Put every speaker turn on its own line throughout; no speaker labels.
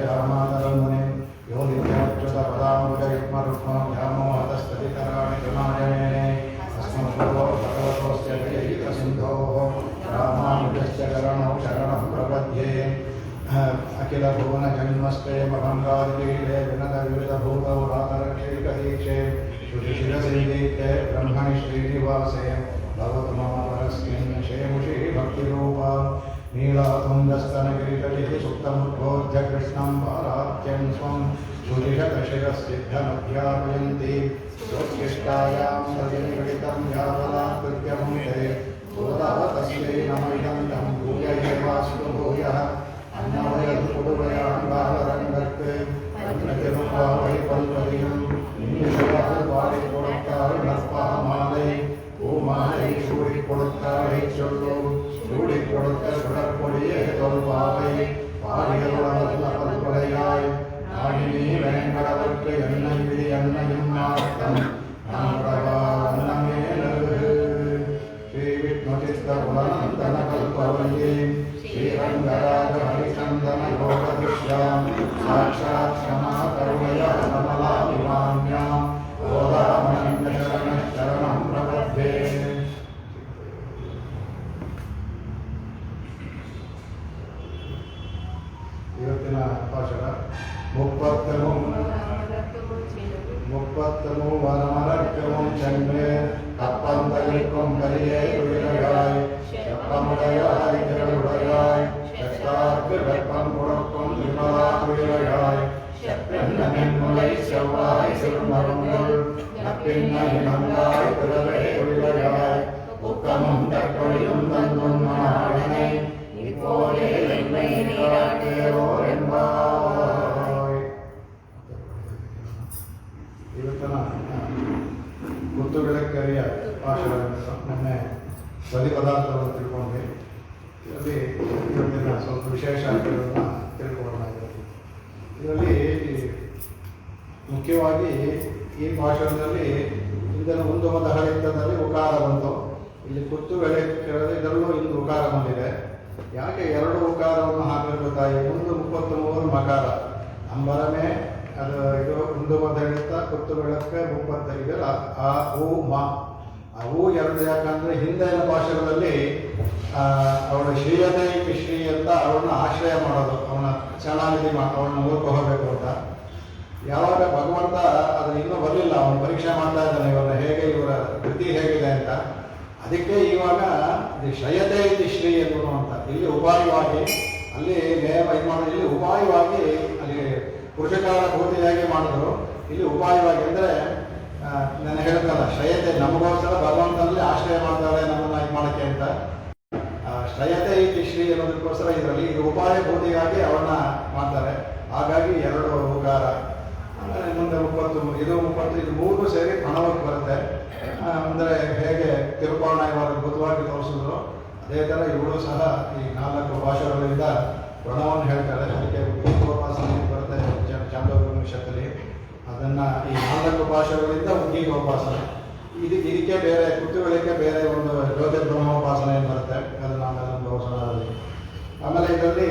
जामातरमुनिं यो नित्याच्युतपदाम्बुजयुग्मरुक्मं व्यामोहतस्ततितराणि जनाजने अस्मद्गुरो भगवतोऽस्य दयैकसिन्धोः रामानुजस्य चरणौ शरणं प्रपद्ये अखिलभुवनजन्मस्ते महङ्गादिलीले विनदविविधभूतौ रातरक्षैकदीक्षे श्रुतिशिरसिन्दीते ब्रह्मणि श्रीनिवासे भवतु मम परस्मिन् शेमुषी भक्तिरूपा नीलातुङ्गस्तनगिरितटिः सुप्तमुद्बोध्य कृष्णं पारात्यं स्वं सुरिशतशिरस्सिद्धमध्यापयन्ति स्वोत्कृष्टायां सविनिगडितं यावदाकृत्यमुखे गोदावतस्यै नमैदं तं भूय एवास्तु भूयः अन्नवयं कुडुवयां बालरङ्गत्वे अन्नतिरुपावै पल्पदिनं निमिषवाल वाडि कोडत्ताल नर्पामालै பூமாலை சூடி கொடுத்தாளை சொல்லும் சூடி கொடுத்த சுடற்பொடியே தொல்பாவை பாடியவளவல்ல பல்கொலையாய் நாடினி வேங்கடவர்க்கு என்னை விதி என்னையும் நாட்டம் நாடவா அன்னமேலு ஸ்ரீ விஷ்ணுசித்த குலநந்தன கல்பவல்லே ஸ்ரீரங்கராஜ ஹரிச்சந்தன யோகதிஷ்யாம் சாட்சாத் க்ஷமா கருணையா கமலா விமான்யாம் ஓதாமணிந்த ಶರಣಂ ಪ್ರಪದ್ಯೆ. ಇವತ್ತಿನ ಭಾಷಣ முப்பத்தமு வனமரக்கமும் சென்று கப்பந்தளிக்கும் கரியே துயிலையாய் செப்பமுடையாய் திரளுடையாய் செத்தார்க்கு வெப்பம் கொடுக்கும் விமலா துயிலையாய் செப்பெண்ணனின் முலை செவ்வாய் சிறுமருங்குள் நப்பின்னை நந்தாய் பிறவே துயிலையாய் உக்கமும் தற்கொழியும் தந்தும் நாடனை இப்போதே என்னை நீராட்டேவோ என்பாய். ಇವತ್ತಿನ ಕುತ್ತುಬೆಳಕೆರೆಯ ಭಾಷಣ ಮೊನ್ನೆ ಬದಿ ಪದಾರ್ಥವನ್ನು ತಿಳ್ಕೊಂಡ್ವಿ. ಇದರಲ್ಲಿ ಇವತ್ತಿನ ಸ್ವಲ್ಪ ವಿಶೇಷ ಅಂಶಗಳನ್ನು ತಿಳ್ಕೊಳ್ಳೋಣ. ಇದರಲ್ಲಿ ಮುಖ್ಯವಾಗಿ ಈ ಭಾಷಣದಲ್ಲಿ ಇದನ್ನು ಒಂದು ಮತ ಹಳಿತದಲ್ಲಿ ಉಕಾರ ಬಂತು. ಇಲ್ಲಿ ಕುತ್ತುಬೆಳಕೆರೆ ಇದರಲ್ಲೂ ಇಂದು ಉಕಾರ ಬಂದಿದೆ. ಯಾಕೆ ಎರಡು ಉಕಾರವನ್ನು ಹಾಕಿರ್ಬೇಕಾಗಿ ಒಂದು 33 ಮಕಾರ ಅಂಬರಮೇ ಅದು ಇದು ಒಂದು ಮತ ಕುತ್ತು ಬೆಳಕ್ಕೆ 35 ಆ ಹೂ ಮ ಅವು ಎರಡು. ಯಾಕಂದ್ರೆ ಹಿಂದಿನ ಭಾಷೆಗಳಲ್ಲಿ ಅವಳ ಶ್ರೀಯತೆ ಶ್ರೀ ಅಂತ ಅವಳನ್ನ ಆಶ್ರಯ ಮಾಡೋದು, ಅವನ ಶರಣಾಗತಿ ಅವಳನ್ನ ಓದ್ಕೊ ಹೋಗಬೇಕು ಅಂತ. ಯಾವಾಗ ಭಗವಂತ ಅದನ್ನ ಇನ್ನೂ ಬರಲಿಲ್ಲ, ಅವನು ಪರೀಕ್ಷೆ ಮಾಡ್ತಾ ಇದ್ದಾನೆ ಇವರ ಹೇಗೆ ಇವರ ಕೃತಿ ಹೇಗಿದೆ ಅಂತ. ಅದಕ್ಕೆ ಇವಾಗ ಶ್ರಯತೆ ಇತಿ ಶ್ರೀ ಎನ್ನುವ ಅಂತ ಇಲ್ಲಿ ಉಪಾಯವಾಗಿ ಅಲ್ಲಿ ನೇಮ ಇದು ಮಾಡೋದು. ಇಲ್ಲಿ ಉಪಾಯವಾಗಿ ಅಲ್ಲಿ ಪುರುಷಕಾಲ ಭೂತಿಯಾಗಿ ಮಾಡಿದ್ರು. ಇಲ್ಲಿ ಉಪಾಯವಾಗಿ ಅಂದರೆ ನಾನು ಹೇಳ್ತಲ್ಲ, ಶ್ರಯತೆ ನಮಗೋಸ್ಕರ ಭಗವಂತನಲ್ಲಿ ಆಶ್ರಯ ಮಾಡ್ತಾರೆ ನಮ್ಮನ್ನ ಇದು ಮಾಡೋಕ್ಕೆ ಅಂತ. ಶ್ರಯತೆ ಇತಿ ಶ್ರೀ ಅನ್ನೋದಕ್ಕೋಸ್ಕರ ಇದರಲ್ಲಿ ಇದು ಉಪಾಯ ಭೂತಿಯಾಗಿ ಅವನ್ನ ಮಾಡ್ತಾರೆ. ಹಾಗಾಗಿ ಎರಡು ಉಕಾರ. ಆಮೇಲೆ ಮುಂದೆ 30 ಇದು 30 ಇದು 3 ಸೇರಿ ಪ್ರಣವಕ್ಕೆ ಬರುತ್ತೆ. ಅಂದರೆ ಹೇಗೆ ತಿರುಪಾವಣ ಇವಾಗ ಅದ್ಭುತವಾಗಿ ತೋರಿಸಿದ್ರು, ಅದೇ ಥರ ಇವಳು ಸಹ ಈ 4 ಭಾಷೆಗಳಿಂದ ಪ್ರಣವವನ್ನು ಹೇಳ್ತಾರೆ. ಅದಕ್ಕೆ ಉದ್ಗೀಕೋಪಾಸನೆ ಬರುತ್ತೆ ಚಾಂದೋಪನಿಷತ್ತಲ್ಲಿ. ಅದನ್ನು ಈ 4 ಭಾಷೆಗಳಿಂದ ಉದ್ಗೀಕೋಪಾಸನೆ, ಇದಕ್ಕೆ ಬೇರೆ ಕುತ್ತುಗಳಿಗೆ ಬೇರೆ ಒಂದು ಜ್ಯೋತಿರ್ಬ್ರಹ್ಮೋಪಾಸನೆ ಬರುತ್ತೆ. ಅದನ್ನು ಆಮೇಲೆ ತೋರಿಸೋಣ. ಆಮೇಲೆ ಇದರಲ್ಲಿ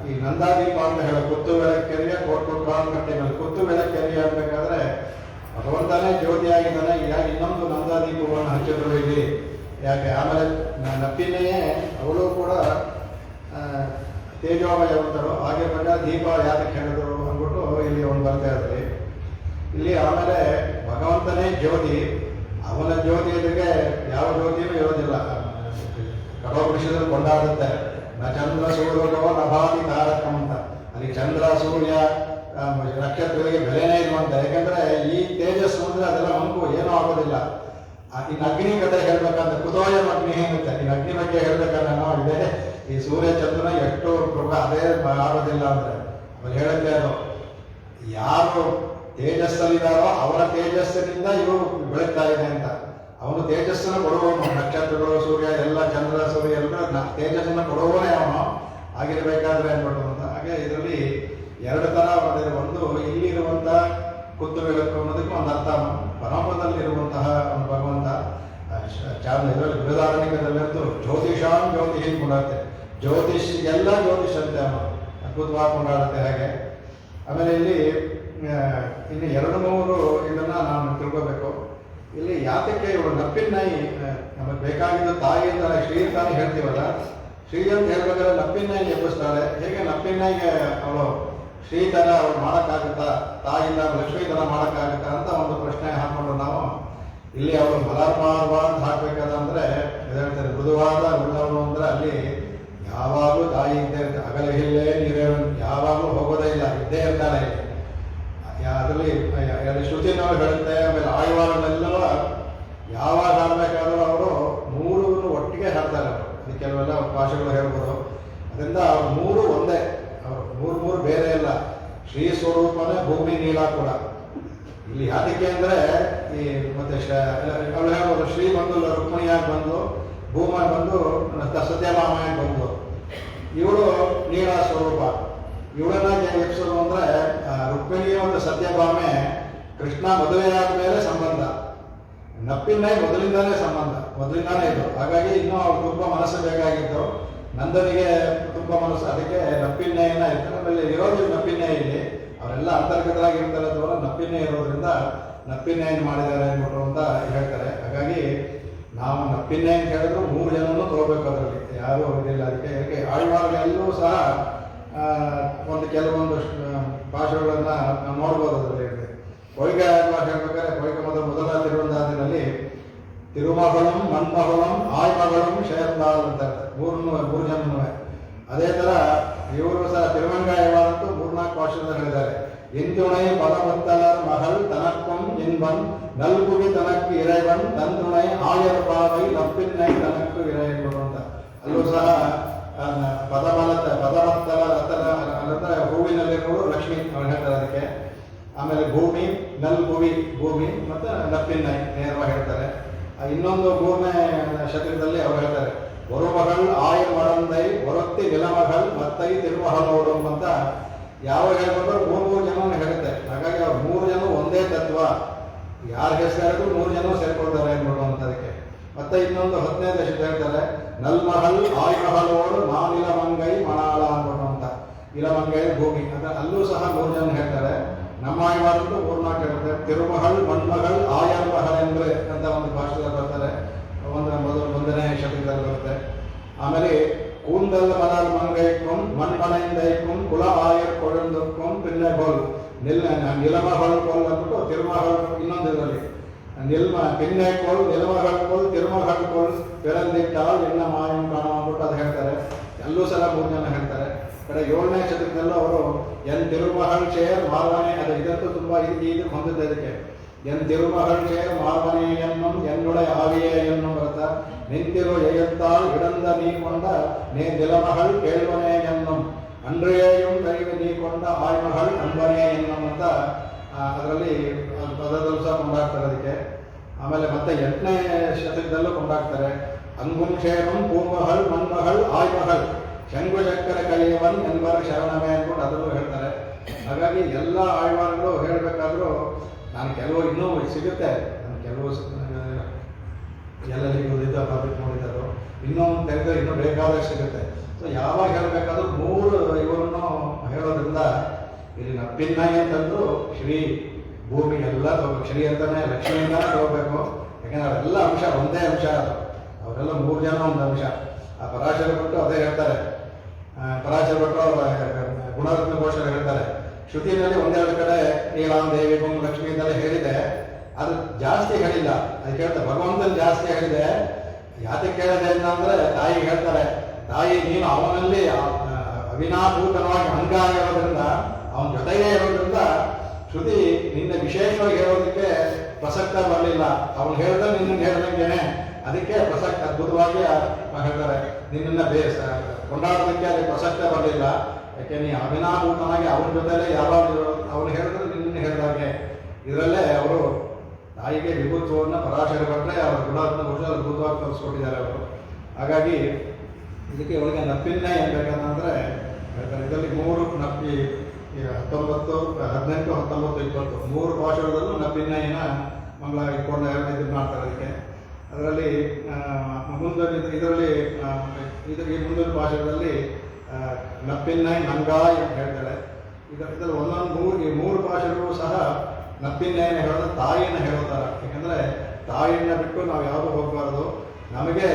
ಈ ನಂದಾದೀಪ ಅಂತ ಹೇಳೋ ಕುತ್ತು ಬೆಳಕೆರೆಯ ಕೋಟು ಕಟ್ಟಿನಲ್ಲಿ ಕುತ್ತು ಬೆಳಕೆರೆಯ ಆಗಬೇಕಾದ್ರೆ ಭಗವಂತನೇ ಜ್ಯೋತಿಯಾಗಿದ್ದಾನೆ. ಯಾಕೆ ಇನ್ನೊಂದು ನಂದಾದೀಪವನ್ನು ಹಚ್ಚಿದ್ರು ಇಲ್ಲಿ ಯಾಕೆ? ಆಮೇಲೆ ನಪ್ಪಿನೆಯೇ ಅವಳು ಕೂಡ ತೇಜೋಮಯವಂತರು ಆಗಿರ್ಬೇಕಾದ್ರೆ ದೀಪ ಯಾತಕ್ಕೆ ಹೇಳಿದ್ರು ಅಂದ್ಬಿಟ್ಟು ಇಲ್ಲಿ ಒಂದು ಬರ್ತಾ ಇದ್ರಿ ಇಲ್ಲಿ. ಆಮೇಲೆ ಭಗವಂತನೇ ಜ್ಯೋತಿ, ಅವನ ಜ್ಯೋತಿ ಎದುರಿಗೆ ಯಾವ ಜ್ಯೋತಿಯೂ ಇರೋದಿಲ್ಲ. ಕಠೋಪನಿಷದಲ್ಲಿ ಕೊಂಡಾಡುತ್ತೆ, ನ ಚಂದ್ರ ಸೂರ್ಯೋ ನಭಾತಿ ತಾರಕಂ ಅಂತ. ಅಲ್ಲಿ ಚಂದ್ರ ಸೂರ್ಯ ನಕ್ಷತ್ರಗಳಿಗೆ ಬೆಲೆನೇ ಇರುವಂತ. ಯಾಕಂದ್ರೆ ಈ ತೇಜಸ್ಸು ಅಂದ್ರೆ ಅದೆಲ್ಲ ಮಂಕು ಏನೂ ಆಗೋದಿಲ್ಲ. ಇನ್ನು ಅಗ್ನಿ ಕಥೆ ಹೇಳ್ಬೇಕಂದ್ರೆ ಕುತೋಯ ಅಗ್ನಿ ಇರುತ್ತೆ. ಇನ್ನು ಅಗ್ನಿ ಬಗ್ಗೆ ಹೇಳ್ಬೇಕಂದ್ರೆ ನಾವು ಇದೆ ಈ ಸೂರ್ಯ ಚಂದ್ರನ ಎಷ್ಟು ಪ್ರಭಾ ಅದೇ ಆಗೋದಿಲ್ಲ ಅಂದ್ರೆ ಅವ್ರು ಹೇಳುತ್ತೆ, ಅದು ಯಾರು ತೇಜಸ್ಸಲ್ಲಿದ್ದಾರೋ ಅವರ ತೇಜಸ್ಸಿನಿಂದ ಇವರು ಬೆಳಗ್ತಾ ಇದೆ ಅಂತ. ಅವನು ತೇಜಸ್ಸನ್ನು ಕೊಡುವವನು. ನಕ್ಷತ್ರಗಳು ಸೂರ್ಯ ಎಲ್ಲ ಚಂದ್ರ ಸೂರ್ಯ ಎಲ್ಲ ತೇಜಸ್ಸನ್ನು ಕೊಡುವವನೇ ಅವನು. ಆಗಿರಬೇಕಾದ್ರೆ ಅನ್ಬಿಟ್ಟು ಅಂತ. ಹಾಗೆ ಇದರಲ್ಲಿ ಎರಡು ಥರ ಮಾಡಿದ್ರೆ, ಒಂದು ಇಲ್ಲಿರುವಂಥ ಕುತ್ತು ಬೆಳಕು ಅನ್ನೋದಕ್ಕೆ ಒಂದು ಅರ್ಥ, ಪರಮಪದಲ್ಲಿರುವಂತಹ ಒಂದು ಭಗವಂತ ಇದರಲ್ಲಿ ಬೃಹದಾರಣ್ಯಕದಲ್ಲಂತೂ ಜ್ಯೋತಿಷಾಂ ಜ್ಯೋತಿಷಿ ಕೊಡತ್ತೆ. ಜ್ಯೋತಿಷ್ ಎಲ್ಲ ಜ್ಯೋತಿಷ್ ಅಂತೆ ಅವನು. ಅದ್ಭುತವಾಗಿ ಕೊಂಡಾಡುತ್ತೆ ಹಾಗೆ. ಆಮೇಲೆ ಇಲ್ಲಿ ಇನ್ನು 2-3 ಇದನ್ನು ನಾವು ತಿಳ್ಕೋಬೇಕು. ಇಲ್ಲಿ ಯಾತಕ್ಕೆ ಇವಳು ನಪ್ಪಿನ ನಾಯಿ ನಮಗೆ ಬೇಕಾಗಿದ್ದು ತಾಯಿ ಅಂತ ಶ್ರೀ ತಾಯಿ ಹೇಳ್ತೀವಲ್ಲ, ಶ್ರೀ ಅಂತ ಹೇಳ್ಬೇಕಾದ್ರೆ ನಪ್ಪಿನ ನಾಯಿ ಎಬ್ಬಿಸ್ತಾಳೆ. ಹೇಗೆ ನಪ್ಪಿನ ನಾಯಿಗೆ ಅವಳು ಶ್ರೀ ಥರ ಅವಳು ಮಾಡೋಕ್ಕಾಗುತ್ತಾ, ತಾಯಿಯಿಂದ ಲಕ್ಷ್ಮೀ ಥರ ಮಾಡೋಕ್ಕಾಗುತ್ತಾ ಅಂತ ಒಂದು ಪ್ರಶ್ನೆ ಹಾಕ್ಕೊಂಡು ನಾವು ಇಲ್ಲಿ ಅವಳು ಮಲರ್ಮಾರ್ವ ಅಂತ ಹಾಕ್ಬೇಕಾದಂದ್ರೆ ಹೇಳ್ತಾರೆ, ಮೃದುವಾದ ಉಳ್ಳವಳು ಅಂದರೆ ಅಲ್ಲಿ ಯಾವಾಗಲೂ ತಾಯಿ ಇದ್ದೇ ಇರ್ತಾರೆ. ಅಗಲ ಇಲ್ಲೇ ನೀರೇ ಯಾವಾಗಲೂ ಹೋಗೋದೇ ಇಲ್ಲ, ಇದ್ದೇ ಇರ್ತಾಳೆ. ಅದರಲ್ಲಿ ಶ್ರುತಿನವರು ಹೇಳುತ್ತೆ. ಆಮೇಲೆ ಆಯುವಾರಗಳೆಲ್ಲವ ಯಾವಾಗ ಹಾಡಬೇಕಾದ್ರೂ ಅವರು 3 ಒಟ್ಟಿಗೆ ಹಾಡ್ತಾರೆ. ಅವರು ಅದು ಕೆಲವೆಲ್ಲ ಭಾಷೆಗಳು ಹೇಳ್ಬೋದು. ಅದರಿಂದ ಅವ್ರು 3 ಒಂದೇ, ಅವರು 3 ಬೇರೆ ಇಲ್ಲ. ಶ್ರೀ ಸ್ವರೂಪನೇ ಭೂಮಿ ನೀಲ ಕೂಡ. ಇಲ್ಲಿ ಯಾತಕ್ಕೆ ಅಂದರೆ ಈ ಮತ್ತೆ ಅವಳು ಹೇಳ್ಬೋದು, ಶ್ರೀ ಬಂದು ರುಕ್ಮಿಣಿಯಾಗಿ ಬಂದು, ಭೂಮ ಬಂದು ಸತ್ಯಭಾಮೆಯಾಗಿ ಬಂದು, ಇವಳು ನೀಳ ಸ್ವರೂಪ. ಇವಳನ್ನ ಎಪ್ಸೋದು ಅಂದರೆ ರುಕ್ಮಿಣಿಗೆ ಒಂದು ಸತ್ಯಭಾಮೆ ಕೃಷ್ಣ ಮದುವೆಯಾದ ಮೇಲೆ ಸಂಬಂಧ, ನಪ್ಪಿನ ಮೊದಲಿಂದಾನೇ ಸಂಬಂಧ, ಮೊದಲಿಂದಾನೇ ಇದು. ಹಾಗಾಗಿ ಇನ್ನೂ ಅವ್ರು ತುಂಬ ಮನಸ್ಸು ಬೇಕಾಗಿತ್ತು. ನಂದನಿಗೆ ತುಂಬ ಮನಸ್ಸು, ಅದಕ್ಕೆ ನಪ್ಪಿನ್ನೆಯನ್ನ ಇರ್ತಾರೆ. ಆಮೇಲೆ ಇರೋದು ನಪ್ಪಿನ್ನೇ ಇಲ್ಲಿ ಅವರೆಲ್ಲ ಅಂತರ್ಗತರಾಗಿರ್ತಾರೆ ಅಥವಾ ನಪ್ಪಿನ್ನೇ ಇರೋದ್ರಿಂದ ನಪ್ಪಿನ್ನೆಯನ್ನು ಮಾಡಿದ್ದಾರೆ ಅಂದ್ಬಿಟ್ಟು ಅಂತ ಹೇಳ್ತಾರೆ. ಹಾಗಾಗಿ ನಾವು ನಪ್ಪಿನ್ನೆ ಅಂತ ಹೇಳಿದ್ರು 3 ಜನನೂ ತಗೋಬೇಕು, ಅದರಲ್ಲಿ ಯಾರೂ ಇದಿಲ್ಲ. ಅದಕ್ಕೆ ಆಳ್ವಾರ್ಗೆಲ್ಲೂ ಸಹ ಕೆಲವೊಂದು ಭಾಷೆಗಳನ್ನು ನಾವು ನೋಡ್ಬೋದು. ಅದರಲ್ಲಿ ಕೊಯ್ಗೆ ಭಾಷೆ ಹೇಳ್ಬೇಕಾದ್ರೆ ಕೊಯ್ಗೆ ಮೊದಲ ತಿರುವಂದಾದಿನಲ್ಲಿ ತಿರುಮಗಳಂ ಮಣ್ಮಗಳಂ ಆಯ್ಮಗಳಂ ಶೇರ್ದಾಲ್ ಅಂತ 3 ಜನನೂ. ಅದೇ ಥರ ಇವರು ಸಹ ತಿರುವಂಗಾಯವಾದಂತೂ 3-4 ಭಾಷೆಗಳನ್ನು ಹೇಳಿದ್ದಾರೆ. ಎಂದುಣೈ பதமத்தலர் மகள் தனக்கும் இன்பன் நல்குவி தனக்கு இறைவன் தந்துணை ஆயர் பாவை நப்பின்னை தನக்கு ಇರೆಯನು ಅಂತ. ಅಲ್ಲೂ ಸಹ ಪದಮತ್ತಲ ರತನ ಅಂದರೆ ಹೂವಿನಲ್ಲಿರುವುದು ಲಕ್ಷ್ಮಿ ಅವ್ರು ಹೇಳ್ತಾರೆ ಅದಕ್ಕೆ. ಆಮೇಲೆ ಭೂಮಿ, ನಲ್ಗುವಿ ಭೂಮಿ ಮತ್ತು ನಪ್ಪಿನ್ನೈ ನೇರವಾಗಿ ಹೇಳ್ತಾರೆ. ಇನ್ನೊಂದು 3ನೇ ಶತಕದಲ್ಲಿ ಅವರು ಹೇಳ್ತಾರೆ, ಒರುಮಗಳು ಆಯ ಮಡಂದೈ ಹೊರತ್ತಿ ನಿಲಮಗಳು ಮತ್ತೈ ತಿರುಮಹಳೋಡು ಅಂತ ಯಾವಾಗ ಹೇಳ್ಬೇಕಾದ್ರೆ 3 ಜನನು ಹೇಳುತ್ತೆ. ಹಾಗಾಗಿ ಅವ್ರು 3 ಜನ ಒಂದೇ ತತ್ವ, ಯಾರು ಹೆಸರು 3 ಜನ ಸೇರ್ಕೊಳ್ತಾರೆ ಅನ್ನೋದಕ್ಕೆ. ಮತ್ತೆ ಇನ್ನೊಂದು 10ನೇ ದಶಕ ಹೇಳ್ತಾರೆ, ನಲ್ಮಹಲ್ ಆಯ್ಮಹಳೋಡು ನಾನಿಲಮಂಗೈ ಮಣಾಳ ಅನ್ಬೋದು ಅಂತ. ಇಲಮಂಗೈ ಭೂಮಿ ಅಂತ ಅಲ್ಲೂ ಸಹ 3 ಜನ ಹೇಳ್ತಾರೆ. ನಮ್ಮ ಆಯ್ವಾರದ್ದು 3-4 ಹೇಳ್ತಾರೆ. ತಿರುಮಹಲ್ ಮಣ್ಮಗಳು ಆಯರ್ ಮಹಲ್ ಎಂದ್ರೆ ಅಂತ ಒಂದು ಭಾಷೆಯಲ್ಲಿ ಬರ್ತಾರೆ, ಒಂದನೇ ಶತಕದಲ್ಲಿ ಬರುತ್ತೆ. ಆಮೇಲೆ ಕೂಂದಲ್ ಮಲರ್ ಮಂಗೈக்கும் ಮಣ್ಮಣೈಂದೈக்கும் ಕುಲ ಆಯರ್ ಕೊಳಂದಕ್ಕೂ ಪಿನ್ನೆಗೋಲ್ ನಿಲಮಹಳ್ ಕೋಲ್ ಅಂದ್ಬಿಟ್ಟು ತಿರುಮಹಳ್ ಇನ್ನೊಂದು ಇದರಲ್ಲಿ ಪಿನ್ನೆಕೋಲ್ ನಿಲಮಹಳ್ ಕೋಲ್ ತಿರುಮಹಳ್ ಕೋಲ್ ಪೆರಂದಿಟ್ಟಾಲ್ ಎನ್ನ ಮಾಯಂ ಕಾಣ ಅಂದ್ಬಿಟ್ಟು ಅದು ಹೇಳ್ತಾರೆ. ಅಲ್ಲೂ ಸಲ 3 ಜನ ಹೇಳ್ತಾರೆ. ಕಡೆ 7ನೇ ಶತಕದಲ್ಲೂ ಅವರು ಎನ್ ತಿರುಮಹಳ್ ಶೇರ್ ಮಾರ್ವನೆ, ಅದು ಇದಂತೂ ತುಂಬ ಇದು ಹೊಂದಿದೆ. ಇದಕ್ಕೆ ಎನ್ ತಿರುಮಹಳ್ ಶೇರ್ ಮಾರ್ವನೆ ಎನ್ನುಂ ಎನ್ನುಡೆ ಆವಿಯೇ ಎನ್ನು ಬರ್ತಾ ನಿಂತಿರೋ ಎಯ್ಯತ್ತಾಲ್ ಇಡಂದ ನೀಕೊಂಡ ನೇ ನಿಲಮಹಳ್ ಕೇಳ್ವನೆ ಎನ್ನು ಅನ್ರೇಯಂ ಕೈಗೆ ನೀಕೊಂಡ ಆಯ್ಮಹಳ್ ಅನ್ಬನೆ ಎನ್ನು ಅಂತ ಅದರಲ್ಲಿ ಪದದಲ್ಲೂ ಸಹ ಕೊಂಡಾಡ್ತಾರೆ ಅದಕ್ಕೆ. ಆಮೇಲೆ ಮತ್ತೆ 8ನೇ ಶತಕದಲ್ಲೂ ಕೊಂಡಾಡ್ತಾರೆ. ಅಂಗುಂಶೇರಂ ಪೂರ್ಮಹಳ್ ಮನ್ಮಹಳ್ ಆಯ್ಮಹಳ್ ಶಂಗು ಚಕ್ಕರ ಕಲಿಯವನ್ ಎನ್ಬರ ಶರಣಮೆ ಅಂದ್ಕೊಂಡು ಅದನ್ನು ಹೇಳ್ತಾರೆ. ಹಾಗಾಗಿ ಎಲ್ಲ ಆಳ್ವಾರ್ಗಳು ಹೇಳಬೇಕಾದ್ರೂ ನಾನು ಕೆಲವು ಇನ್ನೂ ಸಿಗುತ್ತೆ, ನಾನು ಕೆಲವು ಎಲ್ಲರಿಗೂ ಓದಿದ್ದು ಟಾಪಿಕ್ ನೋಡಿದ್ರು, ಇನ್ನೂ ತೆಗೆದು ಇನ್ನೂ ಬೇಕಾದಷ್ಟು ಸಿಗುತ್ತೆ. ಸೊ ಯಾವಾಗ ಹೇಳಬೇಕಾದ್ರೂ 3 ಇವರನ್ನು ಹೇಳೋದ್ರಿಂದ ಇಲ್ಲಿ ನಪ್ಪಿನ್ನಾಯಿ ಅಂತಂದ್ರು ಶ್ರೀ ಭೂಮಿ ಎಲ್ಲ ತಗೋಬೇಕು, ಶ್ರೀ ಅಂತಾನೆ ಲಕ್ಷ್ಮಿಯಿಂದಾನೆ ತಗೋಬೇಕು. ಯಾಕೆಂದ್ರೆ ಅವರೆಲ್ಲ ಅಂಶ ಒಂದೇ ಅಂಶ, ಅದು ಅವರೆಲ್ಲ 3 ಜನ ಒಂದು ಅಂಶ. ಆ ಪರಾಶರ ಭಟ್ರು ಅದೇ ಹೇಳ್ತಾರೆ. ಪರಾಶರ ಭಟ್ರು ಅವರ ಗುಣರತ್ನ ಘೋಷಣೆ ಹೇಳ್ತಾರೆ, ಶ್ರುತಿನಲ್ಲಿ 1-2 ಕಡೆ ನೀಲಾಂದೇವಿ ಲಕ್ಷ್ಮಿ ಅಂತೆಲ್ಲ ಹೇಳಿದೆ, ಅದು ಜಾಸ್ತಿ ಹೇಳಿಲ್ಲ. ಅದಕ್ಕೆ ಹೇಳ್ತಾರೆ ಭಗವಂತನ ಜಾಸ್ತಿ ಹೇಳಿದೆ. ಯಾತಕ್ಕೆ ಹೇಳಿದೆ ಅಂತಂದ್ರೆ ತಾಯಿಗೆ ಹೇಳ್ತಾರೆ, ತಾಯಿ ನೀನು ಅವನಲ್ಲಿ ಅವಿನಾಭೂತನವಾಗಿ ಅಹಂಕಾರ ಇರೋದ್ರಿಂದ, ಅವನ ಜೊತೆಗೇ ಇರೋದ್ರಿಂದ ಶ್ರುತಿ ನಿನ್ನ ವಿಶೇಷವಾಗಿ ಹೇಳೋದಕ್ಕೆ ಪ್ರಸಕ್ತ ಬರಲಿಲ್ಲ. ಅವನು ಹೇಳಿದ್ರೆ ನಿನ್ನ ಹೇಳ್ದಂಗೆನೆ, ಅದಕ್ಕೆ ಪ್ರಸಕ್ತ ಅದ್ಭುತವಾಗಿ ಹೇಳ್ತಾರೆ. ನಿನ್ನನ್ನು ಕೊಂಡಾಡೋದಕ್ಕೆ ಅದಕ್ಕೆ ಪ್ರಸಕ್ತ ಬರಲಿಲ್ಲ. ಯಾಕೆ ನೀ ಅವಿನಾಭೂತನಾಗಿ ಅವನ ಜೊತೆಲೇ ಯಾವಾಗ ಅವನು ಹೇಳಿದ್ರೆ ನಿನ್ನ ಹೇಳಿದಾಗೆ. ಇದರಲ್ಲೇ ಅವರು ತಾಯಿಗೆ ವಿಭುತ್ವವನ್ನು ಪರಾಶರ ಭಟ್ರೆ ಅವರ ಗುಣರತ್ನ ಘೋಷ ಅದ್ಭುತವಾಗಿ ತೋರಿಸ್ಕೊಟ್ಟಿದ್ದಾರೆ ಅವರು. ಹಾಗಾಗಿ ಇದಕ್ಕೆ ಅವಳಿಗೆ ನಪ್ಪಿನ್ನೇ ಏನ್ಬೇಕಂತಂದರೆ ಹೇಳ್ತಾರೆ. ಇದರಲ್ಲಿ 3 ನಪ್ಪಿ 19, 18, 19, 20 3 ಭಾಷೆಗಳಲ್ಲೂ ನಪ್ಪಿನ್ನೆಯನ್ನ ಮಂಗಳ ಇಟ್ಕೊಂಡು ಇದು ಮಾಡ್ತಾರೆ. ಅದಕ್ಕೆ ಅದರಲ್ಲಿ ಇದರಲ್ಲಿ ಈ ಮುಂದಿನ ಭಾಷೆಗಳಲ್ಲಿ ನಪ್ಪಿನ್ನೈ ನಂಗಾಯ್ ಅಂತ ಹೇಳ್ತಾಳೆ. ಇದರಲ್ಲಿ ಒಂದೊಂದು ಈ ಮೂರು ಭಾಷೆಗಳು ಸಹ ನಪ್ಪಿನ್ನೈನ ಹೇಳೋದು, ತಾಯಿಯನ್ನು ಹೇಳೋದಾರ. ಯಾಕಂದರೆ ತಾಯಿಯನ್ನು ಬಿಟ್ಟು ನಾವು ಯಾವುದೂ ಹೋಗಬಾರ್ದು. ನಮಗೆ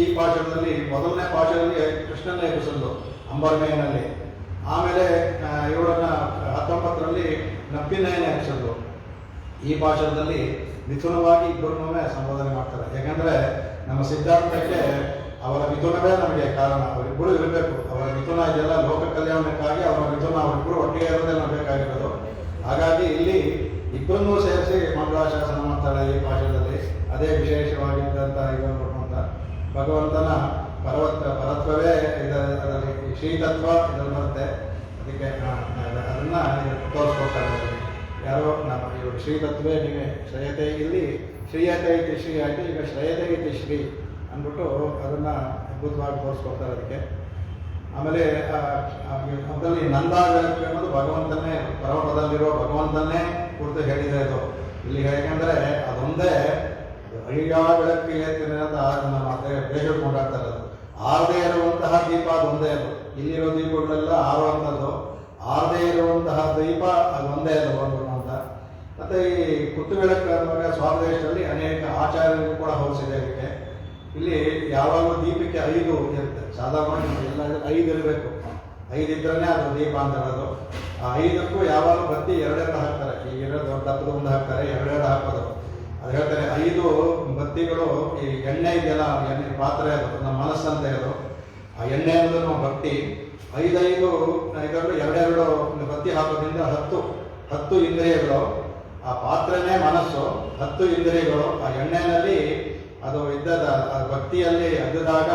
ಈ ಪಾಠದಲ್ಲಿ ಮೊದಲನೇ ಪಾಠದಲ್ಲಿ ಕೃಷ್ಣನ ಎಬ್ಬಿಸೋದು ಅಂಬರ್ಮೇನಲ್ಲಿ, ಆಮೇಲೆ 719ರಲ್ಲಿ ನಪ್ಪಿನಯನ ಎಬ್ಬಿಸೋದು. ಈ ಪಾಠದಲ್ಲಿ ಮಿಥುನವಾಗಿ ಇಬ್ಬರನ್ನೂ ಸಂಬೋಧನೆ ಮಾಡ್ತಾರೆ. ಯಾಕಂದರೆ ನಮ್ಮ ಸಿದ್ಧಾಂತಕ್ಕೆ ಅವರ ಮಿಥುನವೇ ನಮಗೆ ಕಾರಣ. ಅವರಿಬ್ಬರು ಇರಬೇಕು. ಅವರ ಮಿಥುನ ಇದೆಲ್ಲ ಲೋಕ ಕಲ್ಯಾಣಕ್ಕಾಗಿ ಅವರ ಮಿಥುನ ಅವರಿಬ್ಬರು ಒಟ್ಟಿಗೆ ಇರೋದೇ ನಮಗೆ ಬೇಕಾಗಿರೋದು. ಹಾಗಾಗಿ ಇಲ್ಲಿ ಇಬ್ಬರನ್ನೂ ಸೇರಿಸಿ ಮಂಗಳಾಶಾಸನ ಮಾಡ್ತಾಳೆ ಈ ಪಾಠದಲ್ಲಿ. ಅದೇ ವಿಶೇಷವಾಗಿದ್ದಂಥ ಇದನ್ನು ಅಂತ ಭಗವಂತನ ಪರತ್ವವೇ ಅದರಲ್ಲಿ ಶ್ರೀತತ್ವ ಇದರಲ್ಲಿ ಬರುತ್ತೆ. ಅದಕ್ಕೆ ಅದನ್ನು ತೋರಿಸ್ಕೊಡ್ತಾರೆ. ಯಾರೋ ನಮ್ಮ ಇವರು ಶ್ರೀತತ್ವೇ ನೀವೇ ಶ್ರೇಯತೆ, ಇಲ್ಲಿ ಶ್ರೀಯತೆ ಇತಿ ಶ್ರೀ ಆಯಿತು, ಈಗ ಶ್ರೇಯತೆ ಇತಿ ಶ್ರೀ ಅಂದ್ಬಿಟ್ಟು ಅದನ್ನು ಅದ್ಭುತವಾಗಿ ತೋರಿಸ್ಕೊಡ್ತಾರೆ ಅದಕ್ಕೆ. ಆಮೇಲೆ ಅದರಲ್ಲಿ ನಂದಾಗಬೇಕು ಅನ್ನೋದು ಭಗವಂತನೇ ಪರ್ವತದಲ್ಲಿರೋ ಭಗವಂತನೇ ಕುರಿತು ಹೇಳಿದೆ ಅದು ಇಲ್ಲಿ. ಯಾಕೆಂದರೆ ಅದೊಂದೇ ಅಯ್ಯ ಬೆಳಕು ಏತಿನ ಅಂತ ನಮ್ಮ ಬೇಗ ಕೊಂಡಾಡ್ತಾರೆ. ಅದು ಆರದೇ ಇರುವಂತಹ ದೀಪ ಅದೊಂದೇ ಅದು. ಇಲ್ಲಿರೋ ದೀಪಗಳೆಲ್ಲ ಆರುವಂಥದ್ದು, ಆರದೇ ಇರುವಂತಹ ದೀಪ ಅದೊಂದೇ ಅದು ಅಂತ. ಮತ್ತು ಈ ಕುತ್ತು ಬೆಳಕು ಅನ್ನುವಾಗ ಸ್ವಾದೇಶದಲ್ಲಿ ಅನೇಕ ಆಚಾರ್ಯರು ಕೂಡ ಹೋಲಿಸಿದೆ ಅದಕ್ಕೆ. ಇಲ್ಲಿ ಯಾವಾಗಲೂ ದೀಪಕ್ಕೆ 5 ಇರುತ್ತೆ. ಸಾಧಾರಣ ಎಲ್ಲ 5 ಇರಬೇಕು. 5 ಇದ್ರೇ ಅದು ದೀಪ ಅಂತ ಹೇಳೋದು. ಆ 5ಕ್ಕೂ ಯಾವಾಗಲೂ ಬತ್ತಿ 2 ಹಾಕ್ತಾರೆ. ಈಗ ಇರೋದು ದೊಡ್ಡ ದಪ್ಪದ ಒಂದು ಹಾಕ್ತಾರೆ, 2 ಹಾಕೋದು. ಅದು ಹೇಳ್ತಾರೆ 5 ಬತ್ತಿಗಳು ಈ ಎಣ್ಣೆ ಇದೆಯಲ್ಲ, ಎಣ್ಣೆ ಪಾತ್ರೆ ಅದು ನಮ್ಮ ಮನಸ್ಸಂತ ಅದು. ಆ ಎಣ್ಣೆ ಅನ್ನೋದು ನಮ್ಮ ಭಕ್ತಿ. 5 ಇದರಲ್ಲೂ 2 ಬತ್ತಿ ಹಾಕೋದ್ರಿಂದ 10 ಇಂದ್ರಿಯಗಳು. ಆ ಪಾತ್ರೆನೇ ಮನಸ್ಸು, 10 ಇಂದ್ರಿಯಗಳು. ಆ ಎಣ್ಣೆಯಲ್ಲಿ ಅದು ಇದ್ದದ ಭಕ್ತಿಯಲ್ಲಿ ಅದ್ದಾಗ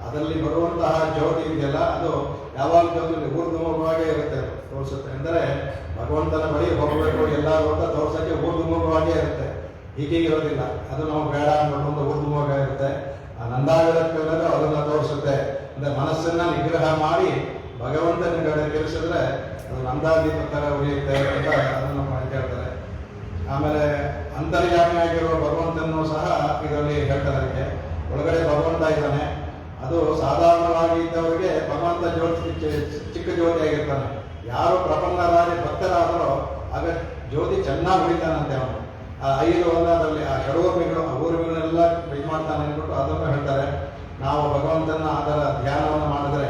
ಅದರಲ್ಲಿ ಬರುವಂತಹ ಜ್ಯೋತಿ ಇದೆಯಲ್ಲ, ಅದು ಯಾವಾಗ ಜ್ಯೋತಿ ಊರ್ಧ್ವಮುಖವಾಗೇ ಇರುತ್ತೆ, ತೋರಿಸುತ್ತೆ. ಅಂದರೆ ಭಗವಂತನ ಬಳಿ ಹೋಗಬೇಕು ಎಲ್ಲರೂ ಅಂತ ತೋರ್ಸೋಕ್ಕೆ ಊರ್ಧ್ವಮುಖವಾಗೇ ಇರುತ್ತೆ, ಹೀಗೆ ಇರೋದಿಲ್ಲ. ಅದು ನಾವು ಬೇಡ ಅನ್ನೋದು ಊರ್ಧ್ವಮುಖ ಇರುತ್ತೆ. ಆ ನಂದಾವಿರಕ್ಕಲ್ಲದೆ ಅದನ್ನು ತೋರಿಸುತ್ತೆ. ಅಂದರೆ ಮನಸ್ಸನ್ನು ನಿಗ್ರಹ ಮಾಡಿ ಭಗವಂತನ ಕಡೆ ತಿರ್ಸಿದ್ರೆ ಅದು ನಂದಾದೀಪ ಥರ ಉಳಿಯುತ್ತೆ ಅಂತ ಅದನ್ನು ಹೇಳ್ತಾರೆ. ಆಮೇಲೆ ಅಂತರ್ಯಾಮಿಯಾಗಿರುವ ಭಗವಂತನೂ ಸಹ ಇದರಲ್ಲಿ ಹೇಳ್ತಾರೆ. ಅದಕ್ಕೆ ಒಳಗಡೆ ಭಗವಂತ ಇದ್ದಾನೆ. ಅದು ಸಾಧಾರಣವಾಗಿ ಇದ್ದವರಿಗೆ ಭಗವಂತ ಜ್ಯೋತಿ ಚಿಕ್ಕ ಜ್ಯೋತಿಯಾಗಿರ್ತಾನೆ. ಯಾರು ಪ್ರಪನ್ನರಾಗಿ ಭಕ್ತರಾದರೋ ಆಗ ಜ್ಯೋತಿ ಚೆನ್ನಾಗಿ ಉಳಿತಾನಂತೆ ಅವನು. ಆ 5 ಒಂದಾದಲ್ಲಿ ಆ ಷಡೂರ್ಮಿಗಳು ಆ ಊರುಗಳನ್ನೆಲ್ಲ ಇದು ಮಾಡ್ತಾನೆ ಅಂದ್ಬಿಟ್ಟು ಅದನ್ನು ಹೇಳ್ತಾರೆ. ನಾವು ಭಗವಂತನ ಅದರ ಧ್ಯಾನವನ್ನು ಮಾಡಿದ್ರೆ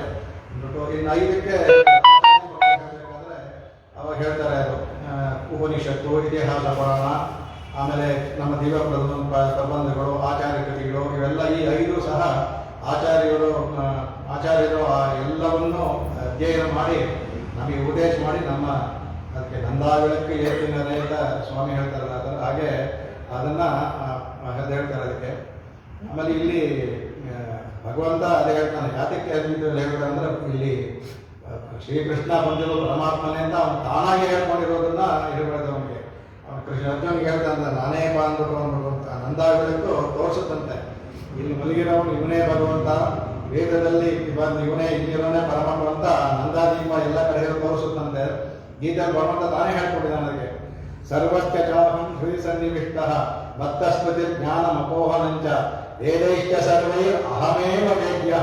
ಅಂದ್ಬಿಟ್ಟು ಇನ್ನು 5ಕ್ಕೆ ಹೇಳಬೇಕಾದ್ರೆ ಅವಾಗ ಹೇಳ್ತಾರೆ ಅದು ಉಪನಿಷತ್ತು, ಇತಿಹಾಸ ಪುರಾಣ, ಆಮೇಲೆ ನಮ್ಮ ದಿವ್ಯ ಪ್ರಬಂಧಗಳು, ಆಚಾರ್ಯ ಕೃತಿಗಳು, ಇವೆಲ್ಲ ಈ 5 ಸಹ ಆಚಾರ್ಯರು ಆ ಎಲ್ಲವನ್ನೂ ಅಧ್ಯಯನ ಮಾಡಿ ನಮಗೆ ಉಪದೇಶ ಮಾಡಿ ನಮ್ಮ ಅದಕ್ಕೆ ನಂದಾವಿಳಕ್ಕೆ ಏತಿನರೆ ಅಂತ ಸ್ವಾಮಿ ಹೇಳ್ತಾರಲ್ಲ ಅದರ ಹಾಗೆ ಅದನ್ನು ಹೇಳ್ತಾರೆ ಅದಕ್ಕೆ. ಆಮೇಲೆ ಇಲ್ಲಿ ಭಗವಂತ ಅದೇ ಹೇಳ್ತಾನೆ. ಯಾತಕ್ಕೆ ಹೇಳ್ತಾರೆ ಅಂದರೆ ಇಲ್ಲಿ ಶ್ರೀಕೃಷ್ಣ ಬಂದಿರೋ ಪರಮಾತ್ಮನೇ ಅಂತ ಅವನು ತಾನಾಗಿ ಹೇಳ್ಕೊಂಡಿರೋದನ್ನ ಇರಬಾರ್ದು. ಅವನಿಗೆ ಕೃಷ್ಣ ಅರ್ಜುನಿಗೆ ಹೇಳ್ತಾನೆ ನಾನೇ ಅಂದ್ಬಿಟ್ಟು ಅಂತ ನಂದಾವಿಳಕ್ಕೂ ತೋರಿಸುತ್ತಂತೆ. ಇಲ್ಲಿ ಮಲಗಿರೋನು ಇವನೇ ಭಗವಂತ, ವೇದದಲ್ಲಿ ಇವನೇ ಇಲ್ಲಿರೋನೇ ಪರಮಾತ್ಮ ಅಂತ ನಂದಾದೀಪ ಎಲ್ಲ ಕಡೆ ತೋರಿಸುತ್ತಂತೆ. ಗೀತೆಯಲ್ಲಿ ಭಗವಂತ ತಾನೇ ಹೇಳ್ಕೊಟ್ಟಿದ್ದಾನೆ ಅದಕ್ಕೆ. ಸರ್ವಸ್ಯ ಚಾಹಂ ಹೃದಯ ಸನ್ನಿವಿಷ್ಟ ಭಕ್ತಸ್ಮೃತಿ ಜ್ಞಾನ ಮಪೋಹನಂಚ ವೇದೈಶ್ಚ ಸರ್ವೈ ಅಹಮೇವ ವೇದ್ಯ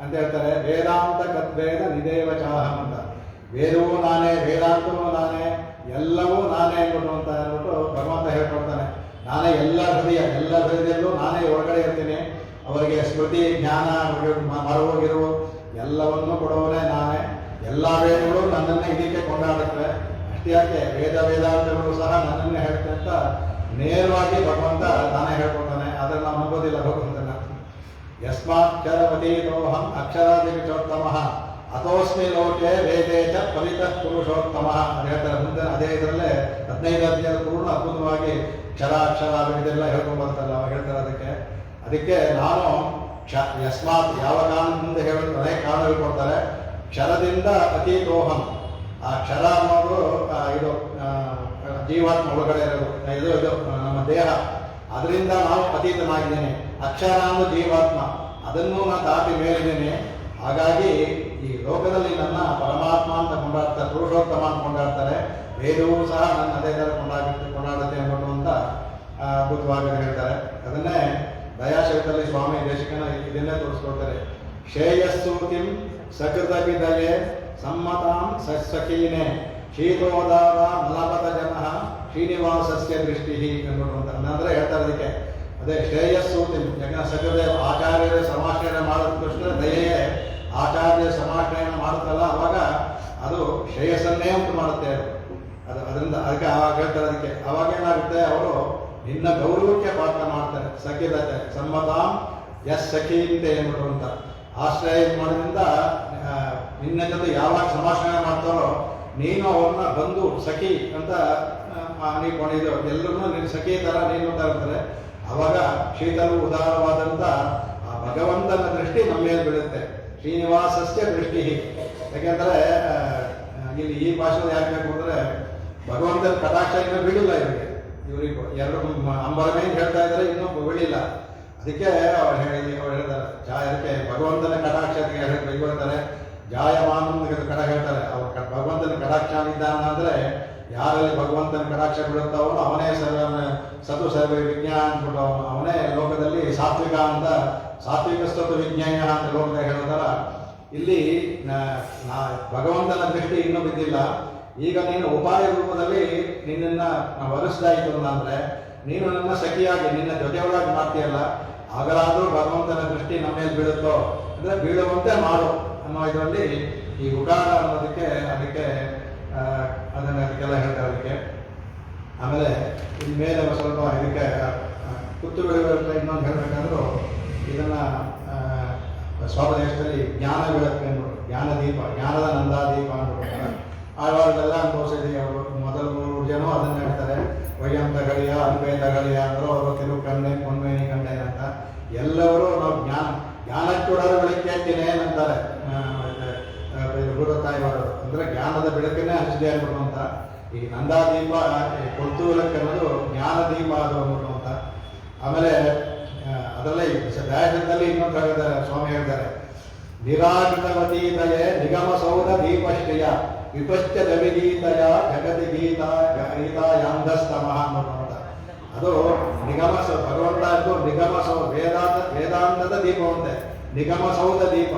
ಅಂತ ಹೇಳ್ತಾರೆ. ವೇದಾಂತ ಕದ್ವೇದ ನಿದೇವ ಚಾಹಂ ಅಂತ. ವೇದವೂ ನಾನೇ, ವೇದಾಂತವೂ ನಾನೇ, ಎಲ್ಲವೂ ನಾನೇ ಅಂದ್ಬಿಟ್ಟು ಅಂತ ಅಂದ್ಬಿಟ್ಟು ಭಗವಂತ ಹೇಳ್ಕೊಡ್ತಾನೆ. ನಾನೇ ಎಲ್ಲ ಹೃದಯದಲ್ಲೂ ನಾನೇ ಒಳಗಡೆ ಇರ್ತೀನಿ. ಅವರಿಗೆ ಸ್ಮೃತಿ ಜ್ಞಾನ ಮರವೋಗಿರು ಎಲ್ಲವನ್ನೂ ಕೊಡುವವನೇ ನಾನೇ. ಎಲ್ಲ ವೇದಗಳು ನನ್ನನ್ನೇ ಇದಕ್ಕೆ ಕೊಂಡಾಡುತ್ತವೆ. ಅಷ್ಟೇ ಯಾಕೆ ವೇದಾಂತಗಳು ಸಹ ನನ್ನನ್ನೇ ಹೇಳ್ತೆ ಅಂತ ನೇರವಾಗಿ ಭಗವಂತ ತಾನೇ ಹೇಳ್ಕೊಡ್ತಾನೆ. ಆದರೆ ನಾವು ನಂಬೋದಿಲ್ಲ ಭಗವಂತನ. ಯಸ್ಮಾಕ್ಷರವತೀತೋಹಂ ಅಕ್ಷರಾಧಿಕಚೋತ್ತಮಃ ಅಥೋಸ್ಮಿ ಲೋಕೆ ವೇದೇ ಚ ಫಲಿತಃ ಪುರುಷೋತ್ತಮಃ ಅಂತ ಹೇಳ್ತಾರೆ. ಮುಂದೆ ಅದೇ ಇದರಲ್ಲೇ 15 ಅಧ್ಯಾಯದ ಪೂರ್ಣ ಅದ್ಭುತವಾಗಿ ಅಕ್ಷರ ಇದೆಲ್ಲ ಹೇಳ್ಕೊಂಡು ಬರ್ತಾರಲ್ಲ ಅವಾಗ ಹೇಳ್ತಾರೆ. ಅದಕ್ಕೆ ನಾನು ಯಸ್ಮಾತ್ ಯಾವ ಕಾರಣ ಮುಂದೆ ಅನೇಕ ಕಾರಣಗಳು ಕೊಡ್ತಾರೆ. ಕ್ಷರದಿಂದ ಅತೀತೋಹಂ. ಆ ಕ್ಷರ ಅನ್ನೋದು ಇದು ಜೀವಾತ್ಮ ಒಳಗಡೆ ಇರೋದು, ಇದು ನಮ್ಮ ದೇಹ. ಅದರಿಂದ ನಾವು ಅತೀತನಾಗಿದ್ದೇನೆ. ಅಕ್ಷರ ಅನ್ನೋ ಜೀವಾತ್ಮ, ಅದನ್ನು ನಾನು ದಾಟಿ ಮೇಲಿದ್ದೇನೆ. ಹಾಗಾಗಿ ಈ ಲೋಕದಲ್ಲಿ ನನ್ನ ಪರಮಾತ್ಮ ಅಂತ ಕೊಂಡಾಡ್ತಾರೆ, ಪುರುಷೋತ್ತಮ ಅಂತ ಕೊಂಡಾಡ್ತಾರೆ. ವೇದವೂ ಸಹ ನನ್ನ ಅದೇ ಥರ ಕೊಂಡಾಡುತ್ತೆ ಅನ್ನೋದು ಅಂತ ಅದ್ಭುತವಾಗಿ ಹೇಳ್ತಾರೆ. ಅದನ್ನೇ ದಯಾಶಕ್ತಿಯಲ್ಲಿ ಸ್ವಾಮಿ ದೇಶಿಕನ ಇದನ್ನೇ ತೋರಿಸ್ಕೊಡ್ತಾರೆ. ಶ್ರೇಯಸ್ಸು ಕಿಂ ಸಕೃತವಿದಯೇ ಸಮ್ಮತಾಂ ಸಖೀನೆ ಶೀತೋದಾರ ಮಲಪದ ಜನ ಶ್ರೀನಿವಾಸಸ್ಯ ದೃಷ್ಟಿ ಅನ್ನುವಂಥ ಅಂದರೆ ಹೇಳ್ತಾರೆ ಅದಕ್ಕೆ. ಅದೇ ಶ್ರೇಯಸ್ಸು ಯಾಕಂದ್ರೆ ಸಕೃದೇವ ಆಚಾರ್ಯರ ಸಮಾಶ್ರಯಣ ಮಾಡಿದ ಕೃಷ್ಣ ದಯೆಯೇ ಆಚಾರ್ಯ ಸಮಾಶ್ರಯಣ ಮಾಡುತ್ತಲ್ಲ ಅವಾಗ ಅದು ಶ್ರೇಯಸ್ಸನ್ನೇ ಉಂಟು ಮಾಡುತ್ತೆ. ಅದು ಅದರಿಂದ ಅದಕ್ಕೆ ಆವಾಗ ಹೇಳ್ತಾರೆ ಅದಕ್ಕೆ. ಅವಾಗ ಏನಾಗುತ್ತೆ, ಅವರು ನಿನ್ನ ಗೌರವಕ್ಕೆ ಪಾತ್ರ ಮಾಡ್ತಾರೆ. ಸಖಿದತೆ ಸಮ್ಮತಾಂ ಸಖೀಂತೆ ಏನ್ಬಿಡುವಂತ ಆಶ್ರಯ ಮಾಡೋದ್ರಿಂದ ನಿನ್ನ ಜೊತೆ ಯಾವಾಗ ಸಮಾಶ್ರಯ ಮಾಡ್ತಾರೋ ನೀನು ಅವ್ರನ್ನ ಬಂದು ಸಖಿ ಅಂತ ಅನ್ಕೊಂಡಿದ್ದು ಎಲ್ಲರೂ ನಿನ್ನ ಸಖಿ ಥರ ನೀನು ಅಂತ ಇರ್ತಾರೆ. ಅವಾಗ ಶೀತಲು ಉದಾರವಾದಂಥ ಆ ಭಗವಂತನ ದೃಷ್ಟಿ ನಮ್ಮ ಮೇಲೆ ಬೀಳುತ್ತೆ. ಶ್ರೀನಿವಾಸಸ್ಯ ದೃಷ್ಟಿ. ಯಾಕೆಂದರೆ ಇಲ್ಲಿ ಈ ಭಾಷೆಯಲ್ಲಿ ಯಾಕೆ ಬೇಕು ಅಂದರೆ ಭಗವಂತನ ಕಟಾಕ್ಷ ಇನ್ನೂ ಬೀಳಿಲ್ಲ ಇವರಿಗೂ ಎರಡು ಅಂಬರಮೇ ಹೇಳ್ತಾ ಇದ್ದಾರೆ, ಇನ್ನೂ ಬೀಳಿಲ್ಲ. ಅದಕ್ಕೆ ಅವ್ರು ಹೇಳ್ತಾರೆ ಅದಕ್ಕೆ ಭಗವಂತನ ಕಟಾಕ್ಷ ಬೈಕೊಳ್ತಾರೆ. ಜಾಯಮಾನಂದ ಕಡ ಹೇಳ್ತಾರೆ. ಅವ್ರು ಭಗವಂತನ ಕಟಾಕ್ಷ ಇದ್ದಾನ ಅಂದರೆ ಯಾರಲ್ಲಿ ಭಗವಂತನ ಕಟಾಕ್ಷ ಬೀಳುತ್ತಾವೋ ಅವನೇ ಸತು ಸರ್ವ ವಿಜ್ಞಾನ ಅಂದ್ಬಿಟ್ಟು ಅವನೇ ಲೋಕದಲ್ಲಿ ಸಾತ್ವಿಕ ಅಂತ, ಸಾತ್ವಿಕ ಸತು ವಿಜ್ಞಾನ ಅಂತ ಲೋಕದಾಗ ಹೇಳ್ತಾರ. ಇಲ್ಲಿ ಭಗವಂತನ ದೃಷ್ಟಿ ಇನ್ನೂ ಬಿದ್ದಿಲ್ಲ. ಈಗ ನೀನು ಉಪಾಯ ರೂಪದಲ್ಲಿ ನಿನ್ನನ್ನು ವರಿಸ್ದಾಯಿತು ಅಂದರೆ ನೀನು ನನ್ನ ಸಖಿಯಾಗಿ ನಿನ್ನ ಜೊತೆಯೊಳಗೆ ಮಾಡ್ತೀಯಲ್ಲ, ಆಗಲಾದರೂ ಭಗವಂತನ ದೃಷ್ಟಿ ನಮ್ಮ ಮೇಲೆ ಬೀಳುತ್ತೋ ಅಂದರೆ ಬೀಳುವಂತೆ ಮಾಡು ಅನ್ನೋ ಇದರಲ್ಲಿ ಈ ಉಗಾರ ಅನ್ನೋದಕ್ಕೆ ಅದಕ್ಕೆ ಅದಕ್ಕೆಲ್ಲ ಹೇಳ್ತಾರೆ ಅದಕ್ಕೆ. ಆಮೇಲೆ ಇನ್ಮೇಲೆ ಸ್ವಲ್ಪ ಇದಕ್ಕೆ ಕುತ್ತು ಬೆಳೆಯುವಂಥ ಇನ್ನೊಂದು ಹೇಳಬೇಕಂದ್ರೂ ಇದನ್ನು ಸ್ವದೇಶದಲ್ಲಿ ಜ್ಞಾನ ಬೆಳಕು ಅಂದ್ಬಿಟ್ಟು ಜ್ಞಾನದೀಪ, ಜ್ಞಾನದ ನಂದಾದೀಪ ಅಂದ್ಬಿಟ್ಟು ಆಳ್ವಾರ್ಗೆಲ್ಲ ಅನುಭವಿಸಿದ್ವಿ. ಅವರು ಮೊದಲು 3 ಜನ ಅದನ್ನು ಹೇಳ್ತಾರೆ. ವೈಯಂತ ಗಳಿಯ ಅನ್ವೇತ ಗಳಿಯ ಅಂದರು ಅವರು ತಿರು ಕಣ್ಣೆ ಪೊನ್ಮೇನಿ ಕಂಡೆ ಅಂತ ಎಲ್ಲರೂ ನಾವು ಜ್ಞಾನಕ್ಕೂಡಾರು ಬೆಳಗ್ಗೆ ಹಾಕ್ತೀನಿ ಏನಂತಾರೆ ಗುರುತಾಯಿವಾರು ಅಂದರೆ ಜ್ಞಾನದ ಬೆಳಕನ್ನೇ ಹಂಚಿದೆ ಅಂದ್ಬಿಟ್ಟು ಅಂತ. ಈ ನಂದಾದೀಪ ಕೊಡ್ತೂಲಕ್ಕೆ ಅನ್ನೋದು ಜ್ಞಾನದೀಪ ಅದು ಅಂದ್ಬಿಟ್ಟು ಅಂತ. ಆಮೇಲೆ ಅದರಲ್ಲೇ ದಯಾದಲ್ಲಿ ಇನ್ನೊಂದು ಹೇಳಿದ್ದಾರೆ, ಸ್ವಾಮಿ ಹೇಳ್ತಾರೆ, ನಿರಾಕೃತವತೀತಯೇ ನಿಗಮ ಸೌಧ ದೀಪಶ್ರಿಯ ವಿಪಶ್ಚ ದವಿಗೀತಯ ಜಗತಿ ಗೀತಾಯಾಂಧಸ್ತಮಃ ಅನ್ನೋದು. ಅದು ನಿಗಮ ಭಗವಂತ ಅದು ನಿಗಮ ವೇದಾಂತದ ದೀಪವಂತೆ. ನಿಗಮ ಸೌಧ ದೀಪ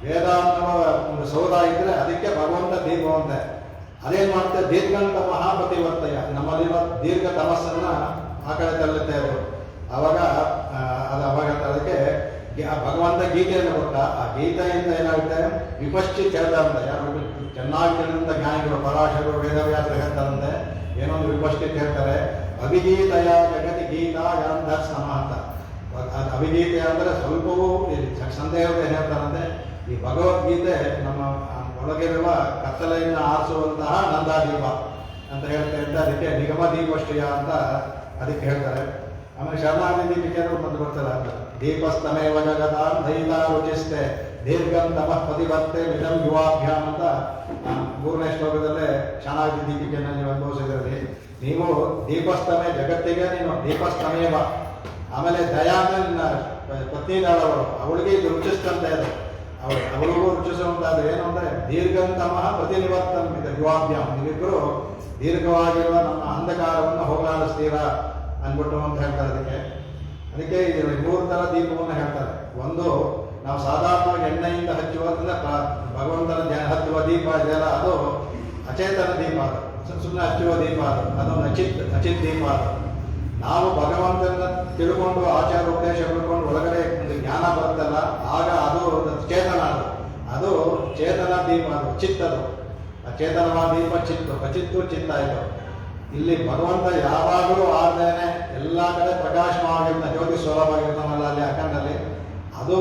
ವೇದಾಂತವ ಒಂದು ಸೌಧ ಇದ್ರೆ ಅದಕ್ಕೆ ಭಗವಂತ ದೀಪವಂತೆ. ಅದೇನು ಮಾಡುತ್ತೆ, ದೀರ್ಘಂತ ಮಹಾಪತಿವರ್ತಯ ನಮ್ಮಲ್ಲಿರುವ ದೀರ್ಘ ತಮಸ್ಸನ್ನ ಆ ಕಡೆ ತಳ್ಳುತ್ತೆ ಅವರು. ಅವಾಗ ಅವಾಗ ಅದಕ್ಕೆ ಭಗವಂತ ಗೀತೆಯನ್ನು ಕೊಟ್ಟ. ಆ ಗೀತೆಯಿಂದ ಏನಾಗುತ್ತೆ, ವಿಪಶ್ಚಿ ಅಂತ ಯಾರು ಚೆನ್ನಾಗಿ ತಿಳಿದಂಥ ಜ್ಞಾನಿಗಳು ಪರಾಶರು ವೇದವ್ಯಾಸರು ಹೇಳ್ತಾರಂತೆ. ಏನೊಂದು ವಿಪಶ್ಚಿತ್ ಹೇಳ್ತಾರೆ, ಅಭಿಗೀತೆಯ ಜಗತಿ ಗೀತಾ ಯಾಂಧ ಸಮ ಅಂತ. ಅಭಿಗೀತೆ ಅಂದರೆ ಸ್ವಲ್ಪವೂ ಸಂದೇಹವೇ ಹೇಳ್ತಾರಂತೆ. ಈ ಭಗವದ್ಗೀತೆ ನಮ್ಮ ಒಳಗಿರುವ ಕತ್ತಲೆಯನ್ನು ಆರಿಸುವಂತಹ ನಂದಾದೀಪ ಅಂತ ಹೇಳ್ತಾ ಅದಕ್ಕೆ ನಿಗಮ ದೀಪಶ್ರಿಯ ಅಂತ ಅದಕ್ಕೆ ಹೇಳ್ತಾರೆ. ಆಮೇಲೆ ಶರಣಾಗತಿ ದೀಪಿಕೆ ಬಂದು ಬರ್ತಾರೆ ಅಂತ. ದೀಪಸ್ತಮೇವ ಜಗತಾನ್ ದೈತಾ ರುಚಿಸ್ತೆ ದೀರ್ಘಂತಮ ಪತಿಭತ್ತೆ ವಿಧಂ ಯುವಾಭ್ಯಾಮ್ ಅಂತ 3ನೇ ಶ್ಲೋಕದಲ್ಲೇ ಶರಣಾಗತಿ ದೀಪಿಕೆಯನ್ನು ಅನುಭವಿಸಿದ್ರಲ್ಲಿ. ನೀವು ದೀಪಸ್ತಮೆ ಜಗತ್ತಿಗೆ ನೀನು ದೀಪಸ್ತಮೇವ. ಆಮೇಲೆ ದಯಾನ ಪತ್ನಿದಾಳವರು ಅವಳಿಗೆ ಇದು ರುಚಿಸ್ತಂತ ಇದೆ, ಅವಳಿಗೂ ರುಚಿಸುವಂತಾದ್ರೆ ಏನು ಅಂದರೆ ದೀರ್ಘಂತಮ ಪ್ರತಿನಿವರ್ತಂ ಯುವಾಭ್ಯಾಮ್. ನೀವಿಬ್ಬರು ದೀರ್ಘವಾಗಿರುವ ನಮ್ಮ ಅಂಧಕಾರವನ್ನು ಹೋಗಲಾಡಿಸ್ತೀರಾ ಅಂದ್ಬಿಟ್ಟು ಅಂತ ಹೇಳ್ತಾರೆ ಅದಕ್ಕೆ. ಅದಕ್ಕೆ 3 ಥರ ದೀಪವನ್ನು ಹೇಳ್ತಾರೆ. ಒಂದು ನಾವು ಸಾಧಾರಣವಾಗಿ ಎಣ್ಣೆಯಿಂದ ಹಚ್ಚುವುದರಿಂದ ಭಗವಂತನ ಹಚ್ಚುವ ದೀಪ ಇದೆಯಲ್ಲ, ಅದು ಅಚೇತನ ದೀಪ. ಅದು ಸುಮ್ಮನೆ ಹಚ್ಚುವ ದೀಪ. ಅದೊಂದು ಅಚಿತ್ ದೀಪ. ಅದು ನಾವು ಭಗವಂತನ ತಿಳ್ಕೊಂಡು ಆಚಾರ ಉದ್ದೇಶ ತಿಳ್ಕೊಂಡು ಒಳಗಡೆ ಒಂದು ಜ್ಞಾನ ಬರುತ್ತಲ್ಲ, ಆಗ ಅದು ಚೇತನ. ಅದು ಚೇತನ ದೀಪ. ಅದು ಚಿತ್ತದು ಅಚೇತನವಾದ ದೀಪ ಚಿತ್ತು. ಅಚಿತ್ತು ಚಿತ್ತ ಇದು. ಇಲ್ಲಿ ಭಗವಂತ ಯಾವಾಗಲೂ ಆರ್ದೇನೆ ಎಲ್ಲ ಕಡೆ ಪ್ರಕಾಶವಾಗಿರ್ತಾನೆ, ಜ್ಯೋತಿ ಸ್ವರವಾಗಿರ್ತಾನಲ್ಲ ಅಲ್ಲಿ ಅಖಂಡಲ್ಲಿ. ಅದು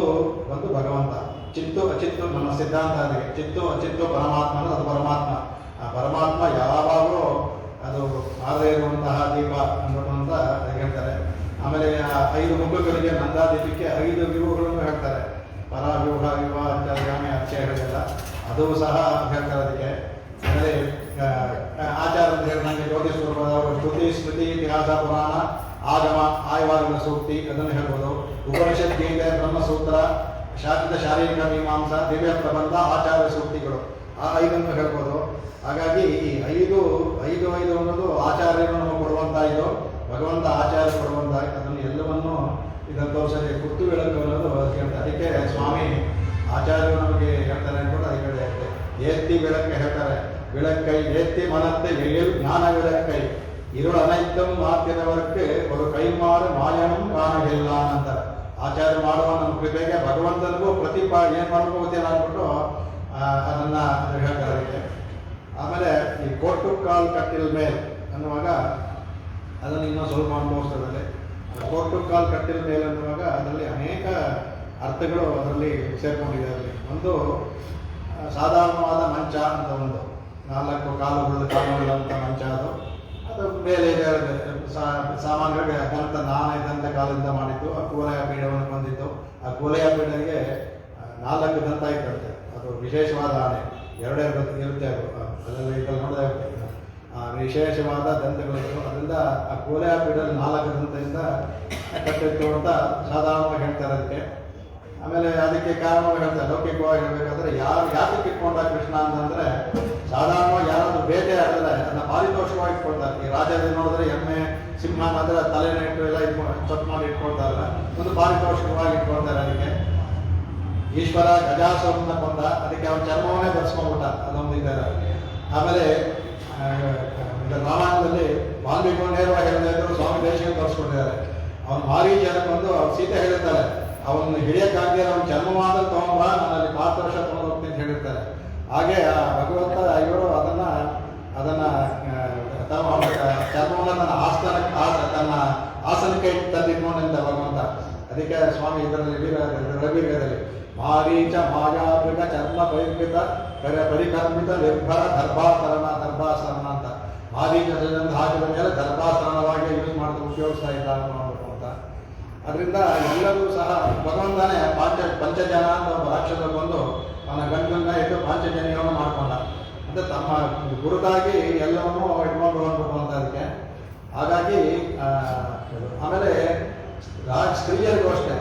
ಒಂದು ಭಗವಂತ. ಚಿತ್ತು ಅಚಿತ್ತು ನಮ್ಮ ಸಿದ್ಧಾಂತ. ಅದಕ್ಕೆ ಚಿತ್ತು ಅಚಿತ್ತು ಪರಮಾತ್ಮ ಅನ್ನೋದು ಅದು ಪರಮಾತ್ಮ. ಆ ಪರಮಾತ್ಮ ಯಾವಾಗಲೂ ಅದು ಆರದೇ ಇರುವಂತಹ ದೀಪ ಅಂದ್ಬಿಟ್ಟು ಅಂತ ಹೇಳ್ತಾರೆ. ಆಮೇಲೆ 5 ಮುಖಗಳಿಗೆ ನಂದಾದೀಪಕ್ಕೆ 5 ವ್ಯೂಹಗಳನ್ನು ಹೇಳ್ತಾರೆ. ಪರ ವ್ಯೂಹ ವ್ಯೂಹ ಅಂತಾನೆ ಅಕ್ಷಯ ಹೇಳಿಲ್ಲ, ಅದು ಸಹ ಹೇಳ್ತಾರೆ ಅದಕ್ಕೆ. ಆಮೇಲೆ ಆಚಾರ ಅಂತ ಹೇಳಿದಂಗೆ ಜ್ಯೋತಿ ಸ್ವರೂಪದ ಶ್ರುತಿ ಸ್ಮೃತಿ ಇತಿಹಾಸ ಪುರಾಣ ಆಗಮ ಆಯವಾಗದ ಸೂಕ್ತಿ ಅದನ್ನು ಹೇಳ್ಬೋದು. ಉಪನಿಷತ್ ಗೀತೆ ಬ್ರಹ್ಮಸೂತ್ರ ಶಾಸ್ತ್ರದ ಶಾರೀರಿಕ ಮೀಮಾಂಸ ದಿವ್ಯ ಪ್ರಬಂಧ ಆಚಾರ ಸೂಕ್ತಿಗಳು ಆ 5 ಹೇಳ್ಬೋದು. ಹಾಗಾಗಿ ಈ 5 ಅನ್ನೋದು ಆಚಾರ್ಯರು ನಮಗೆ ಕೊಡುವಂಥ ಇದು ಭಗವಂತ ಆಚಾರ್ಯ ಕೊಡುವಂಥ ಅದನ್ನು ಎಲ್ಲವನ್ನು ಇದನ್ನು ತೋರಿಸದೆ ಕುತ್ತು ಬೆಳಕು ಅನ್ನೋದು ಹೇಳ್ತಾರೆ. ಅದಕ್ಕೆ ಸ್ವಾಮಿ ಆಚಾರ್ಯರು ನಮಗೆ ಹೇಳ್ತಾರೆ ಅನ್ಕೊಂಡು ಅದಕ್ಕೆ ಹೇಳಿದೆ. ಏತ್ತಿ ಬೆಳಕ್ಕೆ ಹೇಳ್ತಾರೆ, விளக்கை ஏத்தி மனத்தை எழில் ஞான விளக்கை இருள் அனைத்தும் ಮಾತಿನವರ್ಗೆ ஒரு ಕೈಮಾರು ಮಾಯನಂ ಕಾಣಗಿಲ್ಲಾನ್ ಅಂತಾರೆ. ಆಚಾರ್ಯ ಮಾಡುವ ನಮ್ಮ ಕೃಪೆಗೆ ಭಗವಂತನಿಗೂ ಏನು ಮಾಡಬೇಕು ಗೊತ್ತಿಲ್ಲ ಅಂದ್ಬಿಟ್ಟು ಅದನ್ನ ಹೇಳ್ತಾರೆ ಅದಕ್ಕೆ. ಆಮೇಲೆ ಈ ಕೋಟು ಕಾಲ್ ಕಟ್ಟಿಲ್ ಮೇಲ್ ಅನ್ನುವಾಗ ಅದನ್ನು ಇನ್ನೂ ಸ್ವಲ್ಪ ಅನುಭವಿಸ್ತದಲ್ಲಿ. ಕೋಟು ಕಾಲ್ ಕಟ್ಟಿಲ್ ಮೇಲ್ ಅನ್ನುವಾಗ ಅದರಲ್ಲಿ ಅನೇಕ ಅರ್ಥಗಳು ಅದರಲ್ಲಿ ಸೇರ್ಕೊಂಡಿದೆ. ಅದರಲ್ಲಿ ಒಂದು ಸಾಧಾರಣವಾದ ಮಂಚ ಅಂತ, ಒಂದು 4 ಕಾಲುಳ್ಳಂಥ ಮಂಚ. ಅದು ಮೇಲೆ ಸಾಮಾನ್ಯವಾಗಿ ದಂತ ಕಾಲದಿಂದ ಮಾಡಿದ್ದು. ಆ ಕೂಲೆಯ ಪೀಠವನ್ನು ಹೊಂದಿದ್ದು. ಆ ಕೂಲೆಯ ಪೀಠನಿಗೆ 4 ದಂತ ಇರ್ತಂತೆ. ಅದು ವಿಶೇಷವಾದ ಆನೆ, 2 ಇರುತ್ತೆ. ಅದು ಅದರಲ್ಲಿ ಇದರಲ್ಲಿ ನೋಡಿದ್ರೆ ವಿಶೇಷವಾದ ದಂತಗಳಿತ್ತು. ಅದರಿಂದ ಆ ಕೂಲೆಯ ಪೀಠದಲ್ಲಿ 4 ದಂತದಿಂದ ಕಟ್ಟಿತ್ತು ಅಂತ ಸಾಧಾರಣವಾಗಿ ಹೇಳ್ತಾರೆ ಅದಕ್ಕೆ. ಆಮೇಲೆ ಅದಕ್ಕೆ ಕಾರಣವಾಗಿ ಹೇಳ್ತಾರೆ, ಲೌಕಿಕವಾಗಿ ಹೇಳಬೇಕಾದ್ರೆ ಯಾತಕ್ಕೆ ಇಟ್ಕೊಂಡ ಕೃಷ್ಣ ಅಂತಂದ್ರೆ, ಸಾಧಾರಣವಾಗಿ ಯಾರಾದ್ರೂ ಬೇಟೆ ಆಡಿದ್ರೆ ಅದನ್ನ ಪಾರಿತೋಷವಾಗಿ ಇಟ್ಕೊಳ್ತಾರೆ. ಈ ರಾಜ್ಯದಲ್ಲಿ ನೋಡಿದ್ರೆ ಎಮ್ಮೆ ಸಿಂಹ ಅಂದ್ರೆ ತಲೆನ ಇಟ್ಟು ಎಲ್ಲ ಚೊತ್ ಮಾಡಿ ಇಟ್ಕೊಳ್ತಾರಲ್ಲ, ಒಂದು ಪಾರಿತೋಷಕವಾಗಿ ಇಟ್ಕೊಳ್ತಾರೆ. ಅದಕ್ಕೆ ಈಶ್ವರ ಗಜಾಸುರನ್ನ ಕೊಂದ, ಅದಕ್ಕೆ ಅವನ ಚರ್ಮವನ್ನೇ ಧರಿಸ್ಕೊಂಡ್ಬಿಟ್ಟ, ಅದೊಂದು ಇದ್ದಾರೆ. ಆಮೇಲೆ ರಾಮಾಯಣದಲ್ಲಿ ವಾಲ್ಮೀಕಿ ನೇರವಾಗಿ ಹೇಳ್ತಾ ಇದ್ರು, ಸ್ವಾಮಿ ದೇಶಿಗೆ ತರಿಸ್ಕೊಂಡಿದ್ದಾರೆ. ಅವನು ಮಾರೀಚನ ಕೊಂದು ಅವ್ರು ಸೀತೆ ಹೇಳಿರ್ತಾರೆ, ಅವನ್ನ ಹಿಡಿಯಕ್ಕಾಗಿ ಅವನ ಚರ್ಮವಾದ ತಗೊಂಬ, ನಾನು ಅಲ್ಲಿ 4 ವರ್ಷ ತಗೊಂಡು ಹೋಗ್ತೀನಿ ಅಂತ ಹೇಳಿರ್ತಾರೆ. ಹಾಗೆ ಭಗವಂತ ಇವರು ಅದನ್ನ ಚರ್ಮವನ್ನು ತನ್ನ ಆಸನಕ್ಕೆ ತಂದಿಟ್ಕೊಂಡಂತ ಭಗವಂತ. ಅದಕ್ಕೆ ಸ್ವಾಮಿ ಇದರಲ್ಲಿ ರವಿಗದಲ್ಲಿ ಮಾರೀಚ ಮಾಯಾವೃಗ ಚರ್ಮ ಪರಿಕೃತ ಪರಿಕರ್ಮಿತ ನಿರ್ಭರ ದರ್ಭಾಸರಣ ಅಂತ. ಮಾರೀಚ ಹಾಕಿದ ಮೇಲೆ ದರ್ಭಾಸರಣವಾಗಿ ಯೂಸ್ ಮಾಡ್ತಾ ಉಪಯೋಗಿಸ್ತಾ ಇದ್ದಾರೆ ಅಂತ. ಅದರಿಂದ ಎಲ್ಲರೂ ಸಹ ಭಗವಂತನೇ ಪಂಚಜನ ಅಂತ ಒಬ್ಬ ರಾಕ್ಷಸ ಬಂದು ಅವನ ಗಂಡನ್ನ ಇಟ್ಟು ಪಾಂಚಜನ್ಯವನ್ನು ಮಾಡ್ಕೊಂಡ ಅಂತ ತಮ್ಮ ಗುರುತಾಗಿ ಎಲ್ಲವನ್ನೂ ಇಟ್ಕೊಂಡು ಹೋಗ್ಬೇಕು ಅಂತ. ಅದಕ್ಕೆ ಹಾಗಾಗಿ ಆಮೇಲೆ ಸ್ತ್ರೀಯರಿಗೂ ಅಷ್ಟೇ,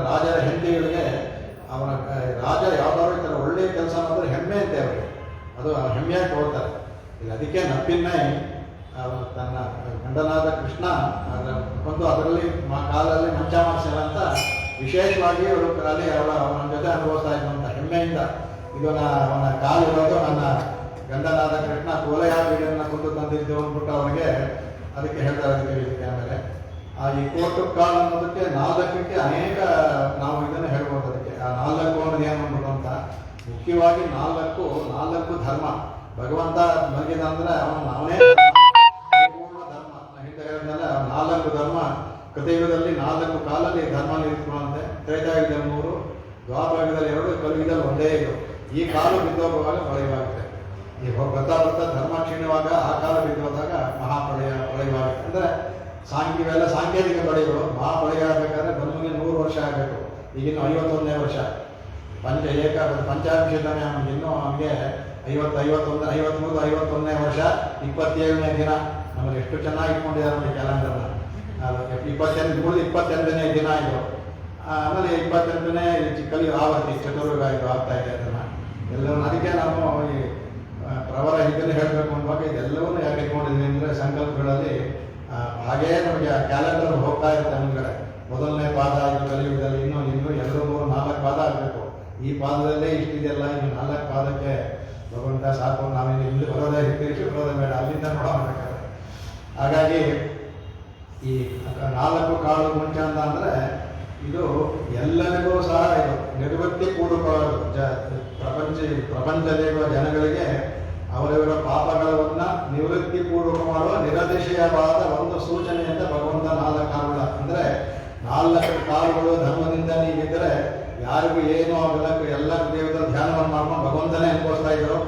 ರಾಜರ ಹೆಂಡತಿಗಳಿಗೆ ಅವನ ರಾಜ ಯಾವ್ದಾದ್ರು ಈ ಥರ ಒಳ್ಳೆಯ ಕೆಲಸ ಮಾಡಿದ್ರೆ ಹೆಮ್ಮೆ ಅಂತೆ ಅವರಿಗೆ, ಅದು ಹೆಮ್ಮೆಯಾಗಿ ತಗೊಳ್ತಾರೆ. ಈಗ ಅದಕ್ಕೆ ನಪ್ಪಿನ್ನೇ ತನ್ನ ಗಂಡನಾದ ಕೃಷ್ಣ ಒಂದು ಅದರಲ್ಲಿ ಕಾಲಲ್ಲಿ ಮಂಚ ಮಾಡಿಸಲ್ಲ ಅಂತ ವಿಶೇಷವಾಗಿ ಅವರು ಅಲ್ಲಿ ಅವನ ಜೊತೆ ಅನುಭವಿಸ್ತಾ ಇದ್ದಂಥ ಹೆಮ್ಮೆಯಿಂದ, ಇದು ಅವನ ಕಾಲಿರೋದು ನನ್ನ ಗಂಡನಾದ ಕೃಷ್ಣ ಕೋಲೆಯ ಬೀಡನ್ನು ಕೊಂದು ತಂದಿದ್ದು ಅಂದ್ಬಿಟ್ಟು ಅವನಿಗೆ ಅದಕ್ಕೆ ಹೇಳ್ತಾರೆ. ಅದಕ್ಕೆ ಆಮೇಲೆ ಈ ಕೋಟು ಕಾಲ್ ಅನ್ನೋದಕ್ಕೆ 4ಕ್ಕೆ ಅನೇಕ ನಾವು ಇದನ್ನು ಹೇಳ್ಬೋದು. ಅದಕ್ಕೆ ಆ 4 ಅನ್ನೋದು ಏನು ಅಂದ್ಬಿಟ್ಟು ಅಂತ, ಮುಖ್ಯವಾಗಿ 4 ಧರ್ಮ. ಭಗವಂತ ಮಲಗಿದ ಅಂದ್ರೆ ಅವನೇ ಪೂರ್ಣ ಧರ್ಮ. ಹಿಂದೆ ಹೇಳಿದ್ಮೇಲೆ 4 ಧರ್ಮ ಕೃತಯುಗದಲ್ಲಿ 4 ಕಾಲಲ್ಲಿ ಧರ್ಮ ನಿಂತ್ಕೊಳ್ಳುವಂತೆ. ತ್ರೇತಾಯುಗದಲ್ಲಿ 3, ದ್ವಾಪರಯುಗದಲ್ಲಿ 2, ಕಲಿಯುಗದಲ್ಲಿ 1 ಇದು. ಈ ಕಾಲ ಬಿದ್ದೋಗುವಾಗ ಪ್ರಳಯವಾಗುತ್ತೆ. ಈ ಬರ್ತಾ ಧರ್ಮ ಕ್ಷೀಣವಾಗ ಆ ಕಾಲ ಬಿದ್ದೋದಾಗ ಪ್ರಳಯವಾಗುತ್ತೆ. ಅಂದರೆ ಇವೆಲ್ಲ ಸಾಂಕೇತಿಕ ಪ್ರಳಯಗಳು. ಮಹಾಪ್ರಳಯ ಆಗಬೇಕಾದ್ರೆ ಬಂದಿಗೆ 100 ವರ್ಷ ಆಗಬೇಕು. ಈಗಿನ್ನು 51ನೇ ವರ್ಷ. ಪಂಚಾಭಿಷೇಕನೇ ಇನ್ನೂ ನಮಗೆ 53-51ನೇ ವರ್ಷ, 27ನೇ ದಿನ. ನಮ್ಮಲ್ಲಿ ಎಷ್ಟು ಚೆನ್ನಾಗಿ ಇಟ್ಕೊಂಡಿದ್ದಾರೆ ನಮಗೆ ಕ್ಯಾಲೆಂಡರ್ನ. 22ನೇ ದಿನ ಇದು. ಆಮೇಲೆ 28ನೇ ಕಲಿ ಆವರ್ತಿ ಚತುರ್ಯುಗ ಇದು ಆಗ್ತಾ ಇದೆ. ಅದನ್ನು ಎಲ್ಲವೂ ಅದಕ್ಕೆ ನಾವು ಈ ಪ್ರವರ ಇದನ್ನು ಹೇಳಬೇಕು ಅನ್ನುವಾಗ ಇದೆಲ್ಲವನ್ನೂ ಯಾಕೆ ಇಟ್ಕೊಂಡಿದ್ವಿ ಅಂದರೆ, ಸಂಕಲ್ಪಗಳಲ್ಲಿ ಹಾಗೇ ನಮಗೆ ಆ ಕ್ಯಾಲೆಂಡರ್ ಹೋಗ್ತಾ ಇರುತ್ತೆ ಮುಂದ್ಗಡೆ. ಮೊದಲನೇ ಪಾದ ಇದು ಕಲಿಯುಗದಲ್ಲಿ, ಇನ್ನೂ 2, 3, 4 ಪಾದ ಆಗಬೇಕು. ಈ ಪಾದದಲ್ಲೇ ಇಷ್ಟಿದೆಯಲ್ಲ, ಇನ್ನು 4 ಪಾದಕ್ಕೆ ಭಗವಂತ ಸಾಕು, ನಾವಿನ್ನು ಇಲ್ಲಿ ಬರೋದೇ ಹಿಂದಿರಿಸಿ ಬರೋದೇ ಬೇಡ, ಅಲ್ಲಿಂದ ನೋಡಬೇಕಾದ್ರೆ. ಹಾಗಾಗಿ ಈ 4 ಕಾಳು ಮುಂಚ ಅಂತ ಅಂದರೆ ಇದು ಎಲ್ಲರಿಗೂ ಸಹ ಇದು ನಿರ್ವೃತ್ತಿ ಪೂರ್ವಕವಾದ ಪ್ರಪಂಚದಲ್ಲಿರುವ ಜನಗಳಿಗೆ ಅವರವರ ಪಾಪಗಳನ್ನು ನಿವೃತ್ತಿ ಪೂರ್ವಕ ಮಾಡುವ ನಿರತಿಶಯವಾದ ಒಂದು ಸೂಚನೆ ಅಂತ ಭಗವಂತ 4 ಕಾಲುಗಳ. ಅಂದರೆ 4 ಕಾಲುಗಳು ಧರ್ಮದಿಂದ ನೀವಿದ್ದರೆ ಯಾರಿಗೂ ಏನೂ ಆಗಲ್ಲ. ಎಲ್ಲ ದೇವರ ಧ್ಯಾನವನ್ನು ಮಾಡ್ಕೊಂಡು ಭಗವಂತನೇ ಅನುಭವಿಸ್ತಾ ಇದ್ರು.